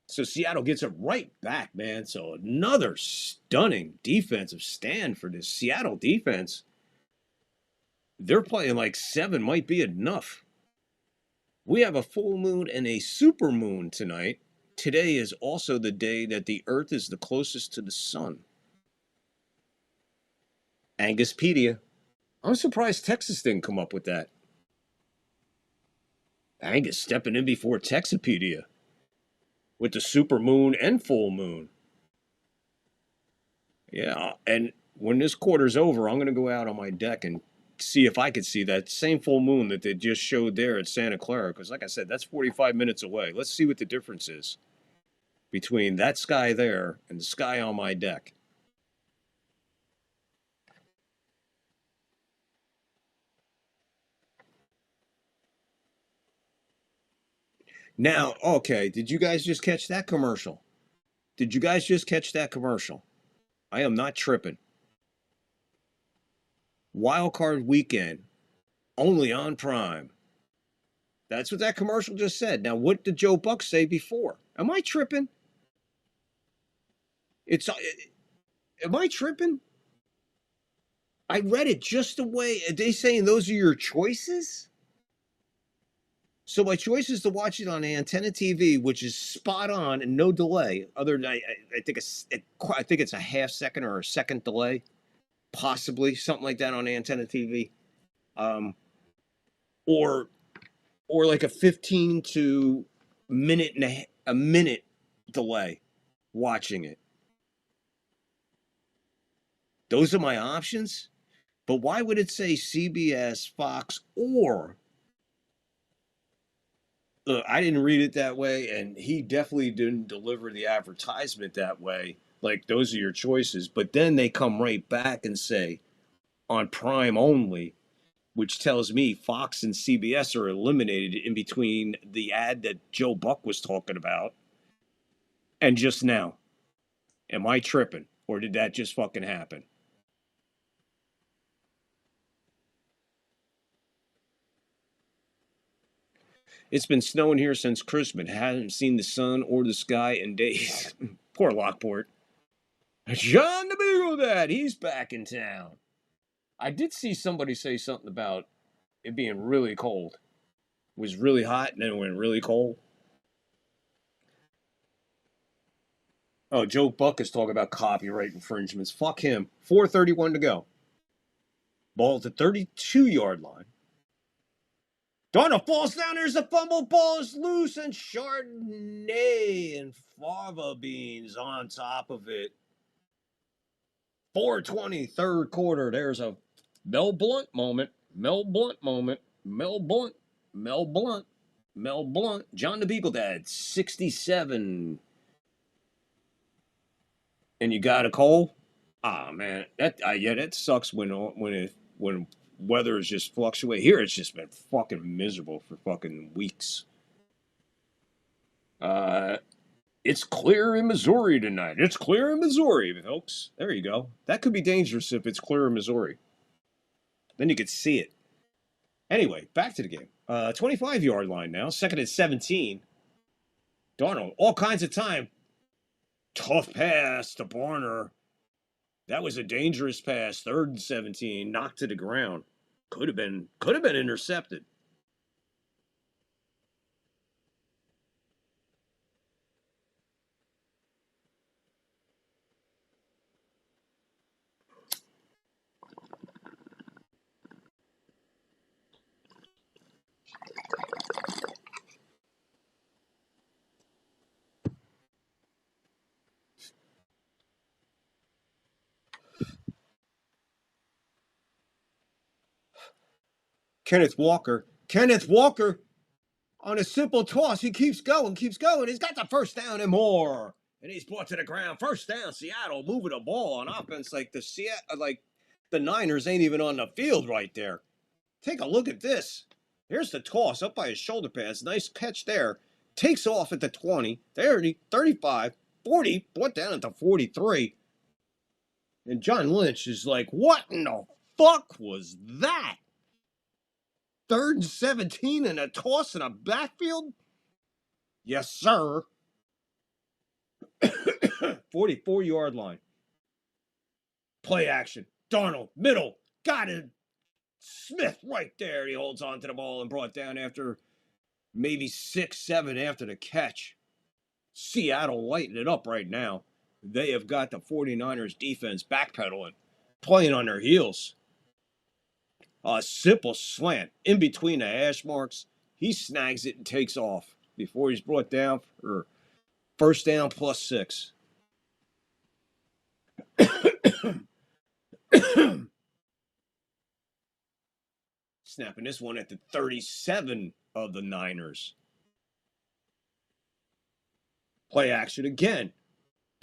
So Seattle gets it right back, man. So another stunning defensive stand for this Seattle defense. They're playing like 7 might be enough. We have a full moon and a super moon tonight. Today is also the day that the Earth is the closest to the sun. Anguspedia. I'm surprised Texas didn't come up with that. Angus stepping in before Texapedia with the super moon and full moon. Yeah, and when this quarter's over, I'm going to go out on my deck and see if I could see that same full moon that they just showed there at Santa Clara. Because like I said, that's 45 minutes away. Let's see what the difference is between that sky there and the sky on my deck. Now, okay, did you guys just catch that commercial? Did you guys just catch that commercial? I am not tripping. Wild Card Weekend, only on Prime. That's what that commercial just said. Now, what did Joe Buck say before? Am I tripping? Am I tripping? I read it just the way. Are they saying those are your choices? So my choice is to watch it on Antenna TV, which is spot on and no delay. Other than I think it's a half second or a second delay, possibly something like that on Antenna TV, or like a 15 to a minute delay watching it. Those are my options. But why would it say CBS, Fox, or? Look, I didn't read it that way, and he definitely didn't deliver the advertisement that way. Like, those are your choices. But then they come right back and say, on Prime only, which tells me Fox and CBS are eliminated in between the ad that Joe Buck was talking about and just now. Am I tripping? Or did that just fucking happen? It's been snowing here since Christmas. Haven't seen the sun or the sky in days. Poor Lockport. John the Beagle Dad, he's back in town. I did see somebody say something about it being really cold. It was really hot and then it went really cold. Oh, Joe Buck is talking about copyright infringements. Fuck him. 4:31 to go. Ball at the 32-yard line. Donald falls down. There's a fumble. Ball is loose, and Chardonnay and fava beans on top of it. 4:20, third quarter. There's a Mel Blount moment. Mel Blount moment. Mel Blount. Mel Blount. Mel Blount. John the Beagle Dad, 67. And you got a cold? Ah, man, that sucks when weather is just fluctuate. Here, it's just been fucking miserable for fucking weeks. It's clear in Missouri tonight. It's clear in Missouri, folks. There you go. That could be dangerous if it's clear in Missouri. Then you could see it. Anyway, back to the game. 25-yard line now. Second and 17. Darnold, all kinds of time. Tough pass to Barner. That was a dangerous pass. 3rd and 17. Knocked to the ground. Could have been intercepted. Kenneth Walker on a simple toss. He keeps going. He's got the first down and more. And he's brought to the ground. First down, Seattle moving the ball on offense like the Niners ain't even on the field right there. Take a look at this. Here's the toss up by his shoulder pads. Nice catch there. Takes off at the 20, 30, 35, 40, brought down at the 43. And John Lynch is like, what in the fuck was that? 3rd and 17 and a toss in a backfield? Yes, sir. 44-yard line. Play action. Darnold, middle. Got it. Smith right there. He holds on to the ball and brought down after maybe 6-7 after the catch. Seattle lighting it up right now. They have got the 49ers defense backpedaling, playing on their heels. A simple slant in between the hash marks. He snags it and takes off before he's brought down for first down plus 6. Snapping this one at the 37 of the Niners. Play action again.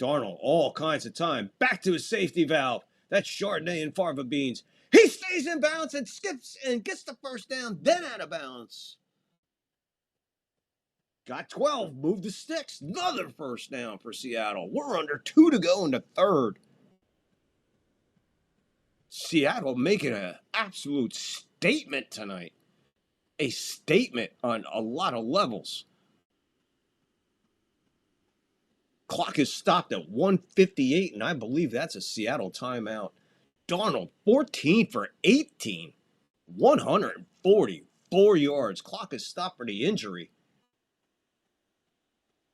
Darnold, all kinds of time. Back to his safety valve. That's Chardonnay and Farva Beans. He stays in bounds and skips and gets the first down, then out of bounds. Got 12, moved the sticks. Another first down for Seattle. We're under 2 to go in the 3rd. Seattle making an absolute statement tonight. A statement on a lot of levels. Clock is stopped at 1:58, and I believe that's a Seattle timeout. Darnold, 14 for 18, 144 yards. Clock is stopped for the injury.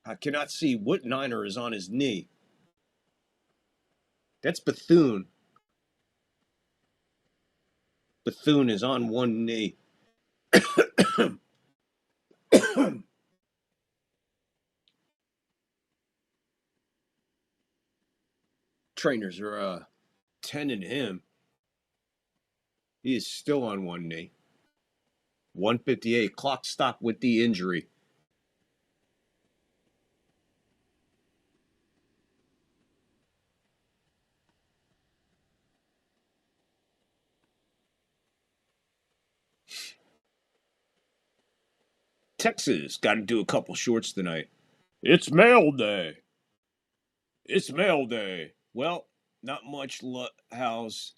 I cannot see what Niner is on his knee. That's Bethune. Bethune is on one knee. Trainers are tending him. He is still on one knee. 1:58. Clock stopped with the injury. Texas got to do a couple shorts tonight. It's mail day. It's mail day. Well, not much house.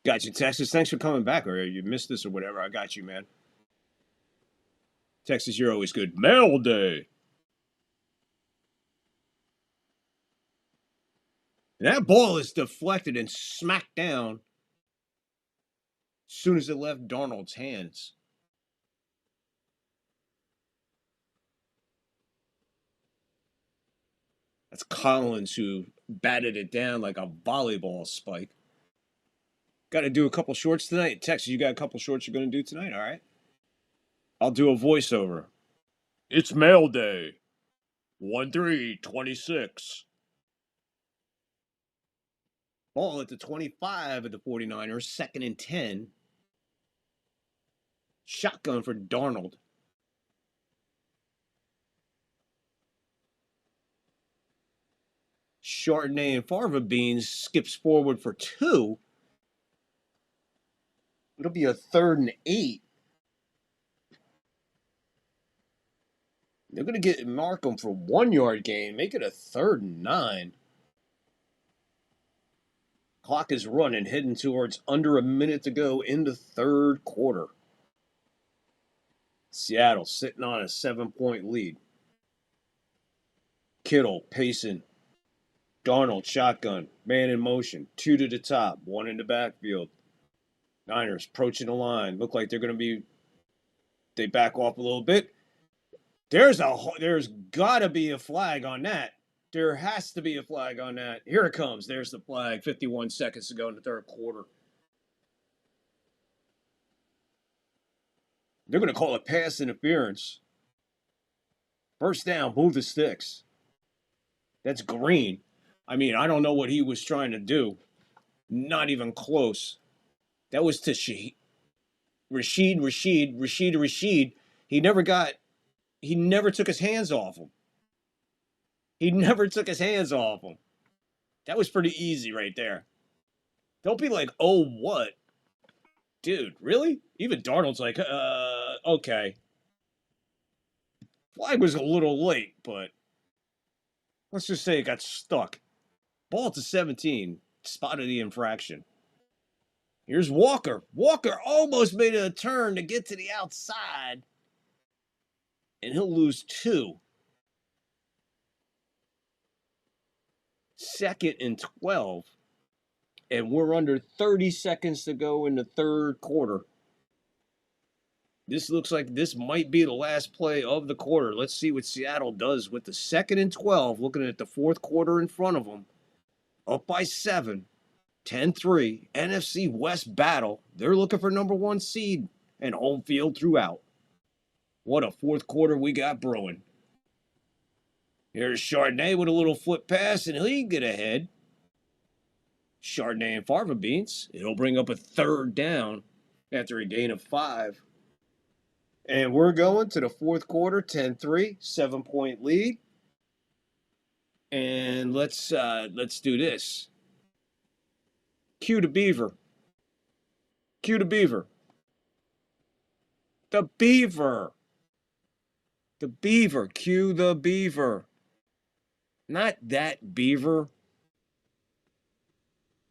Got you, Texas. Thanks for coming back. Or you missed this or whatever. I got you, man. Texas, you're always good. Mail day. And that ball is deflected and smacked down as soon as it left Darnold's hands. That's Collins who batted it down like a volleyball spike. Got to do a couple shorts tonight. Texas, you got a couple shorts you're going to do tonight? All right. I'll do a voiceover. It's mail day. 1-3-26. Ball at the 25 of the 49ers, 2nd and 10. Shotgun for Darnold. Chardonnay and Farva Beans skips forward for 2. It'll be a 3rd and 8. They're going to mark them for 1 yard gain, make it a 3rd and 9. Clock is running, heading towards under a minute to go in the 3rd quarter. Seattle sitting on a 7-point lead. Kittle pacing. Darnold shotgun, man in motion, 2 to the top, 1 in the backfield. Niners approaching the line. Look like they're going to be. They back off a little bit. There's got to be a flag on that. There has to be a flag on that. Here it comes. There's the flag. 51 seconds to go in the 3rd quarter. They're going to call it pass interference. First down, move the sticks. That's Green. I mean, I don't know what he was trying to do. Not even close. That was to Rashid. He never took his hands off him. That was pretty easy right there. Don't be like, oh, what? Dude, really? Even Darnold's like, okay. Flag was a little late, but let's just say it got stuck. Ball to 17. Spotted the infraction. Here's Walker. Walker almost made a turn to get to the outside. And he'll lose 2. 2nd and 12. And we're under 30 seconds to go in the 3rd quarter. This looks like this might be the last play of the quarter. Let's see what Seattle does with the 2nd and 12. Looking at the 4th quarter in front of them. Up by 7. 10-3. NFC West battle. They're looking for number 1 seed and home field throughout. What a 4th quarter we got brewing. Here's Chardonnay with a little flip pass, and he'll get ahead. Chardonnay and Farva Beans. It'll bring up a 3rd down after a gain of 5. And we're going to the 4th quarter, 10-3, 7-point lead. And let's do this. Cue the Beaver. Cue the Beaver. The Beaver. The Beaver. Cue the Beaver. Not that Beaver.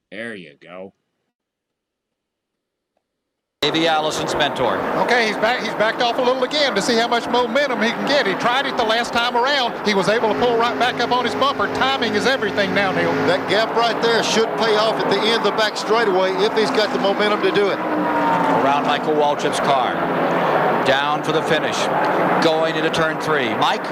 There you go. Davey Allison's mentor. Okay, he's backed off a little again to see how much momentum he can get. He tried it the last time around. He was able to pull right back up on his bumper. Timing is everything now, Neil. That gap right there should pay off at the end of the back straightaway if he's got the momentum to do it. Around Michael Waltrip's car. Down for the finish. Going into turn 3. Mike?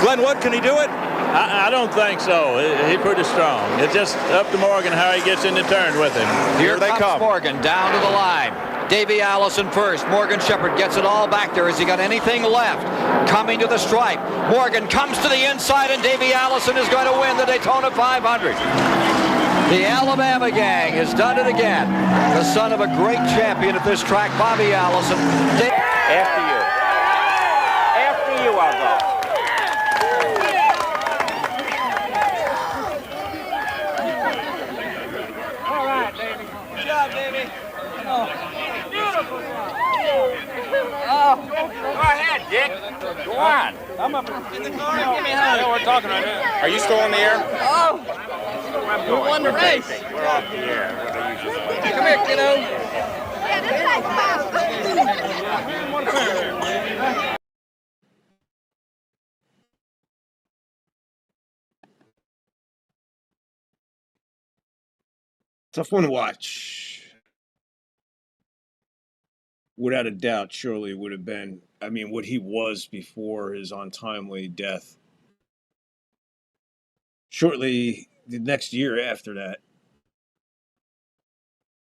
Glenwood, can he do it? I don't think so. He's pretty strong. It's just up to Morgan how he gets in the turn with him. Here they come. Morgan down to the line. Davey Allison first. Morgan Shepherd gets it all back there. Has he got anything left? Coming to the stripe. Morgan comes to the inside, and Davey Allison is going to win the Daytona 500. The Alabama gang has done it again. The son of a great champion at this track, Bobby Allison. After you. After you, I'll go. All right, Davey. Good job, Davey. Beautiful job. Go ahead, Dick. Go on. I'm up in the car. Give me a hug. I know we're talking right now. Are you still on the air? Oh. We won the race. We're off the air. Come here, kiddo. Yeah, this side's Tough one to watch. Without a doubt, surely it would have been, I mean, what he was before his untimely death. Shortly, the next year after that,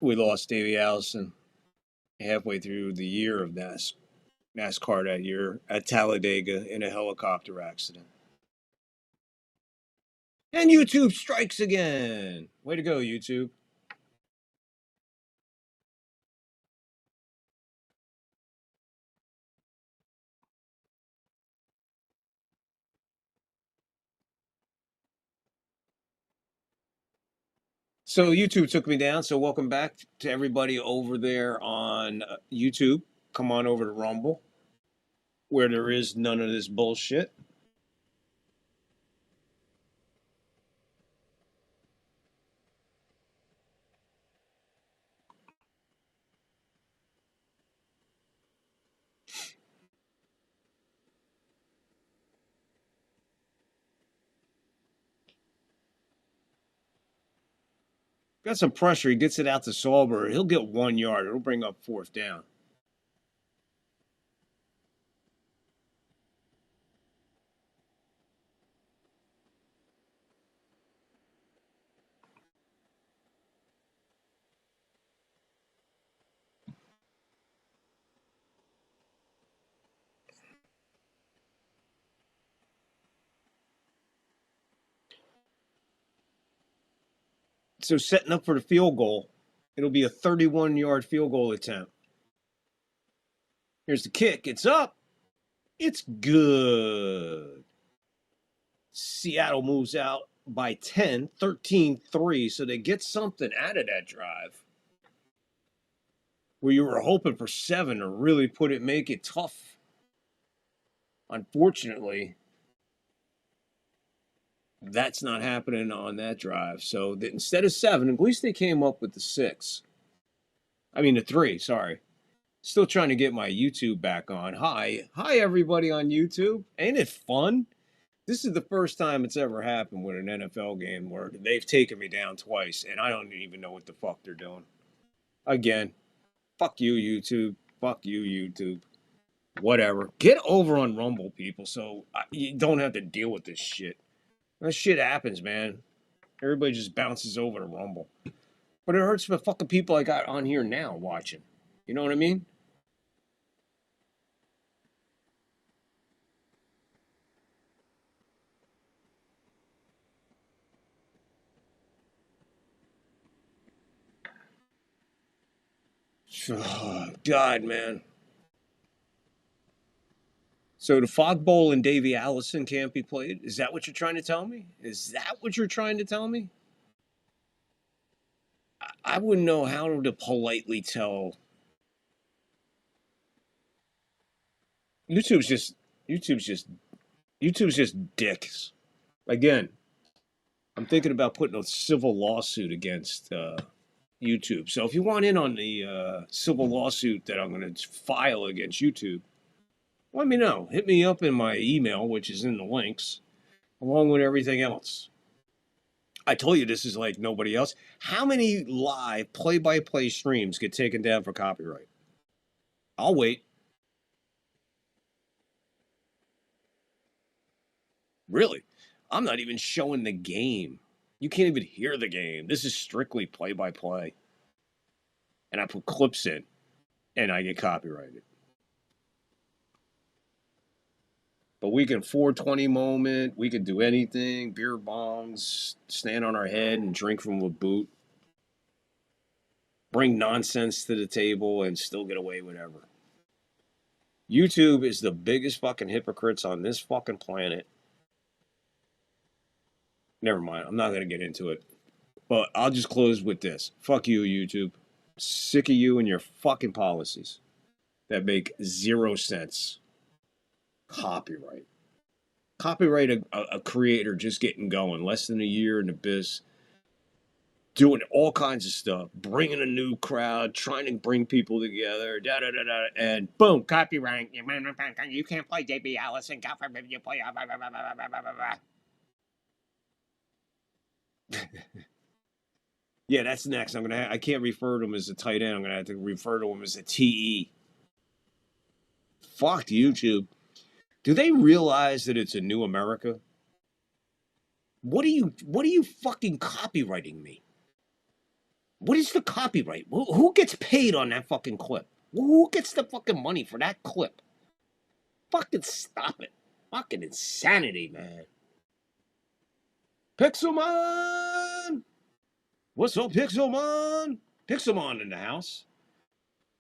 we lost Davey Allison halfway through the year of NASCAR that year at Talladega in a helicopter accident. And YouTube strikes again. Way to go, YouTube. So YouTube took me down. So welcome back to everybody over there on YouTube. Come on over to Rumble. where there is none of this bullshit. Got some pressure. He gets it out to Sauber. He'll get 1 yard. It'll bring up 4th down. So setting up for the field goal, it'll be a 31-yard field goal attempt. Here's the kick. It's up. It's good. Seattle moves out by 10, 13-3, so they get something out of that drive. Where you were hoping for 7 to really make it tough. Unfortunately, that's not happening on that drive. So instead of 7, at least they came up with the 3, sorry. Still trying to get my YouTube back on. Hi everybody on YouTube. Ain't it fun? This is the first time it's ever happened with an NFL game where they've taken me down twice, and I don't even know what the fuck they're doing. Again, fuck you, YouTube. Fuck you, YouTube. Whatever. Get over on Rumble, people, so you don't have to deal with this shit. That shit happens, man. Everybody just bounces over to Rumble. But it hurts the fucking people I got on here now watching. You know what I mean? Oh, God, man. So the Fog Bowl and Davey Allison can't be played? Is that what you're trying to tell me? Is that what you're trying to tell me? I wouldn't know how to politely tell. YouTube's just dicks. Again, I'm thinking about putting a civil lawsuit against YouTube. So if you want in on the civil lawsuit that I'm going to file against YouTube, let me know. Hit me up in my email, which is in the links, along with everything else. I told you this is like nobody else. How many live play-by-play streams get taken down for copyright? I'll wait. Really? I'm not even showing the game. You can't even hear the game. This is strictly play-by-play. And I put clips in, and I get copyrighted. But we can 420 moment. We can do anything. Beer bongs. Stand on our head and drink from a boot. Bring nonsense to the table and still get away with whatever. YouTube is the biggest fucking hypocrites on this fucking planet. Never mind. I'm not going to get into it. But I'll just close with this. Fuck you, YouTube. Sick of you and your fucking policies that make 0 sense. Copyright. Copyright a creator just getting going. Less than a year in the biz. Doing all kinds of stuff. Bringing a new crowd. Trying to bring people together. And boom, copyright. You can't play Davey Allison. God forbid you play. Yeah, that's next. I can't refer to him as a tight end. I'm gonna have to refer to him as a TE. Fuck YouTube. Do they realize that it's a new America? What are you fucking copywriting me? What is the copyright? Who gets paid on that fucking clip? Who gets the fucking money for that clip? Fucking stop it. Fucking insanity, man. Pixelmon! What's up, Pixelmon? Pixelmon in the house.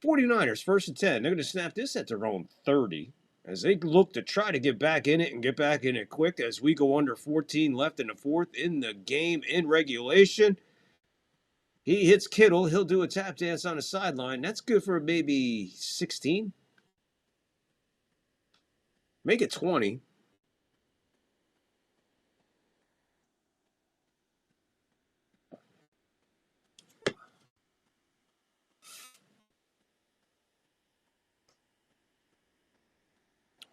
49ers, 1st and 10. They're going to snap this at their own 30 as they look to try to get back in it and get back in it quick as we go under 14 left in the 4th in the game in regulation. He hits Kittle. He'll do a tap dance on the sideline. That's good for maybe 16. Make it 20.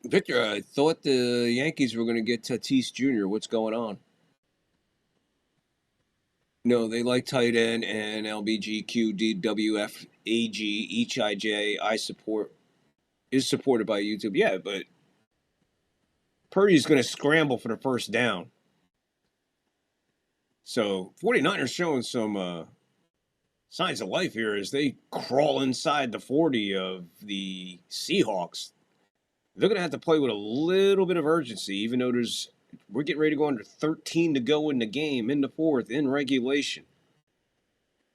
Victor, I thought the Yankees were going to get Tatis Jr. What's going on? No, they like tight end and LBGQ, DWF, AG, each IJ, I support, is supported by YouTube. Yeah, but Purdy's going to scramble for the first down. So 49ers showing some signs of life here as they crawl inside the 40 of the Seahawks. They're going to have to play with a little bit of urgency, even though we're getting ready to go under 13 to go in the game, in the fourth, in regulation.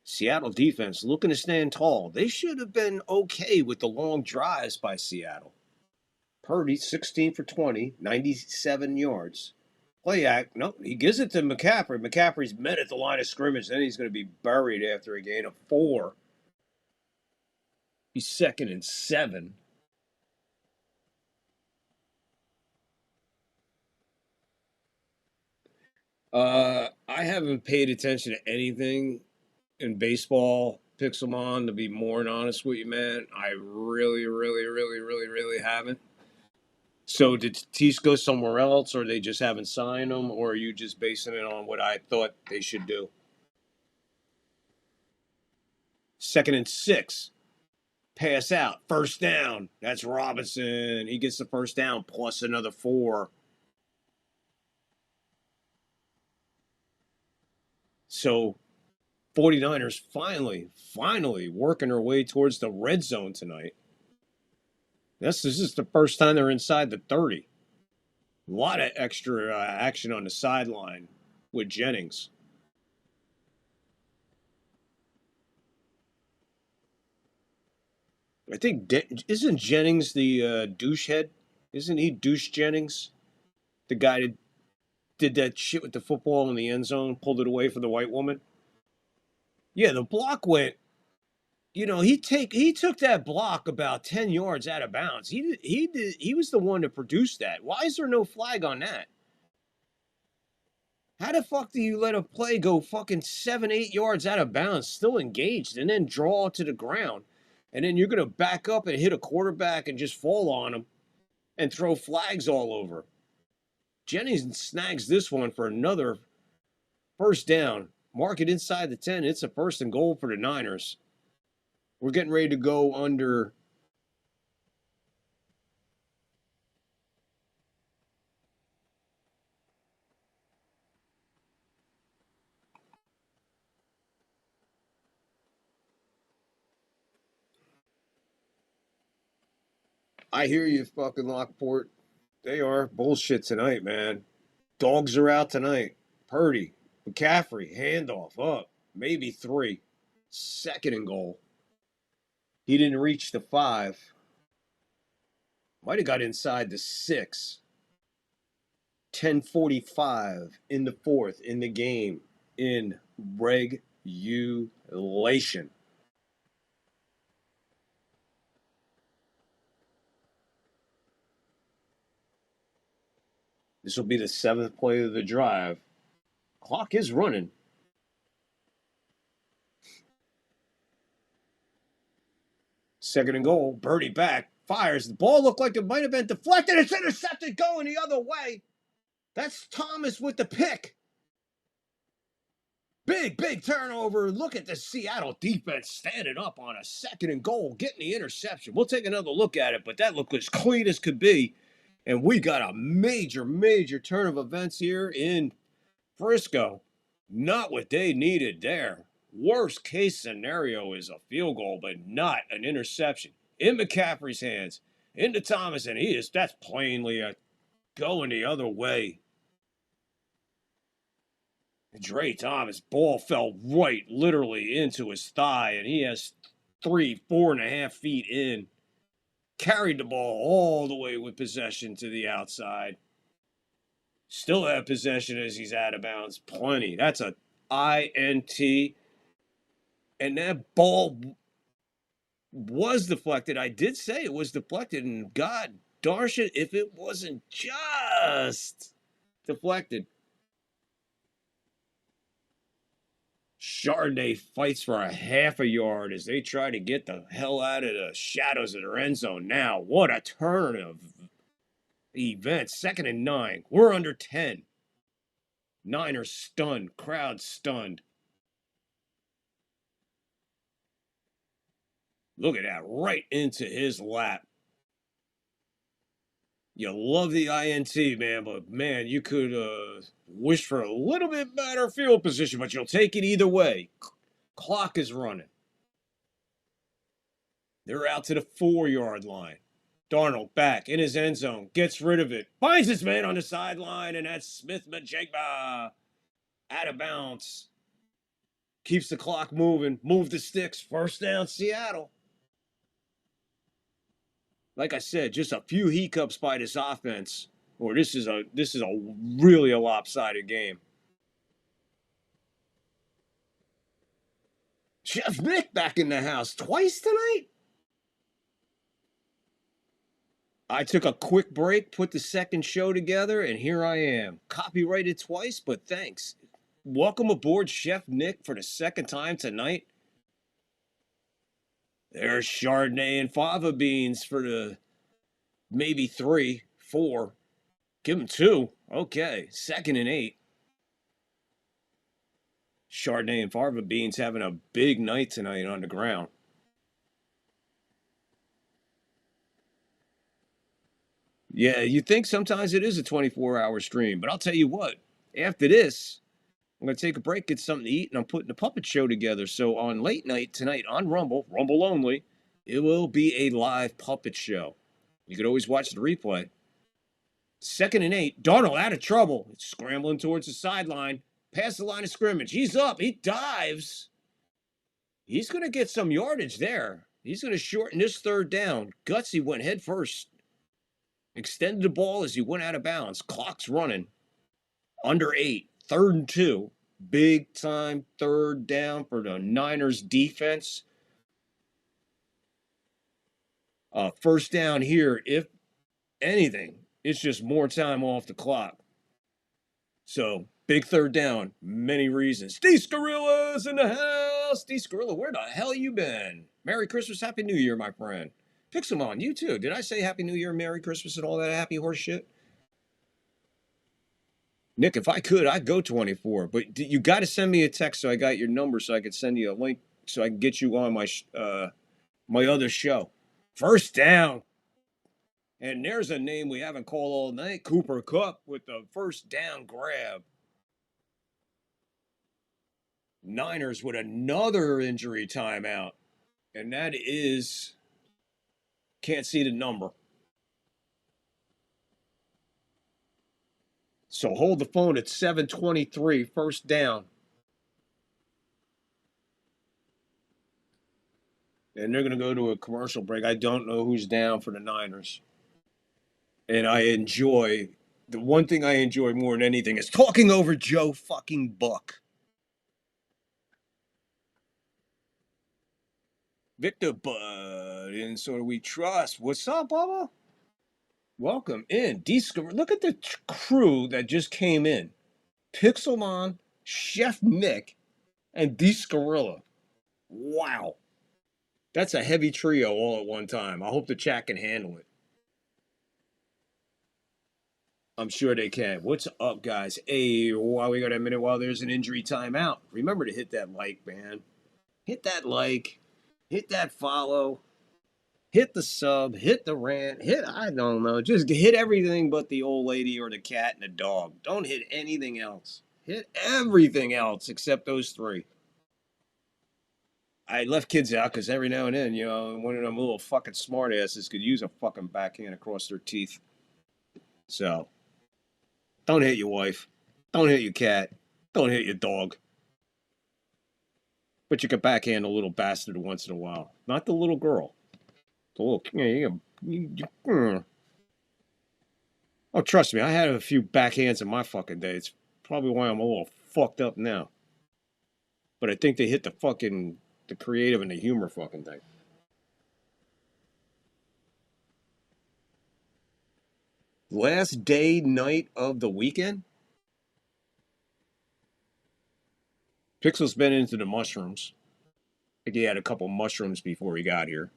Seattle defense looking to stand tall. They should have been okay with the long drives by Seattle. Purdy, 16 for 20, 97 yards. Play act, nope, he gives it to McCaffrey. McCaffrey's met at the line of scrimmage. Then he's going to be buried after a gain of 4. He's 2nd and 7. I haven't paid attention to anything in baseball, Pixelmon, to be more than honest with you, man. I really haven't. So did Tatis go somewhere else, or they just haven't signed him, or are you just basing it on what I thought they should do? 2nd and 6. Pass out. First down. That's Robinson. He gets the first down plus another 4. So 49ers finally working their way towards the red zone tonight. This is the first time they're inside the 30. A lot of extra action on the sideline with Jennings. I think, isn't Jennings the douche head? Isn't he Douche Jennings? The guy that did that shit with the football in the end zone, pulled it away from the white woman? Yeah, the block went, he took that block about 10 yards out of bounds. He was the one to produce that. Why is there no flag on that? How the fuck do you let a play go fucking 7-8 yards out of bounds, still engaged, and then draw to the ground? And then you're going to back up and hit a quarterback and just fall on him and throw flags all over. Jennings snags this one for another first down. Mark it inside the 10. It's a 1st and goal for the Niners. We're getting ready to go under. I hear you, fucking Lockport. They are bullshit tonight, man. Dogs are out tonight. Purdy, McCaffrey, handoff up. Maybe 3. 2nd and goal. He didn't reach the 5. Might have got inside the 6. 10:45 in the 4th in the game in regulation. This will be the 7th play of the drive. Clock is running. Second and goal. Birdie back. Fires. The ball looked like it might have been deflected. It's intercepted going the other way. That's Thomas with the pick. Big turnover. Look at the Seattle defense standing up on a 2nd and goal, getting the interception. We'll take another look at it, but that looked as clean as could be. And we got a major turn of events here in Frisco. Not what they needed there. Worst case scenario is a field goal, but not an interception. In McCaffrey's hands, into Thomas, and that's plainly going the other way. Dre Thomas, ball fell right literally into his thigh, and he has 4.5 feet in. Carried the ball all the way with possession to the outside. Still have possession as he's out of bounds. Plenty. That's a INT. And that ball was deflected. I did say it was deflected, and God Darsh it if it wasn't just deflected. Chardonnay fights for a half a yard as they try to get the hell out of the shadows of their end zone now. What a turn of events. 2nd and 9. We're under 10. Niners stunned. Crowd stunned. Look at that. Right into his lap. You love the INT, man, but man, you could wish for a little bit better field position, but you'll take it either way. Clock is running. They're out to the 4-yard line. Darnold back in his end zone, gets rid of it, finds his man on the sideline, and that's Smith-Njigba out of bounds. Keeps the clock moving, move the sticks, 1st down Seattle. Like I said, just a few hiccups by this offense, or this is a really a lopsided game. Chef Nick back in the house twice tonight. I took a quick break, put the second show together, and here I am. Copyrighted twice, but thanks. Welcome aboard, Chef Nick, for the 2nd time tonight. There's Chardonnay and fava beans for the maybe 3, 4. Give him 2. Okay, 2nd and 8. Chardonnay and fava beans having a big night tonight on the ground. Yeah, you think sometimes it is a 24-hour stream, but I'll tell you what, after this, I'm going to take a break, get something to eat, and I'm putting a puppet show together. So on late night tonight on Rumble only, it will be a live puppet show. You could always watch the replay. 2nd and 8. Darnold out of trouble. It's scrambling towards the sideline. Past the line of scrimmage. He's up. He dives. He's going to get some yardage there. He's going to shorten this 3rd down. Gutsy went head first. Extended the ball as he went out of bounds. Clock's running. Under 8. 3rd and 2. Big time 3rd down for the Niners defense. 1st down here, if anything, it's just more time off the clock. So, big 3rd down, many reasons. D-Scarilla in the house. D-Scarilla, where the hell you been? Merry Christmas, Happy New Year, my friend. Pixelmon, you too. Did I say Happy New Year, Merry Christmas, and all that happy horse shit? Nick, if I could, I'd go 24. But you got to send me a text so I got your number so I could send you a link so I can get you on my my other show. 1st down. And there's a name we haven't called all night. Cooper Kupp with the 1st down grab. Niners with another injury timeout. And that is, can't see the number. So hold the phone at 7:23, 1st down. And they're going to go to a commercial break. I don't know who's down for the Niners. And the one thing I enjoy more than anything is talking over Joe fucking Buck. Victor Bud, and so do we trust. What's up, Bubba? Welcome in. Look at the crew that just came in. Pixelmon, Chef Nick, and D-Scarilla. Wow. That's a heavy trio all at one time. I hope the chat can handle it. I'm sure they can. What's up, guys? Hey, while we got a minute while there's an injury timeout, remember to hit that like, man. Hit that like. Hit that follow. Hit the sub. Hit the rant. I don't know. Just hit everything but the old lady or the cat and the dog. Don't hit anything else. Hit everything else except those 3. I left kids out because every now and then, one of them little fucking smartasses could use a fucking backhand across their teeth. So, don't hit your wife. Don't hit your cat. Don't hit your dog. But you can backhand a little bastard once in a while. Not the little girl. The little... Oh, trust me, I had a few backhands in my fucking day. It's probably why I'm a little fucked up now. But I think they hit the creative and the humor fucking thing. Last day, night of the weekend? Pixel's been into the mushrooms. I think he had a couple mushrooms before he got here.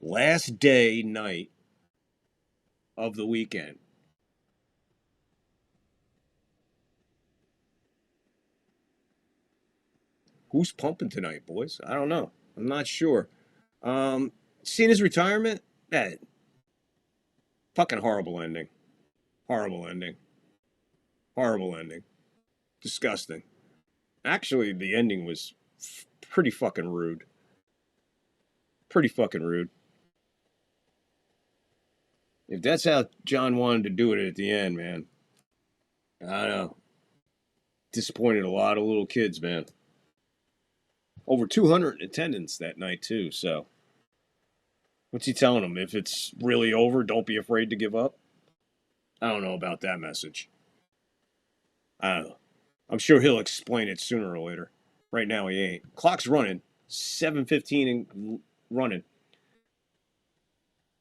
Last day, night of the weekend. Who's pumping tonight, boys? I don't know. I'm not sure. Seeing his retirement? Fucking horrible ending. Horrible ending. Horrible ending. Disgusting. Actually, the ending was pretty fucking rude. Pretty fucking rude. If that's how John wanted to do it at the end, man, I don't know. Disappointed a lot of little kids, man. Over 200 in attendance that night, too, so. What's he telling them? If it's really over, don't be afraid to give up? I don't know about that message. I don't know. I'm sure he'll explain it sooner or later. Right now he ain't. Clock's running. 7:15 and running.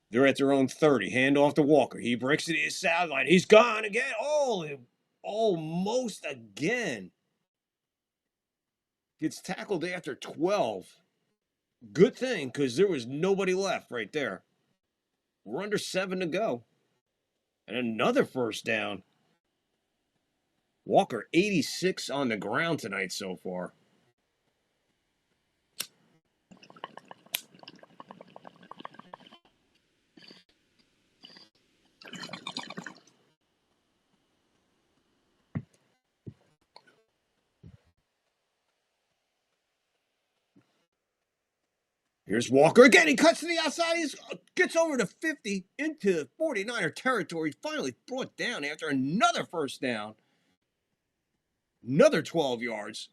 They're at their own 30. Hand off to Walker. He breaks it to his sideline. He's gone again. Oh, almost again. Gets tackled after 12. Good thing, because there was nobody left right there. We're under 7 to go. And another first down. Walker, 86 on the ground tonight so far. Here's Walker again. He cuts to the outside. He gets over to 50 into 49er territory. Finally brought down after another first down. Another 12 yards.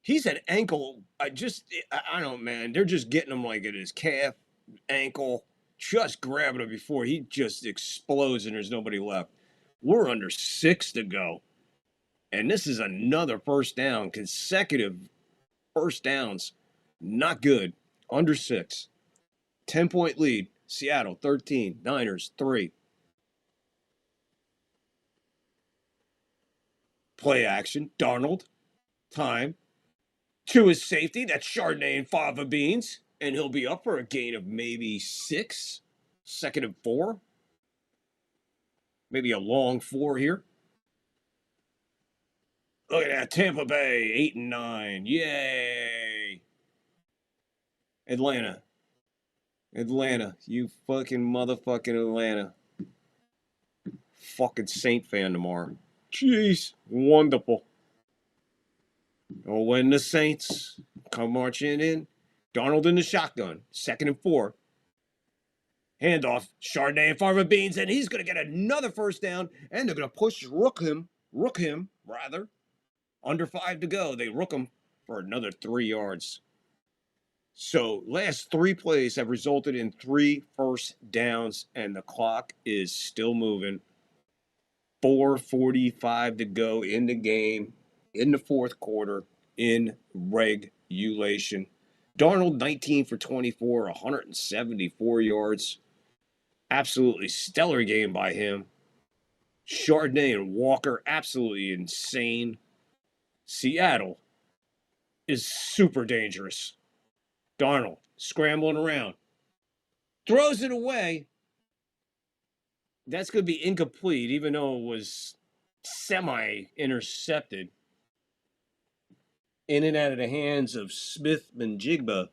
He's an ankle. I don't know, man. They're just getting him like at his calf, ankle, just grabbing him before he just explodes and there's nobody left. We're under 6 to go. And this is another first down, consecutive first downs. Not good. Under 6. 10-point lead. Seattle 13. Niners 3. Play action. Darnold. Time. To his safety. That's Chardonnay and fava beans. And he'll be up for a gain of maybe 6. 2nd and 4. Maybe a long 4 here. Look at that. Tampa Bay, 8 and 9. Yay. Atlanta. You fucking motherfucking Atlanta. Fucking Saint fan tomorrow. Jeez. Wonderful. Oh, when the Saints come marching in. Darnold in the shotgun. 2nd and 4. Handoff. Chardonnay and fava beans. And he's going to get another first down. And they're going to push Rook him, rather. Under 5 to go. They rook him for another 3 yards. So, last 3 plays have resulted in 3 first downs, and the clock is still moving. 4:45 to go in the game, in the fourth quarter, in regulation. Darnold, 19 for 24, 174 yards. Absolutely stellar game by him. Chardonnay and Walker, absolutely insane. Seattle is super dangerous. Darnold scrambling around. Throws it away. That's going to be incomplete, even though it was semi-intercepted. In and out of the hands of Smith-Njigba.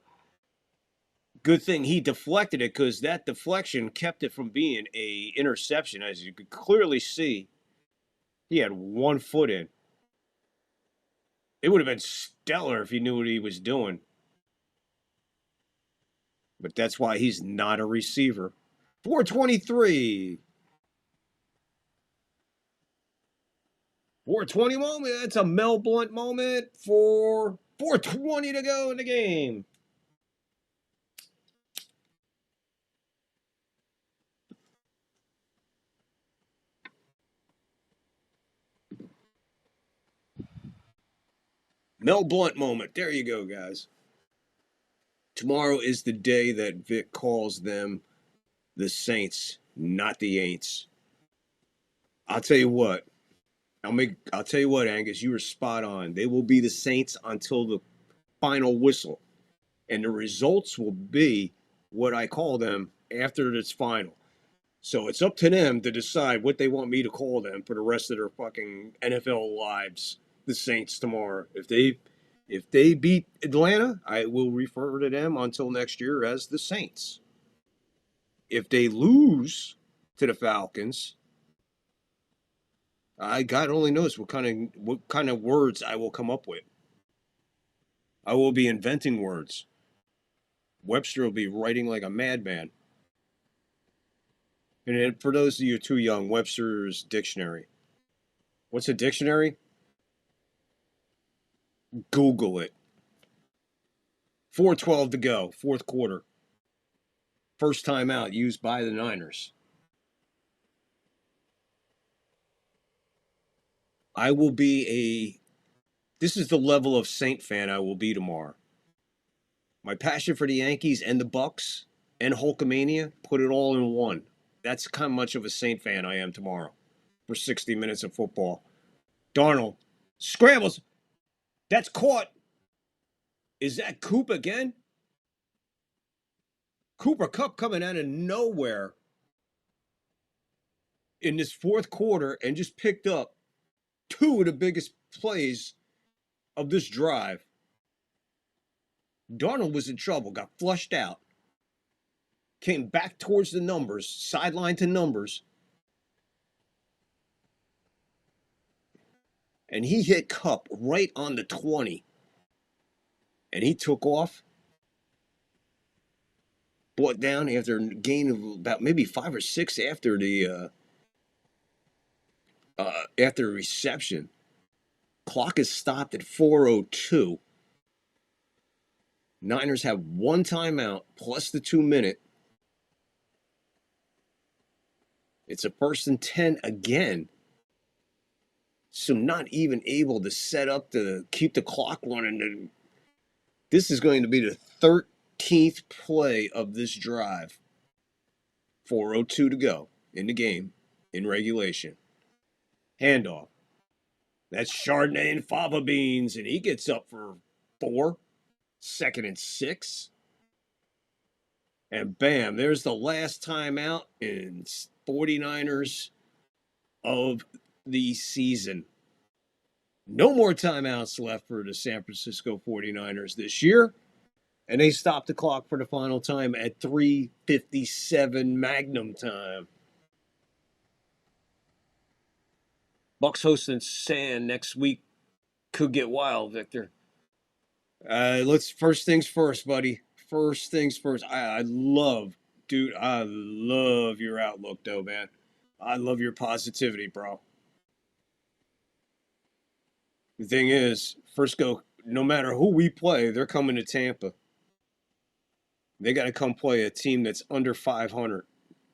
Good thing he deflected it, because that deflection kept it from being an interception. As you could clearly see, he had 1 foot in. It would have been stellar if he knew what he was doing. But that's why he's not a receiver. 4:23. 4:20 moment. That's a Mel Blount moment for 4:20 to go in the game. Mel Blount moment. There you go, guys. Tomorrow is the day that Vic calls them The Saints, not the Aints. I'll tell you what. I'll tell you what, Angus, you were spot on. They will be the Saints until the final whistle. And the results will be what I call them after it's final. So it's up to them to decide what they want me to call them for the rest of their fucking NFL lives. The Saints tomorrow. If they beat Atlanta, I will refer to them until next year as the Saints. If they lose to the Falcons, God only knows what kind of words I will come up with. I will be inventing words. Webster will be writing like a madman. And then for those of you too young, Webster's dictionary. What's a dictionary? Google it. 4:12 to go, fourth quarter. First time out used by the Niners. I will be this is the level of Saint fan I will be tomorrow. My passion for the Yankees and the Bucks and Hulkamania, put it all in one. That's how much of a Saint fan I am tomorrow for 60 minutes of football. Darnold scrambles. That's caught. Is that Coop again? Cooper Kupp coming out of nowhere in this fourth quarter and just picked up two of the biggest plays of this drive. Darnold was in trouble, got flushed out, came back towards the numbers, sideline to numbers, and he hit Kupp right on the 20. And he took off, brought down after a gain of about maybe 5 or 6 after the reception. Clock is stopped at 4:02. Niners have one timeout plus the 2-minute. It's a 1st and 10 again. So not even able to set up to keep the clock running. This is going to be the 13th play of this drive. 4:02 to go in the game, in regulation. Handoff. That's Chardonnay and fava beans, and he gets up for 4. 2nd and 6. And bam, there's the last timeout in 49ers of the season. No more timeouts left for the San Francisco 49ers this year. And they stopped the clock for the final time at 3:57 Magnum time. Bucks hosting San next week. Could get wild, Victor. Let's first things first, buddy. First things first. I love your outlook, though, man. I love your positivity, bro. The thing is, no matter who we play, they're coming to Tampa. They got to come play a team that's under 500.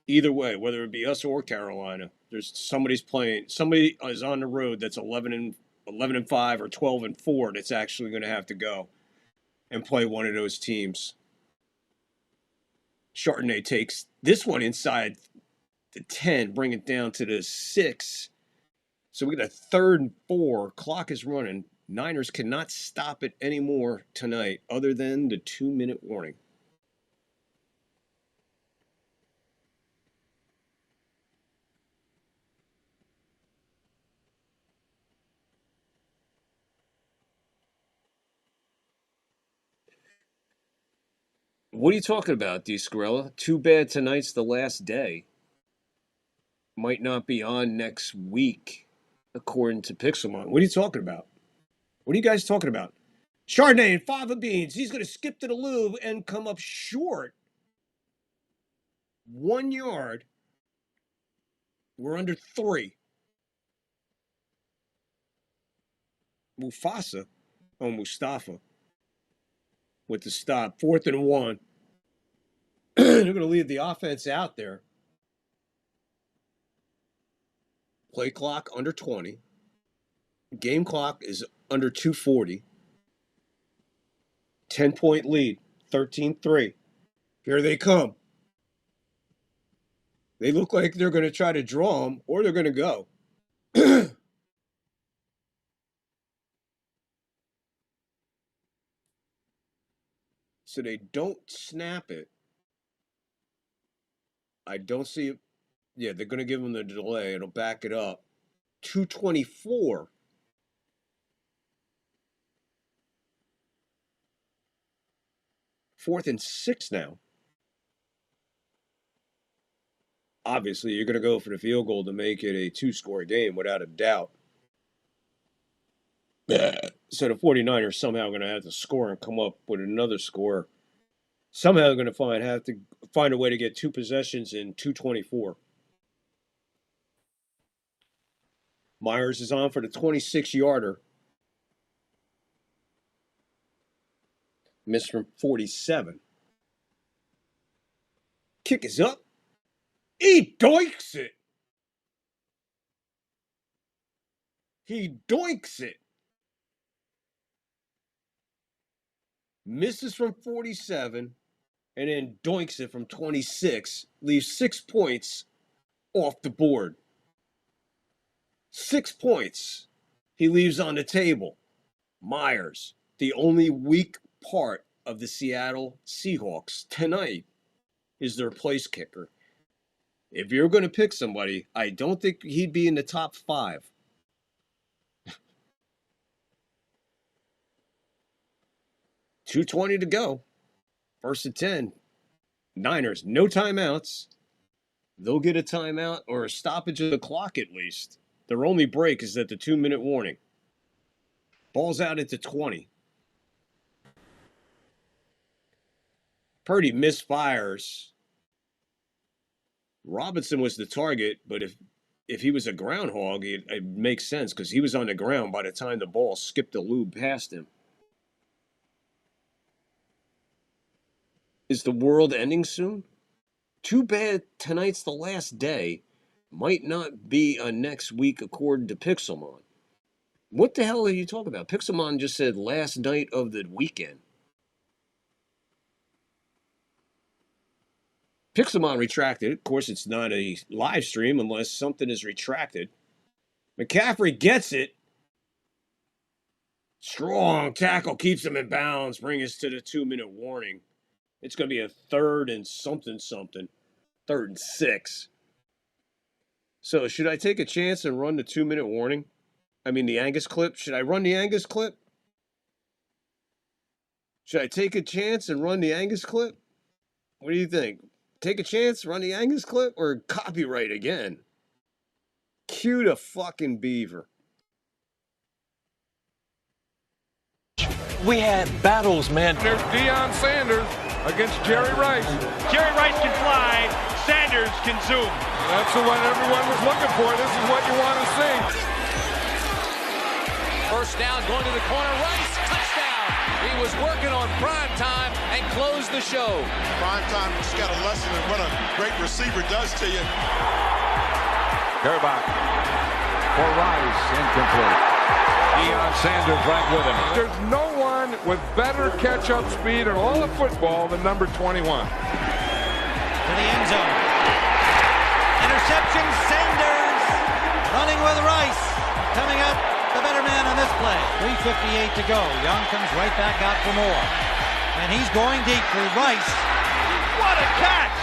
Either way, whether it be us or Carolina, somebody is on the road that's 11-5 or 12-4 that's actually going to have to go and play one of those teams. Chardonnay takes this one inside the 10, bring it down to the 6. So we got a 3rd and 4. Clock is running. Niners cannot stop it anymore tonight other than the 2-minute warning. What are you talking about, D. Scarella? Too bad tonight's the last day. Might not be on next week, according to Pixelmon. What are you talking about? What are you guys talking about? Chardonnay and fava beans. He's going to skip to the Louvre and come up short. 1 yard. We're under 3. Mustafa with the stop. 4th and 1. They're going to leave the offense out there. Play clock under 20. Game clock is under 2:40. 10-point lead. 13-3. Here they come. They look like they're going to try to draw them or they're going to go. So they don't snap it. I don't see it. Yeah, they're going to give them the delay. It'll back it up. 224. Fourth and 6 now. Obviously, you're going to go for the field goal to make it a 2-score game without a doubt. So the 49ers somehow going to have to score and come up with another score. Somehow they're going to have to find a way to get 2 possessions in 224. Myers is on for the 26-yarder. Missed from 47. Kick is up. He doinks it. He doinks it. Misses from 47 and then doinks it from 26. Leaves 6 points off the board. 6 points he leaves on the table. Myers, the only weak part of the Seattle Seahawks tonight, is their place kicker. If you're going to pick somebody, I don't think he'd be in the top 5. $2:20 to go. First and 10. Niners, no timeouts. They'll get a timeout or a stoppage of the clock at least. Their only break is at the 2-minute warning. Ball's out into 20. Purdy misfires. Robinson was the target, but if he was a groundhog, it makes sense because he was on the ground by the time the ball skipped the lube past him. Is the world ending soon? Too bad tonight's the last day. Might not be a next week according to Pixelmon. What the hell are you talking about? Pixelmon just said last night of the weekend. Pixelmon retracted. Of course, it's not a live stream unless something is retracted. McCaffrey gets it. Strong tackle keeps him in bounds. Bring us to the 2-minute warning. It's going to be a 3rd and something. 3rd and 6. So should I take a chance and run the 2-minute warning? I mean the Angus clip. Should I run the Angus clip? Should I take a chance and run the Angus clip? What do you think? Take a chance, run the Angus clip, or copyright again? Cue the fucking beaver. We had battles, man. There's Deion Sanders against Jerry Rice. Jerry Rice can fly. Sanders can zoom. That's what everyone was looking for. This is what you want to see. First down, going to the corner. Rice, touchdown. He was working on prime time and closed the show. Prime time just got a lesson in what a great receiver does to you. Gerbach for Rice, incomplete. Deion Sanders right with him. There's no one with better catch-up speed in all of football than number 21. To the end zone. Interception, Sanders running with Rice. Coming up, the better man on this play. 3:58 to go. Young comes right back out for more. And he's going deep for Rice. What a catch!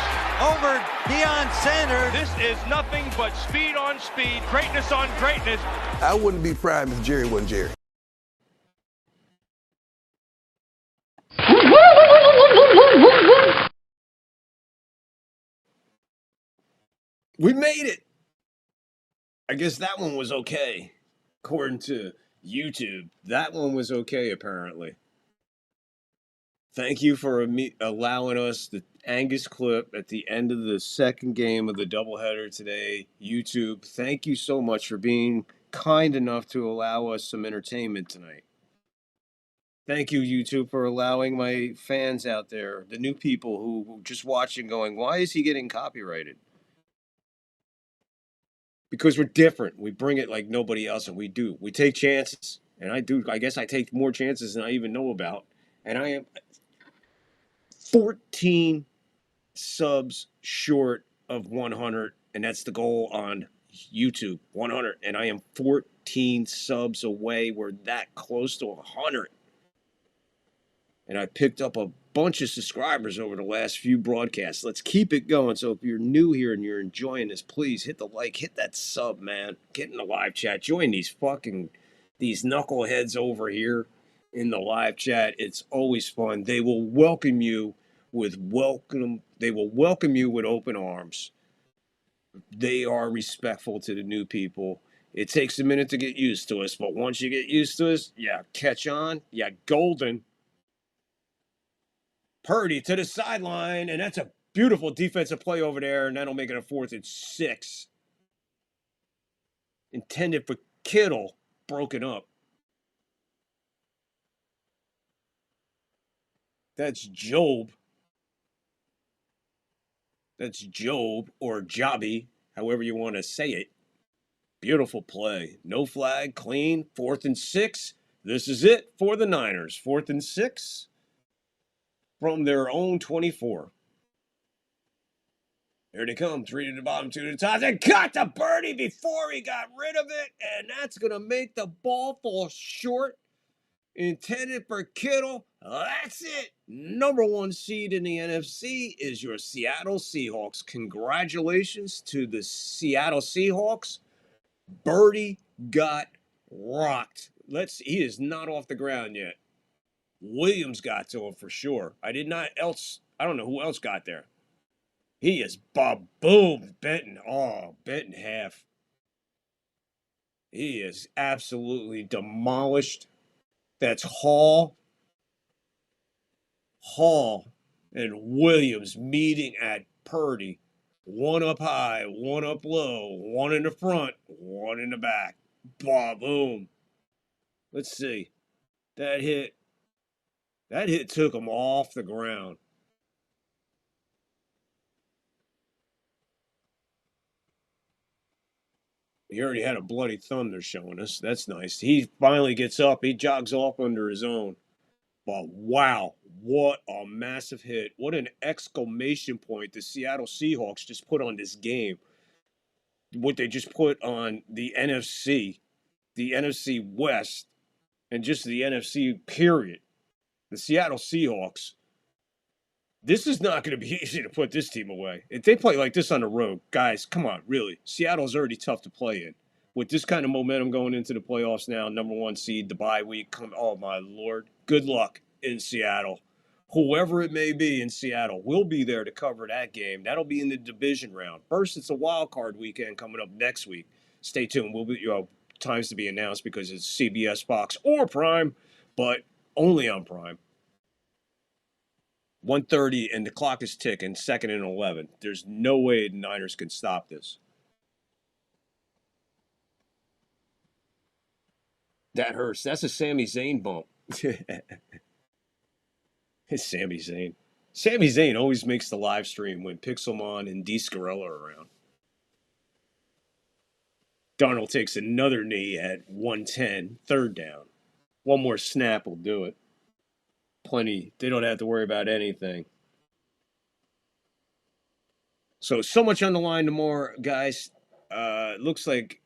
Over Deion Sanders. This is nothing but speed on speed, greatness on greatness. I wouldn't be proud if Jerry wasn't Jerry. We made it. I guess that one was okay. According to YouTube, that one was okay, apparently. Thank you for allowing us the Angus clip at the end of the second game of the doubleheader today. YouTube, thank you so much for being kind enough to allow us some entertainment tonight. Thank you, YouTube, for allowing my fans out there, the new people who just watching going, why is he getting copyrighted? Because we're different. We bring it like nobody else, and we do. We take chances, and I do. I guess I take more chances than I even know about. And I am 14 subs short of 100, and that's the goal on YouTube, 100. And I am 14 subs away. We're that close to 100. And I picked up a bunch of subscribers over the last few broadcasts. Let's keep it going. So if you're new here and you're enjoying this, please hit the like, hit that sub, man. Get in the live chat. Join these knuckleheads over here in the live chat. It's always fun. They will welcome you with open arms. They are respectful to the new people. It takes a minute to get used to us, but once you get used to us, yeah, catch on. Yeah, golden. Purdy to the sideline, and that's a beautiful defensive play over there, and that'll make it a 4th and 6. Intended for Kittle, broken up. That's Job. That's Job or Jobby, however you want to say it. Beautiful play. No flag, clean, 4th and 6. This is it for the Niners. 4th and 6. From their own 24. Here they come. 3 to the bottom, 2 to the top. They got the birdie before he got rid of it. And that's going to make the ball fall short. Intended for Kittle. That's it. Number 1 seed in the NFC is your Seattle Seahawks. Congratulations to the Seattle Seahawks. Birdie got rocked. He is not off the ground yet. Williams got to him for sure. I don't know who else got there. He is boom, Benton. Oh, Benton half. He is absolutely demolished. That's Hall and Williams meeting at Purdy. One up high, one up low, one in the front, one in the back. Boom. Let's see. That hit took him off the ground. He already had a bloody thumb they're showing us. That's nice. He finally gets up. He jogs off under his own. But wow, what a massive hit. What an exclamation point the Seattle Seahawks just put on this game. What they just put on the NFC West, and just the NFC period. The Seattle Seahawks. This is not going to be easy to put this team away. If they play like this on the road, guys, come on, really. Seattle's already tough to play in. With this kind of momentum going into the playoffs now, number 1 seed, the bye week, oh my Lord. Good luck in Seattle. Whoever it may be in Seattle, we'll be there to cover that game. That'll be in the division round. First, it's a wild card weekend coming up next week. Stay tuned. We'll be, times to be announced because it's CBS, Fox, or Prime, but only on Prime. 1:30 and the clock is ticking, 2nd and 11. There's no way the Niners can stop this. That hurts. That's a Sami Zayn bump. It's Sami Zayn. Sami Zayn always makes the live stream when Pixelmon and D. Scarella are around. Darnold takes another knee at 110, 3rd down. One more snap will do it. Plenty. They don't have to worry about anything. So much on the line tomorrow, guys. It looks like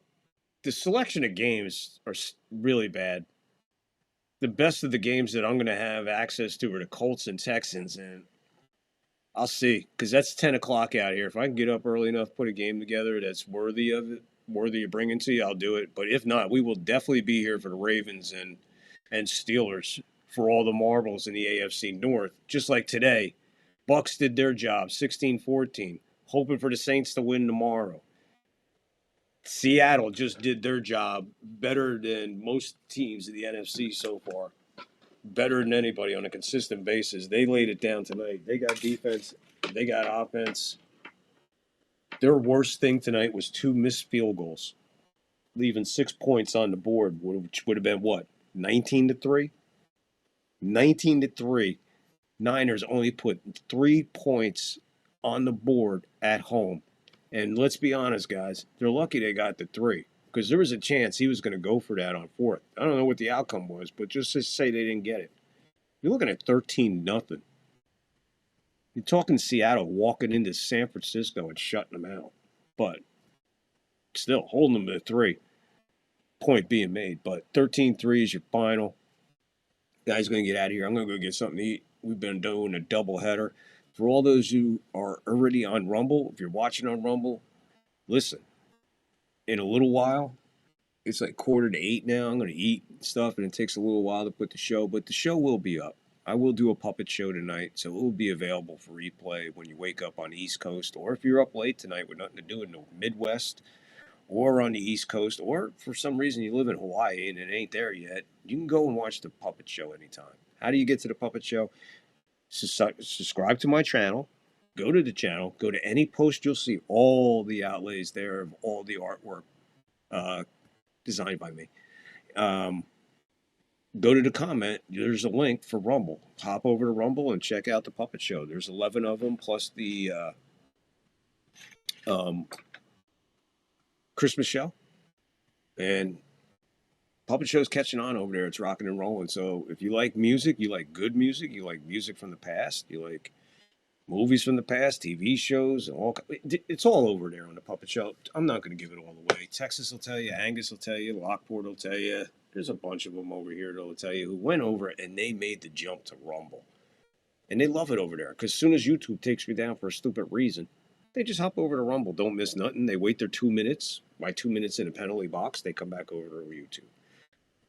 the selection of games are really bad. The best of the games that I'm going to have access to are the Colts and Texans, and I'll see, because that's 10 o'clock out here. If I can get up early enough, put a game together that's worthy of bringing to you, I'll do it. But if not, we will definitely be here for the Ravens and Steelers for all the marbles in the AFC North. Just like today, Bucks did their job, 16-14, hoping for the Saints to win tomorrow. Seattle just did their job better than most teams in the NFC so far. Better than anybody on a consistent basis. They laid it down tonight. They got defense. They got offense. Their worst thing tonight was 2 missed field goals, leaving 6 points on the board, which would have been what, 19-3? 19-3. Niners only put 3 points on the board at home. And let's be honest, guys, they're lucky they got the 3, because there was a chance he was going to go for that on 4th. I don't know what the outcome was, but just to say they didn't get it. You're looking at 13-0. You're talking Seattle walking into San Francisco and shutting them out. But still, holding them to 3. Point being made. But 13-3 is your final. Guys, going to get out of here. I'm going to go get something to eat. We've been doing a doubleheader. For all those who are already on Rumble, if you're watching on Rumble, listen. In a little while, it's like 7:45 now. I'm going to eat and stuff, and it takes a little while to put the show. But the show will be up. I will do a puppet show tonight, so it will be available for replay when you wake up on the East Coast, or if you're up late tonight with nothing to do in the Midwest, or on the East Coast, or for some reason you live in Hawaii and it ain't there yet, you can go and watch the puppet show anytime. How do you get to the puppet show? Subscribe to my channel. Go to the channel. Go to any post. You'll see all the outlays there of all the artwork designed by me. Go to the comment. There's a link for Rumble. Hop over to Rumble and check out the puppet show. There's 11 of them plus the Christmas show. And puppet show's catching on over there. It's rocking and rolling. So if you like music, you like good music, you like music from the past, you like movies from the past, TV shows, and all. It's all over there on the puppet show. I'm not going to give it all away. Texas will tell you. Angus will tell you. Lockport will tell you. There's a bunch of them over here that will tell you who went over it, and they made the jump to Rumble. And they love it over there, because as soon as YouTube takes me down for a stupid reason, they just hop over to Rumble. Don't miss nothing. They wait their 2 minutes. My 2 minutes in a penalty box, they come back over to YouTube.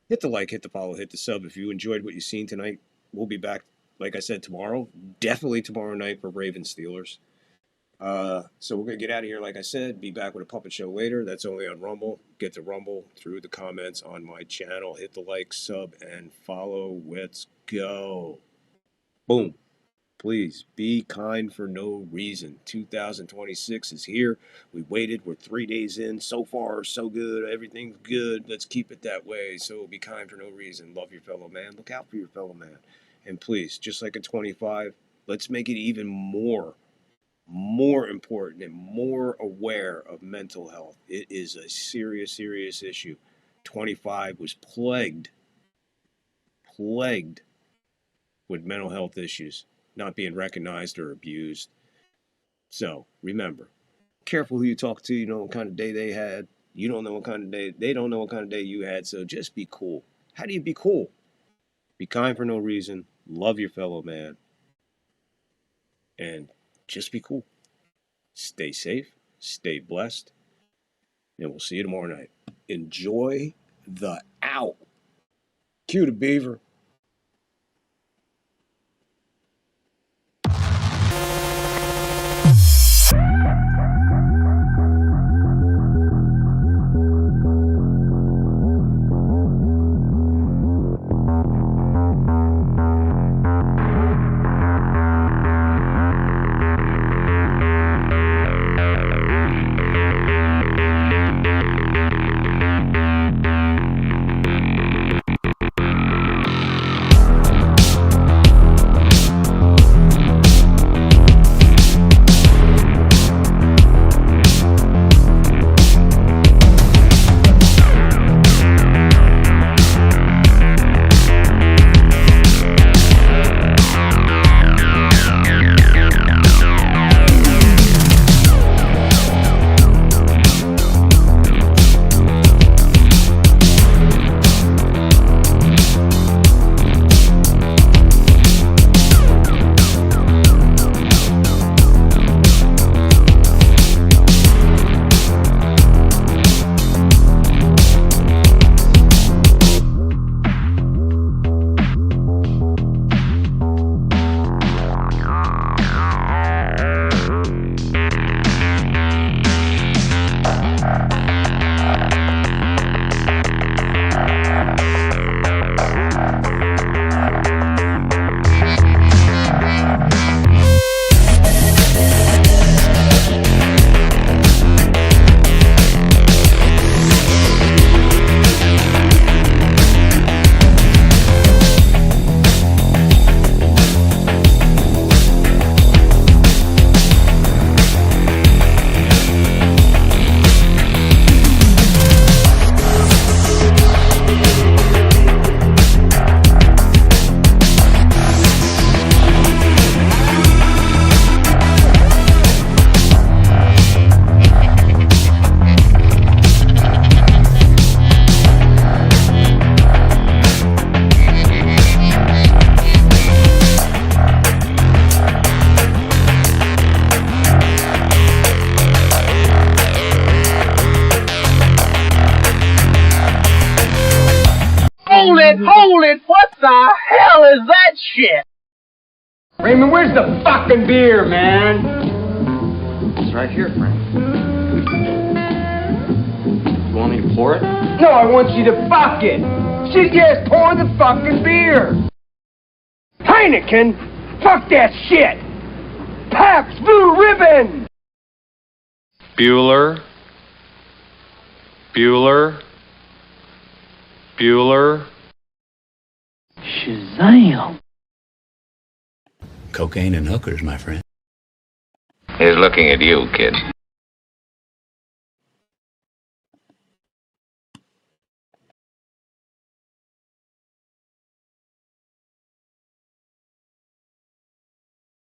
Hit the like, hit the follow, hit the sub. If you enjoyed what you've seen tonight, we'll be back, like I said, tomorrow. Definitely tomorrow night for Ravens Steelers. So we're going to get out of here, like I said. Be back with a puppet show later. That's only on Rumble. Get the Rumble through the comments on my channel. Hit the like, sub, and follow. Let's go. Boom. Please be kind for no reason. 2026 is here. We waited. We're 3 days in. So far, so good. Everything's good. Let's keep it that way. So be kind for no reason. Love your fellow man. Look out for your fellow man. And please, just like a 25, let's make it even more important and more aware of mental health. It is a serious, serious issue. 25 was plagued with mental health issues, not being recognized or abused. So remember, careful who you talk to. You know what kind of day they had. You don't know what kind of day. They don't know what kind of day you had. So just be cool. How do you be cool? Be kind for no reason. Love your fellow man. And just be cool. Stay safe. Stay blessed. And we'll see you tomorrow night. Enjoy the out. Cue the beaver. The hell is that shit? Raymond, where's the fucking beer, man? It's right here, Frank. You want me to pour it? No, I want you to fuck it. Shit, yes, pour the fucking beer. Heineken, fuck that shit. Pabst Blue Ribbon. Bueller. Bueller. Bueller. Shazam! Cocaine and hookers, my friend. He's looking at you, kid.